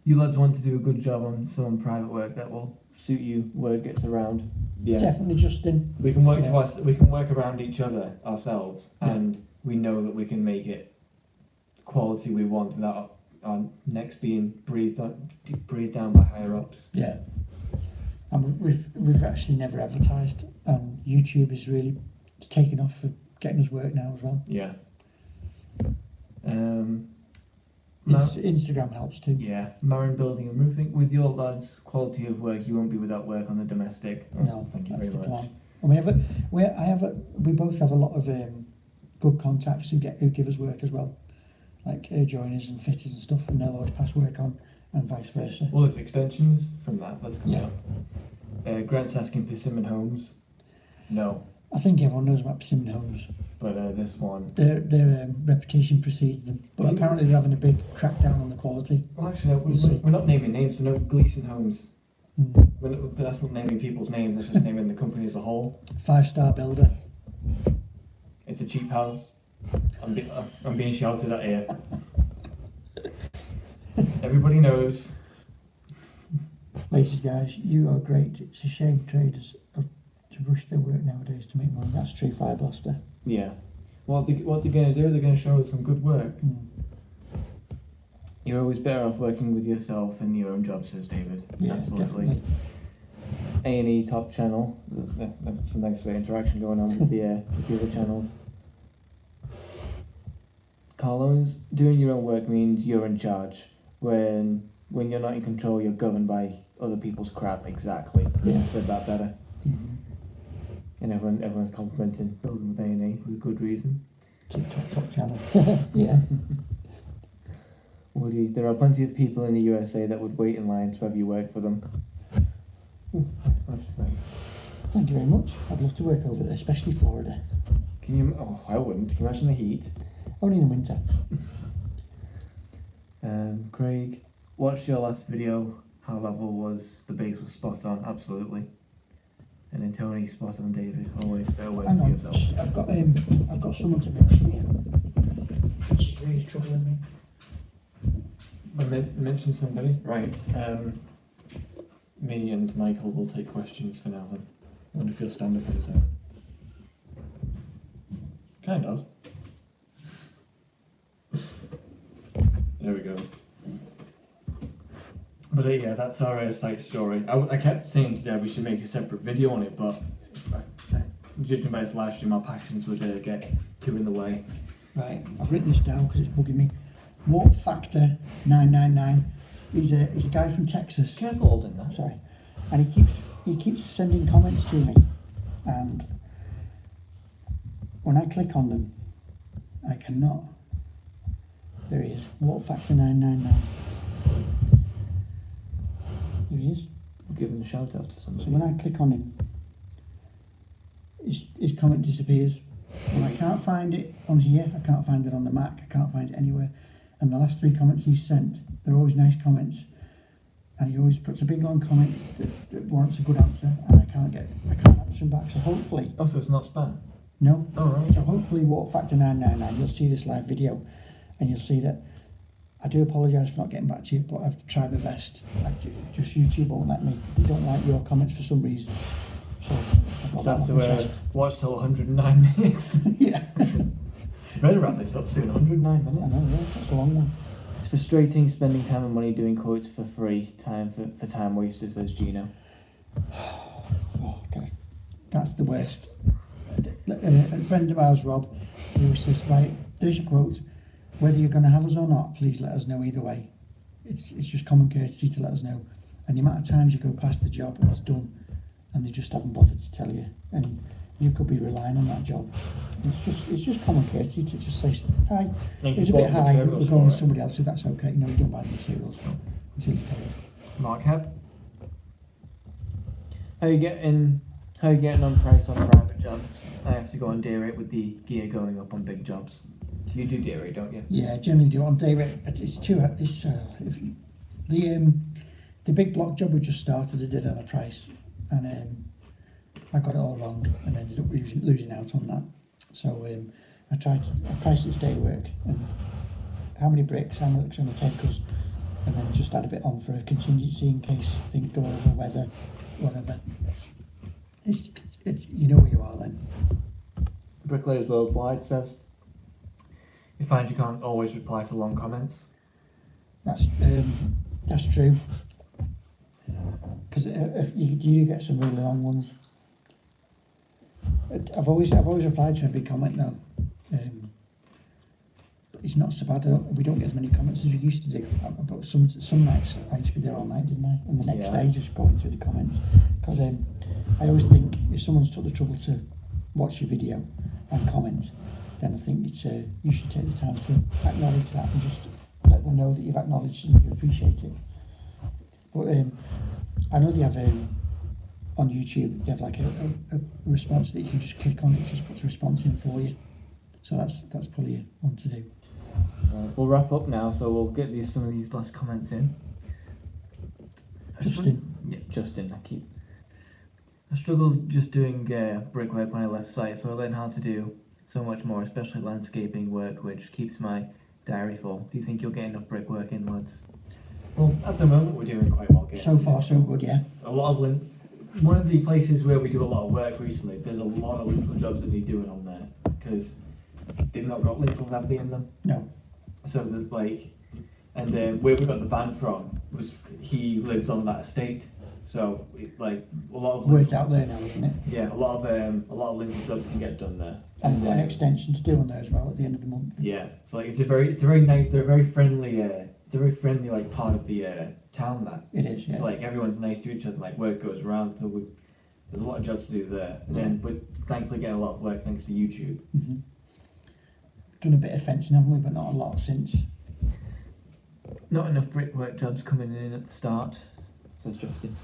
S1: You lads want to do a good job on some private work that will suit you. Word gets around. Yeah.
S2: Definitely, Justin.
S1: We can work we can work around each other ourselves, and we know that we can make it the quality we want without our necks being breathed down by higher ups.
S2: Yeah. And we've actually never advertised, and YouTube is really taken off for getting us work now as well.
S1: Yeah.
S2: Instagram helps too.
S1: Yeah. Marin Building and Roofing. With your lads' quality of work, you won't be without work on the domestic.
S2: No,
S1: thank you
S2: that's
S1: very
S2: the
S1: much.
S2: plan. And we both have a lot of good contacts who give us work as well, like joiners and fitters and stuff, and they'll always pass work on, and vice versa.
S1: Well, there's extensions from that. That's coming up. Grant's asking Persimmon Homes. No.
S2: I think everyone knows about Persimmon Homes.
S1: But this one...
S2: Their reputation precedes them. But apparently they're having a big crackdown on the quality.
S1: Well, actually, no, we're not naming names, so no Gleason Homes. That's not naming people's names, that's just naming the company as a whole.
S2: 5-star builder.
S1: It's a cheap house. I'm being shouted at here. Everybody knows.
S2: Ladies, guys, you are great. It's a shame traders have to rush their work nowadays to make money. That's true, Fire Blaster.
S1: Yeah. What they're going to do, they're going to show us some good work. You're always better off working with yourself and your own job, says David.
S2: Yeah,
S1: absolutely. A&E top channel. That's a nice interaction going on with the other channels. Carlos, doing your own work means you're in charge. When you're not in control, you're governed by other people's crap. Exactly.
S2: Yeah.
S1: I said that better. And everyone's complimenting building with A&E with good reason.
S2: Top channel. Yeah.
S1: Woody, there are plenty of people in the USA that would wait in line to have you work for them. Ooh, that's nice.
S2: Thank you very much. I'd love to work over there, especially Florida.
S1: Can you? Oh, I wouldn't. Can you imagine the heat?
S2: Only in the winter.
S1: Craig, watched your last video. How level was the base was spot on? Absolutely. And then Tony, spot on, David. Always better work for yourself.
S2: I've got someone to mention here, which is really troubling me.
S1: I mentioned somebody, right? Me and Michael will take questions for now. Then, I wonder if you'll stand up for this. Kind of. There he goes. But yeah, that's our site story. I kept saying today we should make a separate video on it, but judging by this live stream, our passions would get too in the way.
S2: Right, I've written this down because it's bugging me. Warp Factor 999. He's a guy from Texas.
S1: Careful holding that.
S2: Sorry, and he keeps sending comments to me, and when I click on them, I cannot. There he is. Warp Factor 999. Here he is.
S1: We'll give him a shout out to somebody.
S2: So when I click on him, his comment disappears. And I can't find it on here, I can't find it on the Mac, I can't find it anywhere. And the last 3 comments he's sent, they're always nice comments. And he always puts a big long comment that warrants a good answer, and I can't answer him back. So hopefully...
S1: Oh, so it's not spam?
S2: No.
S1: Oh, right.
S2: So hopefully Warp Factor 999, you'll see this live video, and you'll see that I do apologise for not getting back to you, but I've tried my best. Just YouTube won't let me. They don't like your comments for some reason. So I've got
S1: So
S2: that
S1: have
S2: on my
S1: to
S2: chest.
S1: watch till 109 minutes.
S2: Yeah.
S1: Better wrap this up soon. 109
S2: I
S1: minutes.
S2: know, yeah, that's a long one.
S1: It's frustrating spending time and money doing quotes for free. Time for time wasters, says Gino.
S2: Oh, God. That's the worst. A friend of ours, Rob, he always says, right, there's your quotes. Whether you're going to have us or not, please let us know either way. It's just common courtesy to let us know. And the amount of times you go past the job and it's done, and they just haven't bothered to tell you, and you could be relying on that job. It's just common courtesy to just say, hi, it's a bit high, we're going with somebody else, so that's okay. No, you don't buy the materials until you tell it.
S1: Mark Heb. How you getting on price on private jobs? I have to go on day rate with the gear going up on big jobs. You do day rate, don't you?
S2: Yeah, I generally do on day rate. The big block job we just started, I did on a price, and I got it all wrong and ended up losing out on that. So I priced its day work and how many bricks, how much it's going to take us, and then just add a bit on for a contingency in case things go over, weather, whatever. You know where you are then.
S1: Bricklayers Worldwide says, you find you can't always reply to long comments.
S2: That's true. Because if you get some really long ones. I've always replied to every comment now. But it's not so bad. We don't get as many comments as we used to do. But some nights I used to be there all night, didn't I? And the next day just going through the comments. Because I always think if someone's took the trouble to watch your video and comment, then I think it's you should take the time to acknowledge that and just let them know that you've acknowledged and you appreciate it. But I know they have on YouTube, you have like a response that you can just click on, it just puts a response in for you. So that's probably one to do.
S1: We'll wrap up now, so we'll get some of these last comments in.
S2: Justin.
S1: Yeah, Justin. I struggled just doing brickwork when I left site, so I learned how to do so much more, especially landscaping work, which keeps my diary full. Do you think you'll get enough brickwork in, lads? Well, at the moment we're doing quite well.
S2: So far, so good, yeah.
S1: A lot of one of the places where we do a lot of work recently, there's a lot of lintel jobs that need doing on there because they've not got lintels, have they, in them?
S2: No.
S1: So there's Blake, and where we got the van from he lives on that estate. So a lot of
S2: worked out there now, isn't it?
S1: Yeah, a lot of lintel jobs can get done there.
S2: And got an extension to do on there as well at the end of the month.
S1: Yeah, so it's a very nice. They're very friendly. It's a very friendly part of the town. That
S2: it is. Yeah.
S1: It's everyone's nice to each other. Word goes around. So there's a lot of jobs to do there. And then we're thankfully getting a lot of work thanks to YouTube.
S2: Mm-hmm. Done a bit of fencing, haven't we? But not a lot since.
S1: Not enough brickwork jobs coming in at the start, says Justin.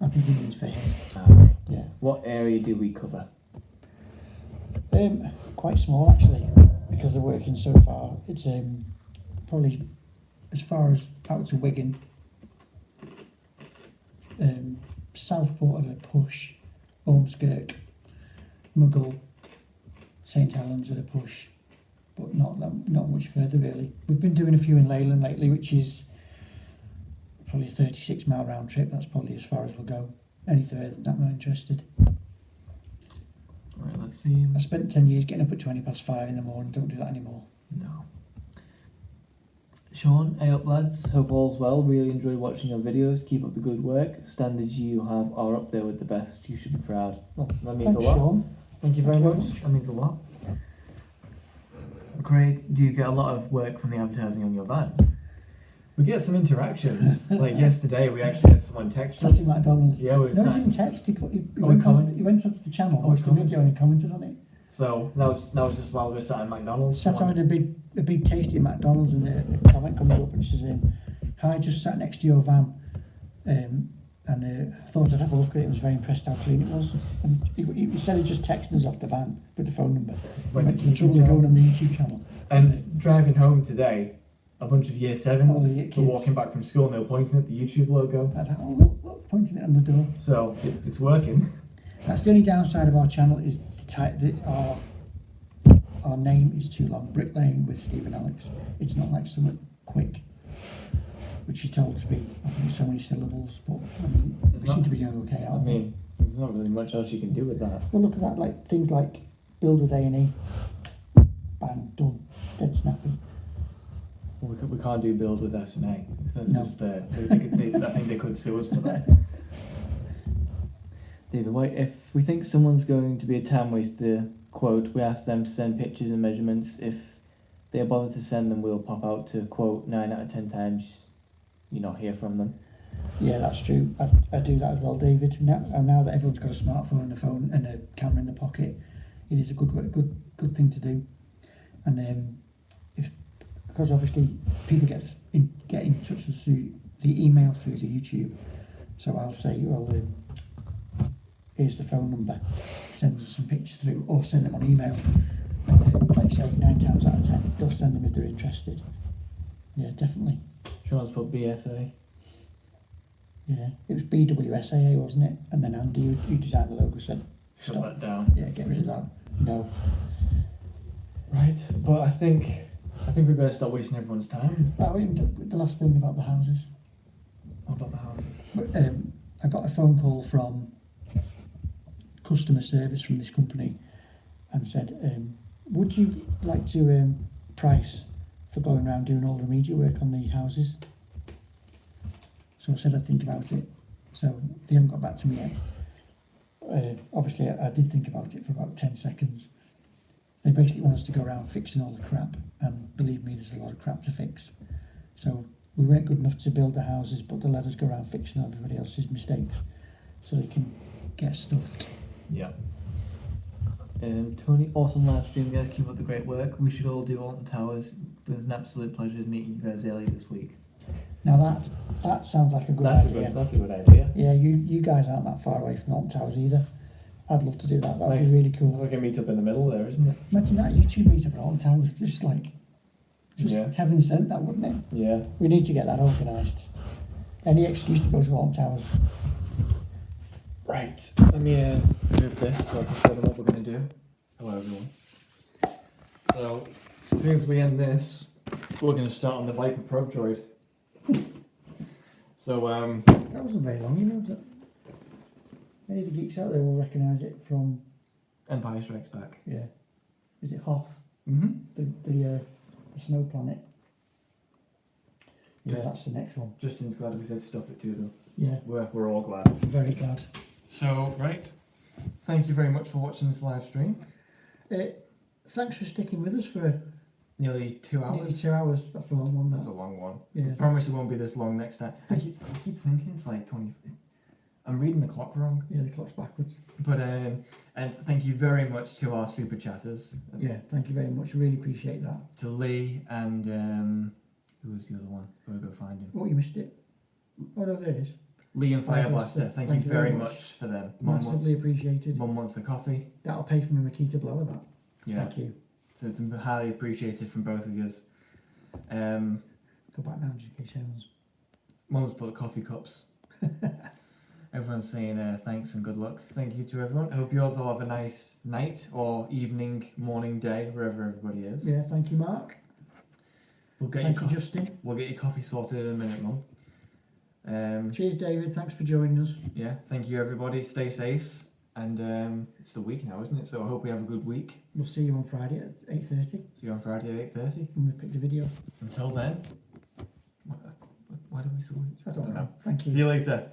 S2: I think it means for him.
S1: Yeah. What area do we cover?
S2: Quite small actually, because they're working so far. It's probably as far as out to Wigan, Southport at a push, Ormskirk, Muggle, St Helens at a push, but not much further really. We've been doing a few in Leyland lately, which is probably a 36-mile round trip. That's probably as far as we'll go. Any further than that, I'm not interested.
S1: Right, let's see.
S2: I spent 10 years getting up at 5:20 in the morning. Don't do that anymore.
S1: No. Sean, hey up lads, hope all's well. Really enjoy watching your videos. Keep up the good work. Standards you have are up there with the best. You should be proud. Well, that means
S2: Thanks,
S1: a lot.
S2: Sean.
S1: Thank you very much. That means a lot. Craig, do you get a lot of work from the advertising on your van? We get some interactions. Like yesterday, we actually had someone text us.
S2: Sat in McDonald's.
S1: Yeah, we were
S2: No, he
S1: sat.
S2: didn't text. He
S1: Oh,
S2: went
S1: commented?
S2: onto the channel,
S1: Oh,
S2: watched the
S1: commented.
S2: video, and he commented on it.
S1: So that was just while we were sat in McDonald's.
S2: Sat on a big tasty at McDonald's, and a comment comes up and it says, "Hi, just sat next to your van, and I thought I'd have a look at it. I was very impressed how clean it was." And he said he just texted us off the van with the phone number. Went to the trouble of going on the YouTube channel.
S1: And driving home today, a bunch of year 7s
S2: kids.
S1: were walking back from school and they were pointing at the YouTube logo.
S2: I thought, oh look, pointing it on the door.
S1: So it's working.
S2: That's the only downside of our channel is our name is too long. Bricklaying with Steve and Alex. It's not like something quick. which is told to be, I think, so many syllables, but I mean,
S1: It's
S2: we seem
S1: not-
S2: to be doing okay
S1: I
S2: out there.
S1: mean, there's not really much else you can do with that.
S2: Well, look at that, like things like build with A&E, bang, done, dead snappy.
S1: Well, we can't do build with S&A. That's
S2: No.
S1: just, I think they could sue us for that. David White, if we think someone's going to be a time waster, quote, we ask them to send pictures and measurements. If they are bothered to send them, we'll pop out to, quote, 9 out of 10 times you not hear from them.
S2: Yeah, that's true. I do that as well, David. Now that everyone's got a smartphone and a phone and a camera in the pocket, it is a good thing to do. And because obviously people get in touch with us through the email through the YouTube, so I'll say, well, here's the phone number, send us some pictures through, or send them on email. Like say 9 times out of 10, they'll send them if they're interested. Yeah, definitely.
S1: Sean's put BSA.
S2: Yeah, it was BWSAA, wasn't it? And then Andy, who designed the logo, said,
S1: Shut
S2: stop.
S1: that down.
S2: Yeah, get rid of that. No.
S1: Right, but I think we better stop wasting everyone's time.
S2: The last thing about the houses.
S1: What about the houses?
S2: I got a phone call from customer service from this company and said, would you like to price for going around doing all the remedial work on the houses? So I said I'd think about it. So they haven't got back to me yet. Obviously, I did think about it for about 10 seconds. They basically want us to go around fixing all the crap, and believe me, there's a lot of crap to fix. So we weren't good enough to build the houses, but they let us go around fixing everybody else's mistakes so they can get stuffed.
S1: Yeah. Tony, awesome live stream, guys. Keep up the great work. We should all do Alton Towers. It was an absolute pleasure meeting you guys earlier this week.
S2: Now that sounds like a good idea.
S1: That's a good idea.
S2: Yeah, you guys aren't that far away from Alton Towers either. I'd love to do that. That would
S1: Nice.
S2: be really
S1: It's
S2: cool.
S1: like a meet up in the middle there, isn't it?
S2: Imagine that YouTube meetup at Alton Towers, just
S1: Yeah.
S2: heaven sent, that wouldn't it?
S1: Yeah.
S2: We need to get that organised. Any excuse to go to Alton Towers.
S1: Right. Let me move this so I can show them what we're going to do. Hello, everyone. So, as soon as we end this, we're going to start on the Viper Probe Droid. So,
S2: That wasn't very long, you know, was it? Any of the geeks out there will recognise it from,
S1: Empire Strikes Back.
S2: yeah, is it Hoth?
S1: Mm-hmm.
S2: The snow planet. Yeah,
S1: Yes.
S2: that's the next one.
S1: Justin's glad we said stuff it too, though.
S2: Yeah,
S1: We're all glad.
S2: very glad.
S1: So, right. Thank you very much for watching this live stream.
S2: Thanks for sticking with us for
S1: Nearly 2 hours.
S2: nearly 2 hours. That's a long one.
S1: That's a
S2: That.
S1: long one.
S2: Yeah.
S1: I promise it won't be this long next time. I keep thinking it's like 20. I'm reading the clock wrong.
S2: Yeah, the clock's backwards.
S1: But and thank you very much to our super chatters.
S2: Yeah, thank you very much. Really appreciate that.
S1: To Lee and who was the other one? Gotta go find him.
S2: Oh, you missed it. Oh no, there it is.
S1: Lee and
S2: Fire
S1: Fire
S2: Blaster.
S1: Blaster. Thank you very much for them.
S2: Massively appreciated.
S1: Mum wants a coffee.
S2: That'll pay for my Makita blower. That.
S1: Yeah.
S2: Thank you.
S1: So it's highly appreciated from both of you.
S2: Go back now, GK Sounds.
S1: Mum's put coffee cups. Everyone's saying thanks and good luck. Thank you to everyone. I hope you all have a nice night or evening, morning, day, wherever everybody is.
S2: Yeah, thank you, Mark.
S1: We'll get
S2: Thank
S1: your
S2: you, Justin.
S1: We'll get your coffee sorted in a minute, Mum.
S2: Cheers, David. Thanks for joining us.
S1: Yeah, thank you everybody. Stay safe. And it's the week now, isn't it? So I hope we have a good week.
S2: We'll see you on Friday at 8:30
S1: See you on Friday at 8:30.
S2: when we pick the video.
S1: Until then, why do we salute?
S2: I don't know. Thank you.
S1: See you later.